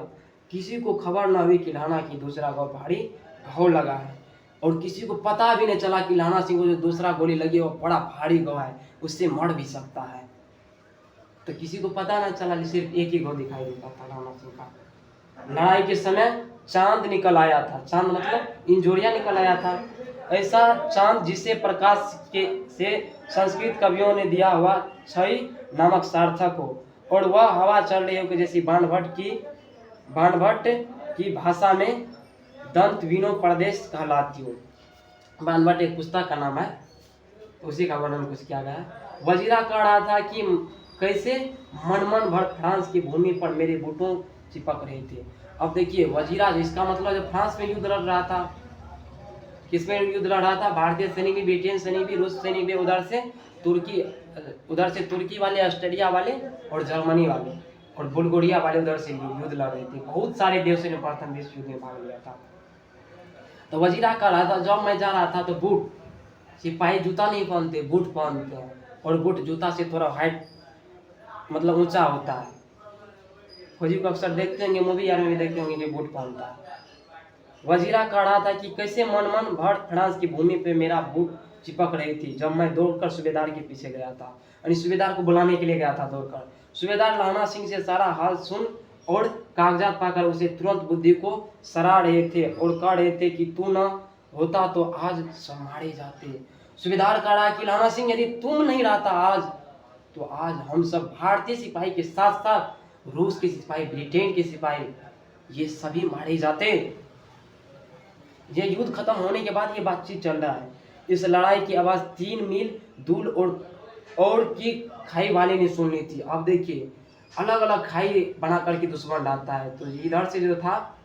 किसी को खबर ना हुई कि लाना की दूसरा घाव भारी घाव लगा है, और किसी को पता भी नहीं चला कि लाना सिंह को जो दूसरा गोली लगी वो बड़ा भारी घाव है, उससे मर भी सकता है। तो किसी को पता ना चला, सिर्फ एक ही घाव दिखाई देता था लाना सिंह का। लड़ाई के समय चांद निकल आया था, चांद मतलब इंजोरिया निकल आया था, ऐसा चांद जिसे प्रकाश के से संस्कृत कवियों ने दिया हुआ छई नामक सार्थक हो, और वह हवा चल रही हो कि जैसी बाणभट्ट की भाषा में दंत विनो प्रदेश कहलाती हो। बाणभट्ट एक पुस्तक का नाम है, उसी का वर्णन कुछ किया गया है। वजीरा कह रहा था कि कैसे मन भर फ्रांस की भूमि पर मेरे बूटों चिपक रहे थे। अब देखिए वजीरा, इसका मतलब जब फ्रांस में युद्ध लड़ रहा था, किसमें युद्ध लड़ रहा था, भारतीय सैनिक भी, ब्रिटेन सैनिक भी, रूस सैनिक भी, उधर से तुर्की वाले, ऑस्ट्रेलिया वाले और जर्मनी वाले और बुल्गारिया वाले उधर से युद्ध लड़ रहे थे। बहुत सारे देशों ने प्रथम विश्व युद्ध में भाग लिया था। तो वजीरा कह रहा था जब मैं जा रहा था तो बूट, सिपाही जूता नहीं पहनते, बूट पहनते हैं, और बूट जूता से थोड़ा हाइट मतलब ऊंचा होता है। फौजी को अक्सर देखते होंगे, मूवी यार में भी देखते होंगे कि बूट पहनता है। वजीरा कह रहा था कि कैसे मन भर फ्रांस की भूमि पे मेरा बूट चिपक रही थी जब मैं दौड़कर सूबेदार के पीछे गया था, यानी सूबेदार को बुलाने के लिए गया था दौड़कर। सूबेदार लाना सिंह से सारा हाल सुन और कागजात पाकर उसे तुरंत बुद्धि को सराह रहे थे और कह रहे थे कि तू न होता तो आज सब मारे जाते। सूबेदार कह रहा कि लाना सिंह यदि तुम नहीं रहता आज, तो आज हम सब भारतीय सिपाही के साथ साथ रूस के सिपाही, ब्रिटेन के सिपाही, ये सभी मारे जाते। ये युद्ध खत्म होने के बाद ये बातचीत चल रहा है। इस लड़ाई की आवाज़ 3 मील दूर और की खाई वाले ने सुन ली थी। अब देखिए अलग अलग खाई बना करके दुश्मन डालता है। तो इधर से जो था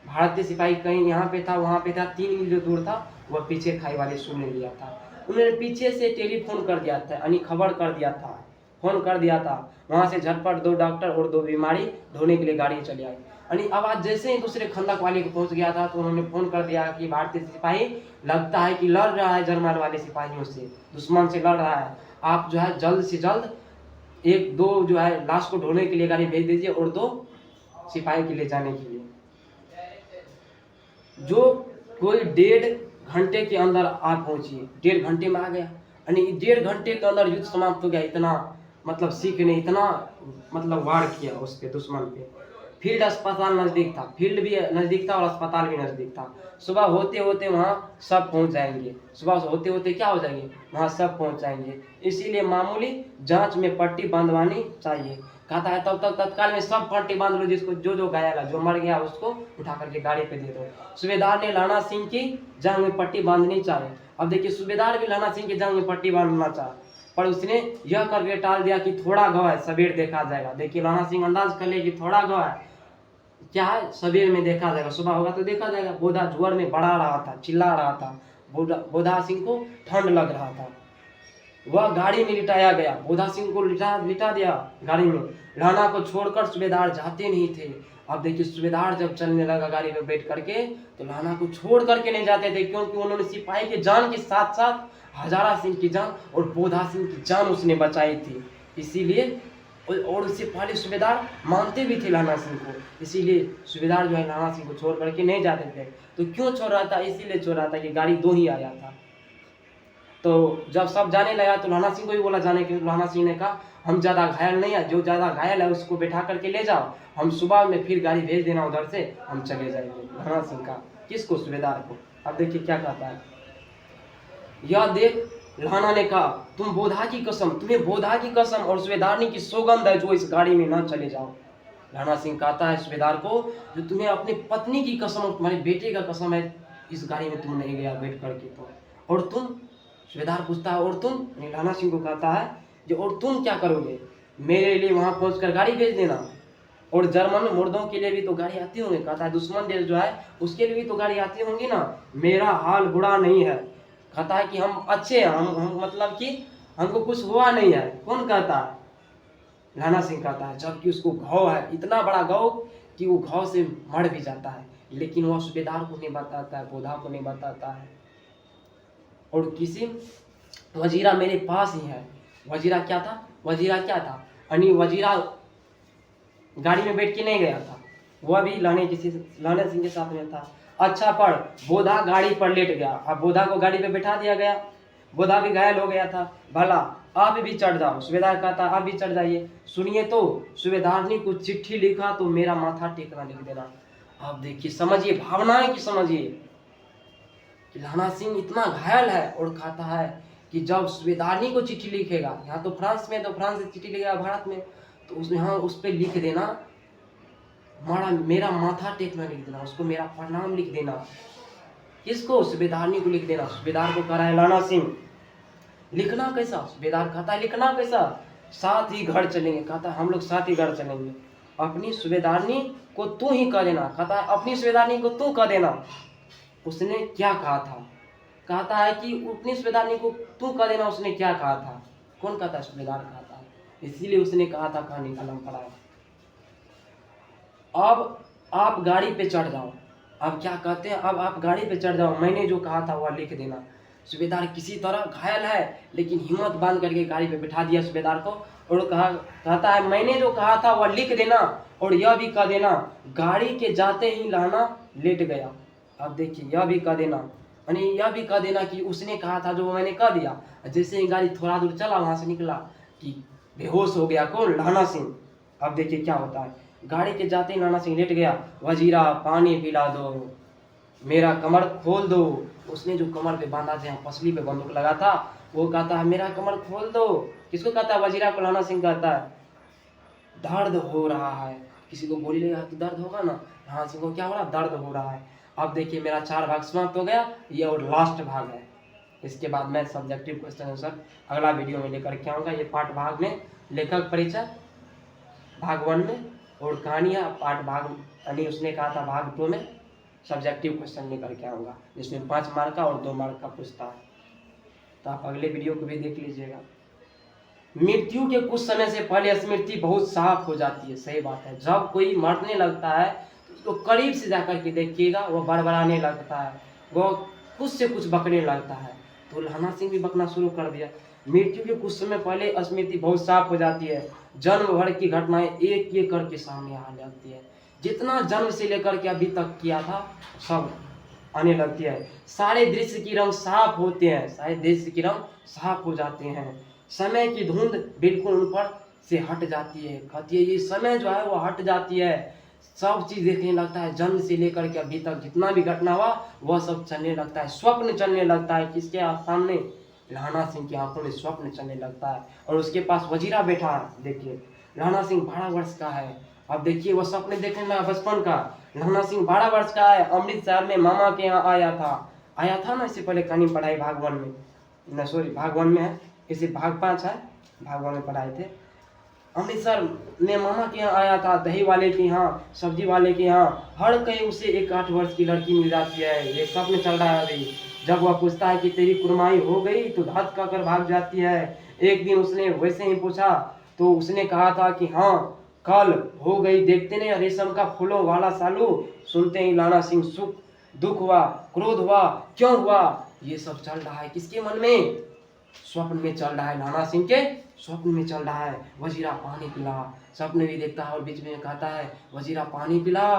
भारतीय सिपाही कहीं यहाँ पे था, वहाँ पे था, 3 मील जो दूर था वह पीछे खाई वाले सुन लिया था। उन्होंने पीछे से टेलीफोन कर दिया था, यानी खबर कर दिया था, फोन कर दिया था। वहाँ से झटपट 2 डॉक्टर और 2 बीमारी ढोने के लिए गाड़ी चली आई। यानी आवाज़ जैसे ही दूसरे खंदक वाले को पहुँच गया था तो उन्होंने फोन कर दिया कि भारतीय सिपाही लगता है कि लड़ रहा है जर्मन वाले सिपाहियों से, दुश्मन से लड़ रहा है, आप जो है जल्द से जल्द 1-2 जो है लाश को ढोने के लिए गाड़ी भेज दीजिए और 2 सिपाही के लिए जाने के लिए। जो कोई 1.5 घंटे के अंदर आ पहुंची, 1.5 घंटे में आ गया। यानी 1.5 घंटे के अंदर युद्ध समाप्त हो गया। इतना मतलब सिख ने इतना मतलब वार किया उस पे, दुश्मन पे। फील्ड अस्पताल नज़दीक था, फील्ड भी नज़दीक था और अस्पताल भी नज़दीक था। सुबह होते होते वहाँ सब पहुँच जाएंगे, सुबह होते होते क्या हो जाएंगे, वहाँ सब पहुँच जाएंगे। इसीलिए मामूली जांच में पट्टी बांधवानी चाहिए। कहता है तब तक तत्काल में सब पट्टी बांध लो, जिसको जो जो घायल है, जो मर गया उसको उठा करके गाड़ी पे दे दो। सूबेदार ने लाना सिंह की जंग में पट्टी बांधनी चाहिए। अब देखिए सूबेदार भी लाना सिंह की जंग में पट्टी बांधना चाहे, पर उसने यह करके टाल दिया कि थोड़ा घाव है, सवेर देखा जाएगा। देखिए लाना सिंह अंदाज कर ले कि थोड़ा घाव है, क्या है, सवेर में देखा जाएगा, सुबह होगा तो देखा जाएगा। बोधा जुआर में बड़ा रहा था, चिल्ला रहा था। बोधा सिंह को ठंड लग रहा था, वह गाड़ी में लिटाया गया। बोधा सिंह को लिटा दिया गाड़ी में। लाना को छोड़कर सूबेदार जाते नहीं थे। अब देखिए सूबेदार जब चलने लगा गाड़ी में बैठ करके, तो लाना को छोड़ करके नहीं जाते थे, क्योंकि उन्होंने सिपाही की जान के साथ साथ हजारा सिंह की जान और बोधा सिंह की जान उसने बचाई थी। इसीलिए और उससे पहले सूबेदार मानते भी थे लाना सिंह को, इसीलिए सूबेदार जो है लाना सिंह को छोड़ करके नहीं जाते थे। तो क्यों छोड़ रहा था, इसीलिए छोड़ रहा था कि गाड़ी 2 ही आया था। तो जब सब जाने लगा तो लाना सिंह को भी बोला जाने के। लाना सिंह ने कहा हम ज़्यादा घायल नहीं है, जो ज़्यादा घायल है उसको बैठा करके ले जाओ, हम सुबह में फिर गाड़ी भेज देना उधर से, हम चले जाएंगे। लाना सिंह का किसको, सूबेदार को। अब देखिए क्या कहता है, यह देख लाना ने कहा तुम बोधा की कसम, तुम्हें बोधा की कसम और सूबेदारनी की सौगंध है जो इस गाड़ी में न चले जाओ। लाना सिंह कहता है सूबेदार को, जो तुम्हें अपनी पत्नी की कसम और तुम्हारे बेटे का कसम है, इस गाड़ी में तुम नहीं गया बैठ करके तो। और तुम, सूबेदार पूछता है और तुम, लाना सिंह को कहता है जो और तुम क्या करोगे, मेरे लिए वहां पहुंचकर गाड़ी भेज देना, और जर्मन मुर्दों के लिए भी तो गाड़ी आती होंगी। कहता है दुश्मन देश जो है उसके लिए भी तो गाड़ी आती होंगी ना, मेरा हाल बुरा नहीं है। कहता है कि हम अच्छे हैं, हम मतलब कि हमको कुछ हुआ नहीं है। कौन कहता है, लाना सिंह कहता है, जबकि उसको घाव है, इतना बड़ा घाव कि वो घाव से मर भी जाता है, लेकिन वह सूबेदार को नहीं बताता है, बोधा को नहीं बताता है। और किसी वजीरा मेरे पास ही है। वजीरा क्या था, वजीरा क्या था, यानी वजीरा गाड़ी में बैठ के नहीं गया था, वह भी लाने सिंह के साथ में था। अच्छा पर बोधा गाड़ी पर लेट गया। अब बोधा को गाड़ी पे बैठा दिया गया, बोधा भी घायल हो गया था। भला आप भी चढ़ जाओ, सूबेदार कहता आप भी चढ़ जाइए। सुनिए तो सूबेदार ने कुछ चिट्ठी लिखा तो मेरा माथा टेकना लिख देना। अब देखिए समझिए भावनाएं की, समझिए कि लाना सिंह इतना घायल है और कहता है कि जब सूबेदारनी को चिट्ठी लिखेगा, यहाँ तो फ्रांस में, तो फ्रांस से चिट्ठी लिखेगा भारत में, तो उस यहाँ उस पर लिख देना मेरा माथा टेकना लिख देना, उसको मेरा प्रणाम लिख देना। किसको, सूबेदारनी को लिख देना। सूबेदार को कह रहा है लाना सिंह, लिखना कैसा, सूबेदार कहता है लिखना कैसा, साथ ही घर चलेंगे। कहता है हम लोग साथ ही घर चलेंगे, अपनी सूबेदारनी को तू ही कह देना। कहता है अपनी सूबेदारनी को तू कह देना। उसने क्या कहा था, कहता है कि अपनी सूबेदारनी को तू कह देना। उसने क्या कहा था, कौन कहता है, सूबेदार कहता है, इसीलिए उसने कहा था, कहानी कलम पड़ा है। अब आप गाड़ी पे चढ़ जाओ। अब क्या कहते हैं, अब आप गाड़ी पे चढ़ जाओ, मैंने जो कहा था वह लिख देना। सूबेदार किसी तरह घायल है, लेकिन हिम्मत बांध करके गाड़ी पे बिठा दिया सूबेदार को, और कहता है मैंने जो कहा था वह लिख देना, और यह भी कह देना गाड़ी के जाते ही लाना लेट गया। अब देखिए यह भी कह देना, यानी यह भी कह देना कि उसने कहा था जो मैंने कह दिया। जैसे ही गाड़ी थोड़ा दूर चला, वहां से निकला कि बेहोश हो गया। कौन, लाना सिंह। अब देखिए क्या होता है, गाड़ी के जाते ही लाना सिंह लेट गया। वजीरा पानी पिला दो, मेरा कमर खोल दो। उसने जो कमर पे बांधा था, पसली पे बंदूक लगा था, वो कहता है मेरा कमर खोल दो। किसको कहता है, वजीरा को लाना सिंह कहता है। दर्द हो रहा है, किसी को गोली लगा तो दर्द होगा ना, लाना सिंह को क्या हो रहा, दर्द हो रहा है। अब देखिए मेरा 4 भाग समाप्त हो गया, ये और लास्ट भाग है। इसके बाद मैं सब्जेक्टिव क्वेश्चन आंसर अगला वीडियो में लेकर के आऊँगा। ये पार्ट भाग में लेखक परिचय भाग 1 में, और कहानियाँ पार्ट भाग, यानी उसने कहा था भाग 2 में सब्जेक्टिव क्वेश्चन लेकर के आऊँगा, जिसमें 5 मार्क का और 2 मार्क का पूछता है। तो आप अगले वीडियो को भी देख लीजिएगा। मृत्यु के कुछ समय से पहले स्मृति बहुत साफ हो जाती है। सही बात है, जब कोई मरने लगता है तो उसको करीब से जाकर के देखिएगा, वो बड़बड़ाने लगता है, वो कुछ से कुछ बकने लगता है। तो लाना सिंह भी बकना शुरू कर दिया। मृत्यु के कुछ समय पहले स्मृति बहुत साफ हो जाती है, जन्म भर की घटनाएं एक एक करके सामने आ जाती है। जितना जन्म से लेकर के अभी तक किया था सब आने लगती है। सारे दृश्य की रंग साफ होते हैं, सारे दृश्य की रंग साफ हो जाते हैं। समय की धुंध बिल्कुल उन पर से हट जाती है। कहती है ये समय जो है वो हट जाती है, सब चीज देखने लगता है, जन्म से लेकर के अभी तक जितना भी घटना हुआ वह सब चलने लगता है, स्वप्न चलने लगता है। किसके सामने? लहना सिंह की आंखों में स्वप्न चलने लगता है। और उसके पास वजीरा बैठा है। देखिए लहना सिंह 12 वर्ष का है। अब देखिए वह सपने देखने लगा बचपन का। लहना सिंह 12 वर्ष का है, अमृतसर में मामा के यहाँ आया था ना, इससे पहले कहानी पढ़ाई भाग 1 में, न सॉरी भाग 1 में है, इसे भाग 5 है, भाग 1 में पढ़ाए थे। अमृतसर में मामा के यहाँ आया था, दही वाले के यहाँ, सब्जी वाले के यहाँ। हर कहीं उसे एक 8 वर्ष की लड़की मिल जाती है। ये स्वप्न चल रहा है अभी। जब वह पूछता है कि तेरी कुर्माई हो गई तो धत कर भाग जाती है। एक दिन उसने वैसे ही पूछा तो उसने कहा था कि हाँ कल हो गई। देखते नहीं रेशम का फूलों वाला सालू। सुनते ही लहना सिंह सुख दुख हुआ, क्रोध हुआ, क्यों हुआ, ये सब चल रहा है किसके मन में? स्वप्न में चल रहा है, लहना सिंह के स्वप्न में चल रहा है। वजीरा पानी पिला, सपने भी देखता है और बीच में कहता है वजीरा पानी पिला।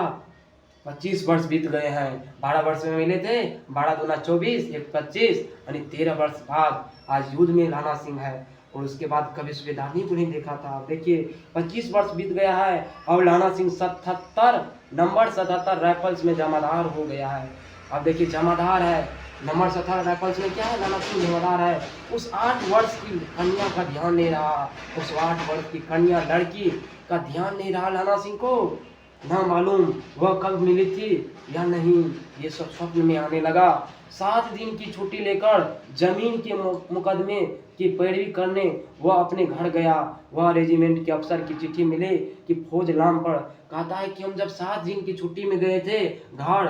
25 वर्ष बीत गए हैं, 12 वर्ष में मिले थे, 12 दूना 24, 1 25 यानी 13 वर्ष बाद आज युद्ध में लहना सिंह है। और उसके बाद कभी सुबेदारनी को नहीं देखा था। देखिए 25 वर्ष बीत गया है और लहना सिंह 77 नंबर 77 राइफल्स में जमादार हो गया है। अब देखिए जमादार है, नंबर 77 राइफल्स में क्या है, लहना सिंह जमादार है। उस 8 वर्ष की कन्या का ध्यान नहीं रहा, उस 8 वर्ष की कन्या लड़की का ध्यान नहीं रहा लहना सिंह को। ना मालूम वह कब मिली थी या नहीं, ये सब स्वप्न में आने लगा। 7 दिन की छुट्टी लेकर जमीन के मुकदमे की पैरवी करने वह अपने घर गया। वह रेजिमेंट के अफसर की चिट्ठी मिले कि फौज लाम पर। कहता है कि हम जब 7 दिन की छुट्टी में गए थे घर,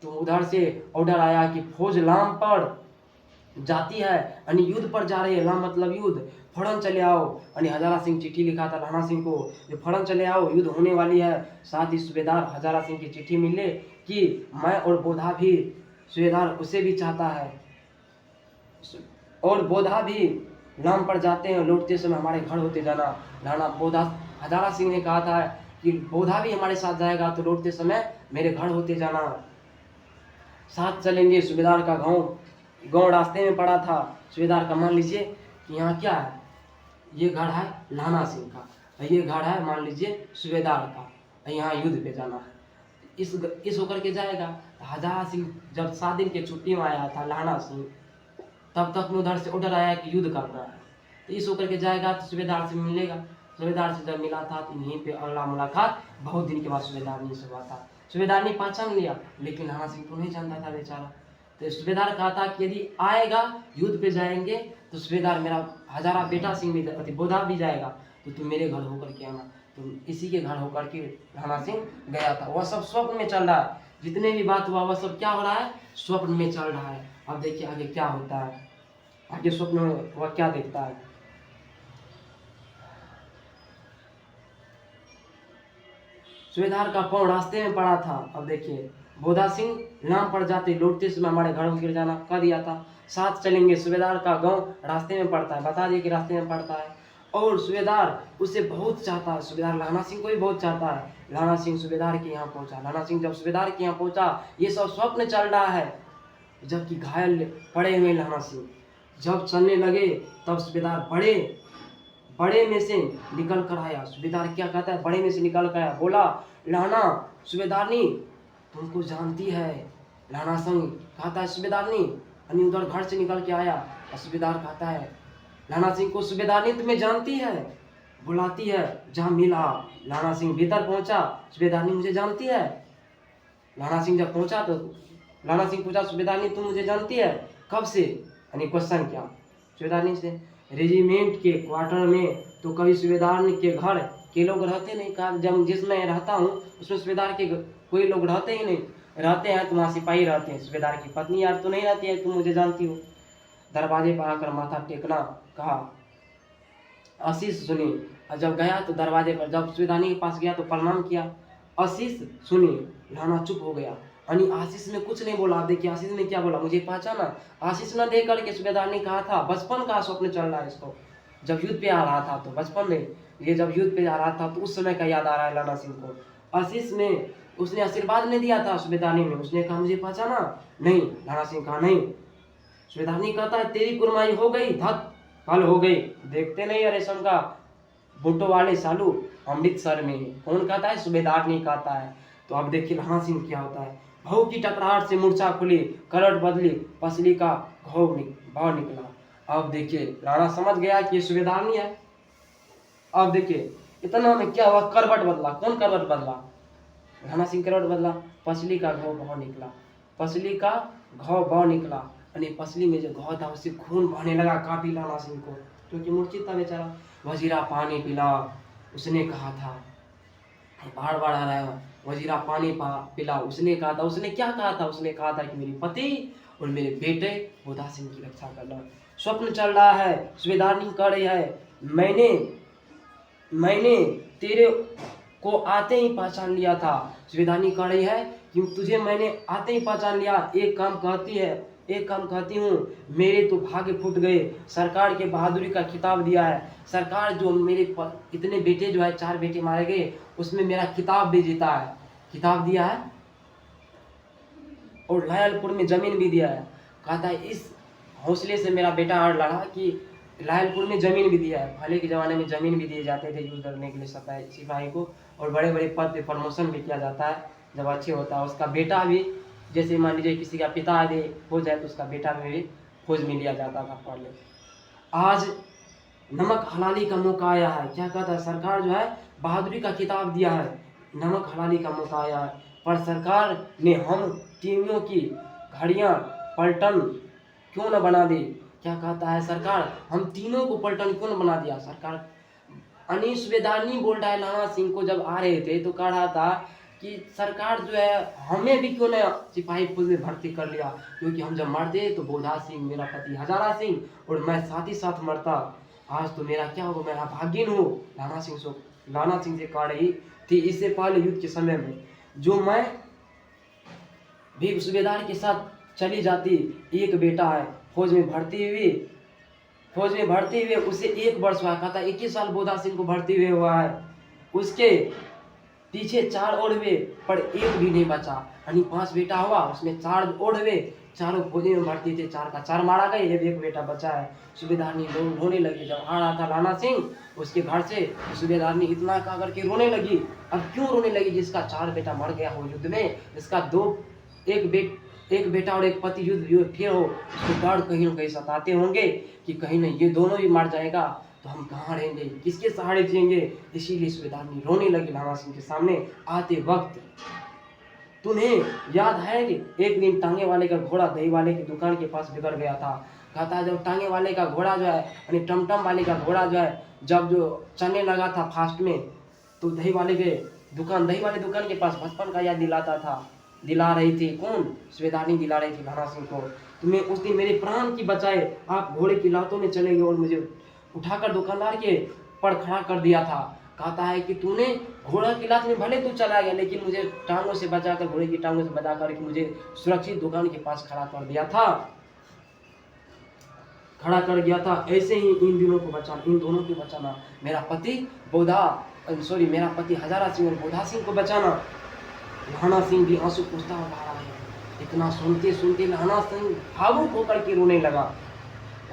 तो उधर से ऑर्डर आया कि फौज लाम पर जाती है, यानी युद्ध पर जा रही है। लाम मतलब युद्ध, फौरन चले आओ। यानी हजारा सिंह चिट्ठी लिखा था लहना सिंह को, जो फौरन चले आओ युद्ध होने वाली है। साथ ही सूबेदार हजारा सिंह की चिट्ठी मिले कि मैं और बोधा भी, सूबेदार उसे भी चाहता है, और बोधा भी लाम पर जाते हैं, लौटते समय हमारे घर होते जाना। लाना बोधा हजारा सिंह ने कहा था कि बोधा भी हमारे साथ जाएगा तो लौटते समय मेरे घर होते जाना, साथ चलेंगे। सूबेदार का गांव रास्ते में पड़ा था। सूबेदार का मान लीजिए कि यहाँ क्या है, ये घर है लहना सिंह का, ये घर है मान लीजिए सूबेदार का, यहाँ युद्ध पे जाना है, इस होकर के जाएगा। हजारा सिंह जब 7 दिन के छुट्टी में आया था लहना सिंह, तब तक उधर से ऑर्डर आया कि युद्ध करना है, तो इस होकर के जाएगा तो सूबेदार से मिलेगा। सूबेदार से जब मिला था तो यहीं पे अगला मुलाकात बहुत दिन के बाद सूबेदारनी से हुआ था। सूबेदारनी पहचान लिया, लेकिन लहना सिंह को नहीं जानता था बेचारा। तो सूबेदार कहा था कि यदि आएगा युद्ध पे जाएंगे तो सूबेदार मेरा हजारा बेटा सिंह भी बोधा भी जाएगा, तो तुम मेरे घर होकर के आना। तो इसी के घर होकर के लहना सिंह गया था। वह सब स्वप्न में चल रहा है, जितने भी बात हुआ वह सब क्या हो रहा है, स्वप्न में चल रहा है। अब देखिए आगे क्या होता है, आगे स्वप्न में वह क्या देखता है। सूबेदार का पांव रास्ते में पड़ा था। अब देखिए बोधा सिंह नाम पड़ जाते, लौटते समय हमारे घर गिर जाना, कह दिया था। साथ चलेंगे, सूबेदार का गांव रास्ते में पड़ता है, बता दिए कि रास्ते में पड़ता है। और सूबेदार उसे बहुत चाहता है, सूबेदार लहना सिंह को भी बहुत चाहता है। लहना सिंह सूबेदार के यहाँ पहुंचा। लहना सिंह जब सूबेदार के यहाँ पहुंचा, ये सब स्वप्न चल रहा है, जबकि घायल पड़े हुए लहना सिंह जब चलने लगे तब सूबेदार बड़े में से निकल कर आया। सूबेदार क्या कहता है, बड़े में से निकल कर आया, बोला लहना सूबेदारनी तुमको जानती है। लहना सिंह कहता है सूबेदारनी, यानी उधर घर से निकल के आया। और सूबेदार कहता है लहना सिंह को, सूबेदारनी तुम्हें जानती है, बुलाती है, जहाँ मिला। लहना सिंह भीतर पहुंचा, सूबेदारनी मुझे जानती है। लहना सिंह जब पहुंचा तो लहना सिंह पूछा सूबेदारनी तुम मुझे जानती है, कब से, यानी क्वेश्चन किया सूबेदारनी से। रेजिमेंट के क्वार्टर में तो कभी सूबेदार के घर के लोग रहते नहीं, कहा जब जिसमें रहता हूँ उसमें सूबेदार के कोई लोग रहते ही नहीं, रहते हैं तो वहाँ सिपाही रहते हैं, सूबेदार की पत्नी यार तो नहीं रहती है, तुम मुझे जानती हो। दरवाजे पर आकर माथा टेकना, कहा आशीष सुनी। और जब गया तो दरवाजे पर जब सूबेदारनी के पास गया तो प्रणाम किया, आशीष सुनी। लहना चुप हो गया, यानी आशीष ने कुछ नहीं बोला। देखिए आशीष ने क्या बोला, मुझे पहचाना। आशीष न देख करके सूबेदार ने कहा था, बचपन का स्वप्न चल रहा है इसको, जब युद्ध पे आ रहा था तो बचपन में ये जब युद्ध पे जा रहा था तो उस समय का याद आ रहा है लाना सिंह को। आशीष में उसने आशीर्वाद नहीं दिया था सूबेदारनी में, उसने कहा मुझे पहचाना नहीं, लाना सिंह कहा नहीं। सूबेदारनी कहता है तेरी कुरमाई हो गई, धत कल हो गई, देखते नहीं अरे रेशम का भुट्टो वाले सालू अमृतसर में। कौन कहता है? सूबेदारनी कहता है। तो अब देखिए लाना सिंह क्या होता है। भाव की टकराहट से मूर्छा खुली, करवट बदली, पसली का भाव निकला। अब देखिए राणा समझ गया कि ये सूबेदारनी है। अब देखिए इतना में क्या हुआ, करवट बदला। कौन करवट बदला? राणा सिंह करवट बदला, पसली का घाव भाव निकला, पसली का घाव भाव निकला, यानी पसली में जो घाव था उससे खून बहने लगा काफी लाना सिंह को, क्योंकि मूर्छित था बेचारा। वजीरा पानी पिला, उसने कहा था, बार बार आ रहा है, वजीरा पानी पिला, उसने कहा था। उसने क्या कहा था? उसने कहा था कि मेरी पति और मेरे बेटे बोधा सिंह की रक्षा करना। स्वप्न चल रहा है, सूबेदारनी कह रही है मैंने तेरे को आते ही पहचान लिया था। सूबेदारनी कह रही है कि तुझे मैंने आते ही पहचान लिया। एक काम कहती हूँ, मेरे तो भाग्य फूट गए। सरकार के बहादुरी का खिताब दिया है। सरकार जो मेरे इतने बेटे जो है, 4 बेटे मारे गए, उसमें मेरा खिताब भी जीता है, खिताब दिया है, और लायलपुर में जमीन भी दिया है। कहता है इस हौसले से मेरा बेटा और लड़ा कि लायलपुर में जमीन भी दिया है। पहले के ज़माने में जमीन भी दिए जाते थे यूज करने के लिए सिपाही को, और बड़े बड़े पद पे प्रमोशन भी किया जाता है जब अच्छे होता है। उसका बेटा भी, जैसे मान लीजिए किसी का पिता यदि हो जाए तो उसका बेटा भी फौज में लिया जाता था पहले। आज नमक हलाली का मौका आया है। क्या कहता है? सरकार जो है बहादुरी का खिताब दिया है, नमक हलाली का मौका आया है, पर सरकार ने हम टीवियों की घड़ियां पलटन क्यों न बना दी। क्या कहता है? सरकार हम तीनों को पलटन क्यों न बना दिया। सरकार अनीस सूबेदारनी बोल रहा है लाना सिंह को, जब आ रहे थे तो कह रहा था कि सरकार जो है हमें भी क्यों न सिपाही फौज में भर्ती कर लिया, क्योंकि हम जब मरते तो बोधा सिंह मेरा पति हजारा सिंह और मैं साथ ही साथ मरता। आज तो मेरा क्या होगा, मैं अभागिन हूँ। लाना सिंह से कह रही थी इससे पहले युद्ध के समय में, जो मैं भी सूबेदार के साथ चली जाती। एक बेटा है फौज में भर्ती हुए उसे 1 वर्ष हुआ। कहता 21 साल बोधा सिंह को भर्ती हुए हुआ है। उसके पीछे 4 और हुए पर एक भी नहीं बचा, यानी 5 बेटा हुआ, उसमें 4 और हुए, चारों फौजी में भर्ती थे, 4 का 4 मारा गए, एक बेटा बचा है। सूबेदारनी रोने लगी। जब आ रहा था लाना सिंह उसके घर से, सूबेदारनी इतना कहा करके रोने लगी। अब क्यों रोने लगी? जिसका 4 बेटा मर गया हो युद्ध में, जिसका एक बेटा और एक पति युद्ध फिर हो, उसको डर कहीं न कहीं सताते होंगे कि कहीं नहीं ये दोनों भी मर जाएगा तो हम कहाँ रहेंगे, किसके सहारे जिएंगे। इसीलिए सूबेदारनी रोने लगी लाना सिंह के सामने आते वक्त। तुम्हें याद है कि एक दिन टांगे वाले का घोड़ा दही वाले की दुकान के पास बिगड़ गया था। कहता है जब टांगे वाले का घोड़ा जो है, यानी टमटम वाले का घोड़ा जो है, जब जो चलने लगा था फास्ट में, तो दही वाले दुकान के पास बचपन का याद दिला रही थी। कौन? सूबेदारनी दिला रही थी लाना सिंह को। तुम्हें उस दिन मेरे प्राण की बचाए, आप घोड़े की लातों में चले गए और मुझे उठाकर दुकानदार के पर खड़ा कर दिया था। कहता है कि तूने घोड़ा की लात में भले तू चला गया, लेकिन मुझे टांगों से बचाकर, घोड़े की टांगों से बचाकर कि मुझे सुरक्षित दुकान के पास खड़ा कर गया था। ऐसे ही इन दोनों को बचाना, मेरा पति हजारा सिंह और बोधा सिंह को बचाना। लाना सिंह भी आंसू पूछता हुआ रहा है। इतना सुनते लाना सिंह भावुक होकर के रोने लगा।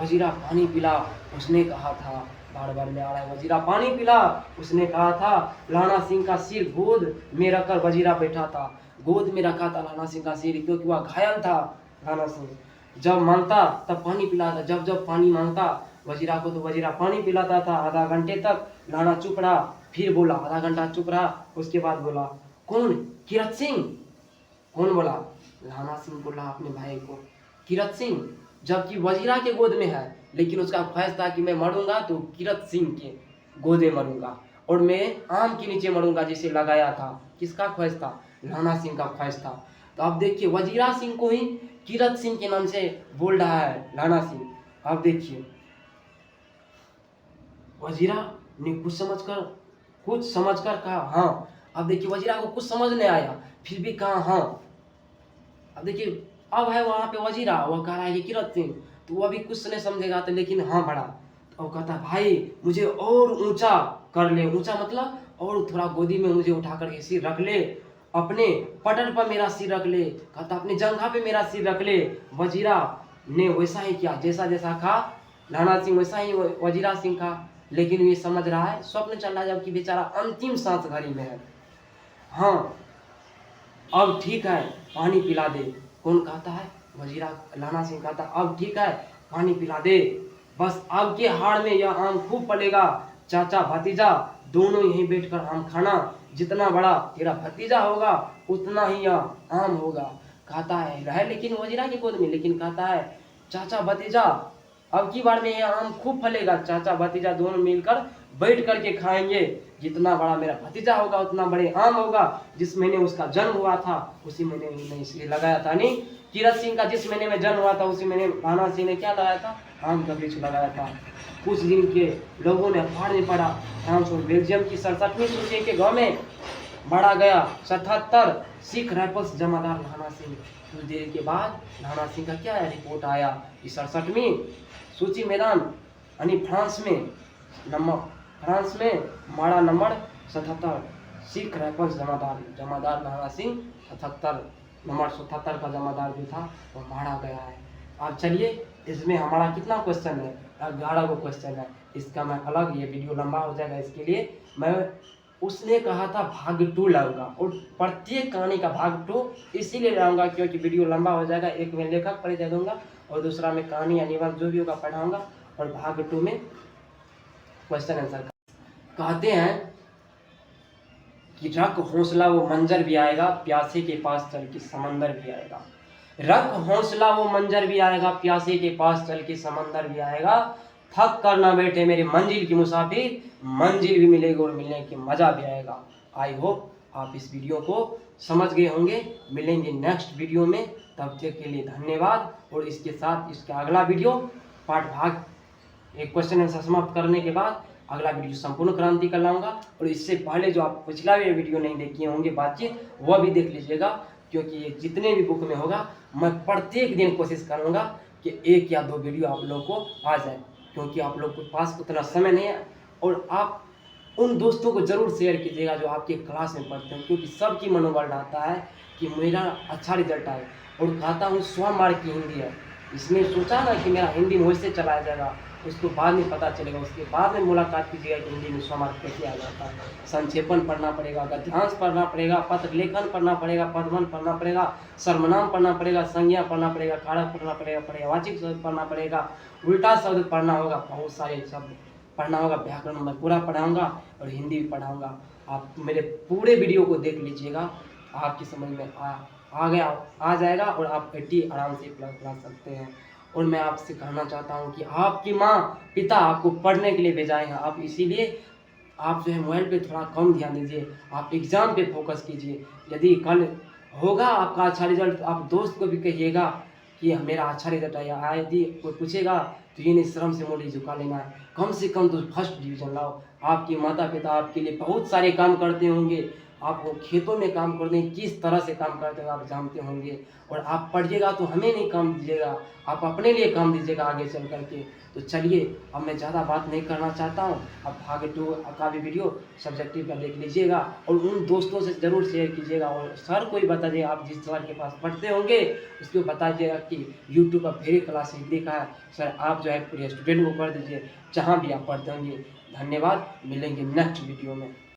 वजीरा पानी पिला, उसने कहा था, बार में आ रहा है, वजीरा पानी पिला, उसने कहा था। लाना सिंह का सिर गोद में रखकर वजीरा बैठा था, गोद में रखा था लाना सिंह का सिर, क्योंकि वह घायल था। लाना सिंह जब मांगता तब पानी पिलाता, जब पानी मांगता वजीरा को तो वजीरा पानी पिलाता था। आधा घंटे तक लाना चुप रहा, फिर बोला, आधा घंटा चुप रहा, उसके बाद बोला, कौन? किरत सिंह। कौन बोला? लाना सिंह बोला अपने भाई को, किरत सिंह, जबकि वजीरा के गोद में है, लेकिन उसका ख्वाहिश था कि मैं मरूंगा तो किरत सिंह के गोद में मरूंगा और मैं आम के नीचे मरूंगा जिसे लगाया था। किसका ख्वाहिश था? लाना सिंह का ख्वाहिश था। तो अब देखिए वजीरा सिंह को ही किरत सिंह के नाम से बोल रहा है लाना सिंह। अब देखिए वजीरा ने कुछ समझकर कहा हाँ। अब देखिए वजीरा को कुछ समझ नहीं आया, फिर भी कहा हाँ। अब देखिए अब है वहां पे वजीरा, वह कह रहा है कि किरत सिंह, तो वह भी कुछ नहीं समझेगा तो, लेकिन हाँ बड़ा। तो कहता भाई मुझे और ऊंचा कर ले ऊंचा मतलब और थोड़ा गोदी में मुझे उठा करके सिर रख ले, अपने पटल पर मेरा सिर रख ले, कहता अपने जंघा पे मेरा सिर रख ले। वजीरा ने वैसा ही किया, जैसा जैसा कहा नाना सिंह वैसा ही वजीरा सिंह का। लेकिन ये समझ रहा है, स्वप्न चल रहा है जबकि बेचारा अंतिम सांस घड़ी में है। हाँ अब ठीक है पानी पिला दे। कौन कहता है? वजीरा लाना सिंह कहता अब ठीक है पानी पिला दे, बस अब के हाड़ में यह आम खूब पलेगा, चाचा भतीजा दोनों यहीं बैठकर आम खाना, जितना बड़ा तेरा भतीजा होगा उतना ही यह आम होगा। कहता है रहे लेकिन वजीरा की गोद में, लेकिन कहता है चाचा भतीजा अब की बार में यह आम खूब फलेगा, चाचा भतीजा दोनों मिलकर बैठ करके खाएंगे, जितना बड़ा मेरा भतीजा होगा उतना बड़े आम होगा। जिस महीने उसका जन्म हुआ था उसी महीने में इसलिए लगाया था, नहीं कीरत सिंह का जिस महीने में जन्म हुआ था उसी महीने राणा सिंह ने क्या लगाया था? आम का वृक्ष लगाया था। कुछ दिन के लोगों ने अखबार में पढ़ा फ्रांस और बेल्जियम की 67वीं सूची के गाँव में मारा गया 77 सिख राइफल्स जमादार लाना सिंह। कुछ देर के बाद लाना सिंह का क्या रिपोर्ट आया कि 67वीं सूची मैदान यानी फ्रांस में माड़ा नंबर 77 सिख राइफल्स जमादार लाना सिंह 77 नंबर 77 का जमादार जो था वो मारा गया है। अब चलिए इसमें हमारा कितना क्वेश्चन है? 11 को क्वेश्चन है। इसका मैं अलग, ये वीडियो लंबा हो जाएगा, इसके लिए मैं उसने कहा था भाग 2 लाऊंगा और प्रत्येक कहानी का भाग 2 इसीलिए लाऊंगा क्योंकि वीडियो लंबा हो जाएगा। एक में लेखक परिचय दूंगा और दूसरा में कहानी या निबंध जो भी होगा पढ़ाऊंगा और भाग 2 में क्वेश्चन आंसर। कहते हैं कि रख हौसला वो मंजर भी आएगा, प्यासे के पास चल के समंदर भी आएगा। रख हौसला वो मंजर भी आएगा, प्यासे के पास चल के समंदर भी आएगा। थक कर ना बैठे मेरे मंजिल की मुसाफिर, मंजिल भी मिलेगी और मिलने की मजा भी आएगा। आई होप आप इस वीडियो को समझ गए होंगे। मिलेंगे नेक्स्ट वीडियो में, तब तक के लिए धन्यवाद। और इसके साथ इसका अगला वीडियो पार्ट भाग एक क्वेश्चन आंसर समाप्त करने के बाद अगला वीडियो संपूर्ण क्रांति का लाऊंगा। और इससे पहले जो आप पिछला वीडियो नहीं देखे होंगे बातचीत, वह भी देख लीजिएगा क्योंकि ये जितने भी बुक में होगा मैं प्रत्येक दिन कोशिश करूंगा कि 1 या 2 वीडियो आप लोग को आ जाए, क्योंकि आप लोग के पास उतना समय नहीं है। और आप उन दोस्तों को जरूर शेयर कीजिएगा जो आपके क्लास में पढ़ते हैं, क्योंकि सबकी मनोबल रहता है कि मेरा अच्छा रिजल्ट आए। और कहता हूँ 100 मार्क की हिंदी है, इसने सोचा ना कि मेरा हिंदी मुझ से चलाया जाएगा, उसको बाद में पता चलेगा। उसके बाद में मुलाकात कीजिएगा कि हिंदी में 100 मार्क कैसे आ जाता है। संक्षेपण पढ़ना पड़ेगा, गद्यांश पढ़ना पड़ेगा, पत्र लेखन पढ़ना पड़ेगा, पदवन पढ़ना पड़ेगा, सर्वनाम पढ़ना पड़ेगा, संज्ञा पढ़ना पड़ेगा, कारक पढ़ना पड़ेगा, पर्यायवाची शब्द पढ़ना पड़ेगा, उल्टा शब्द पढ़ना होगा, बहुत सारे शब्द पढ़ना होगा। व्याकरण मैं पूरा पढ़ाऊँगा और हिंदी भी पढ़ाऊँगा। आप मेरे पूरे वीडियो को देख लीजिएगा, आपकी समझ में आ जाएगा और आप 80 आराम से प्लस ला सकते हैं। और मैं आपसे कहना चाहता हूँ कि आपकी माँ पिता आपको पढ़ने के लिए भेजाएंगे, आप इसीलिए आप जो है मोबाइल पे थोड़ा कम ध्यान दीजिए, आप एग्ज़ाम पे फोकस कीजिए। यदि कल होगा आपका अच्छा रिजल्ट, आप दोस्त को भी कहिएगा कि मेरा अच्छा रिजल्ट आया। यदि कोई पूछेगा तो ये नहीं शर्म से मोड़ी झुका लेना है, कम से कम तो फर्स्ट डिवीज़न लाओ। आपके माता पिता आपके लिए बहुत सारे काम करते होंगे, आपको खेतों में काम करते हैं, किस तरह से काम करते हैं आप जानते होंगे। और आप पढ़िएगा तो हमें नहीं काम दीजिएगा, आप अपने लिए काम दीजिएगा आगे चल करके। तो चलिए अब मैं ज़्यादा बात नहीं करना चाहता हूँ। अब भाग 2 का भी वीडियो सब्जेक्टिव का देख लीजिएगा और उन दोस्तों से ज़रूर शेयर कीजिएगा। और सर को ही बता दीजिए, आप जिस सर के पास पढ़ते होंगे उसको बता दीजिएगा कि यूट्यूब पर फ्री क्लास हिंदी का है, सर आप जो है पूरे स्टूडेंट को कर दीजिए जहाँ भी आप पढ़ते होंगे। धन्यवाद, मिलेंगे नेक्स्ट वीडियो में।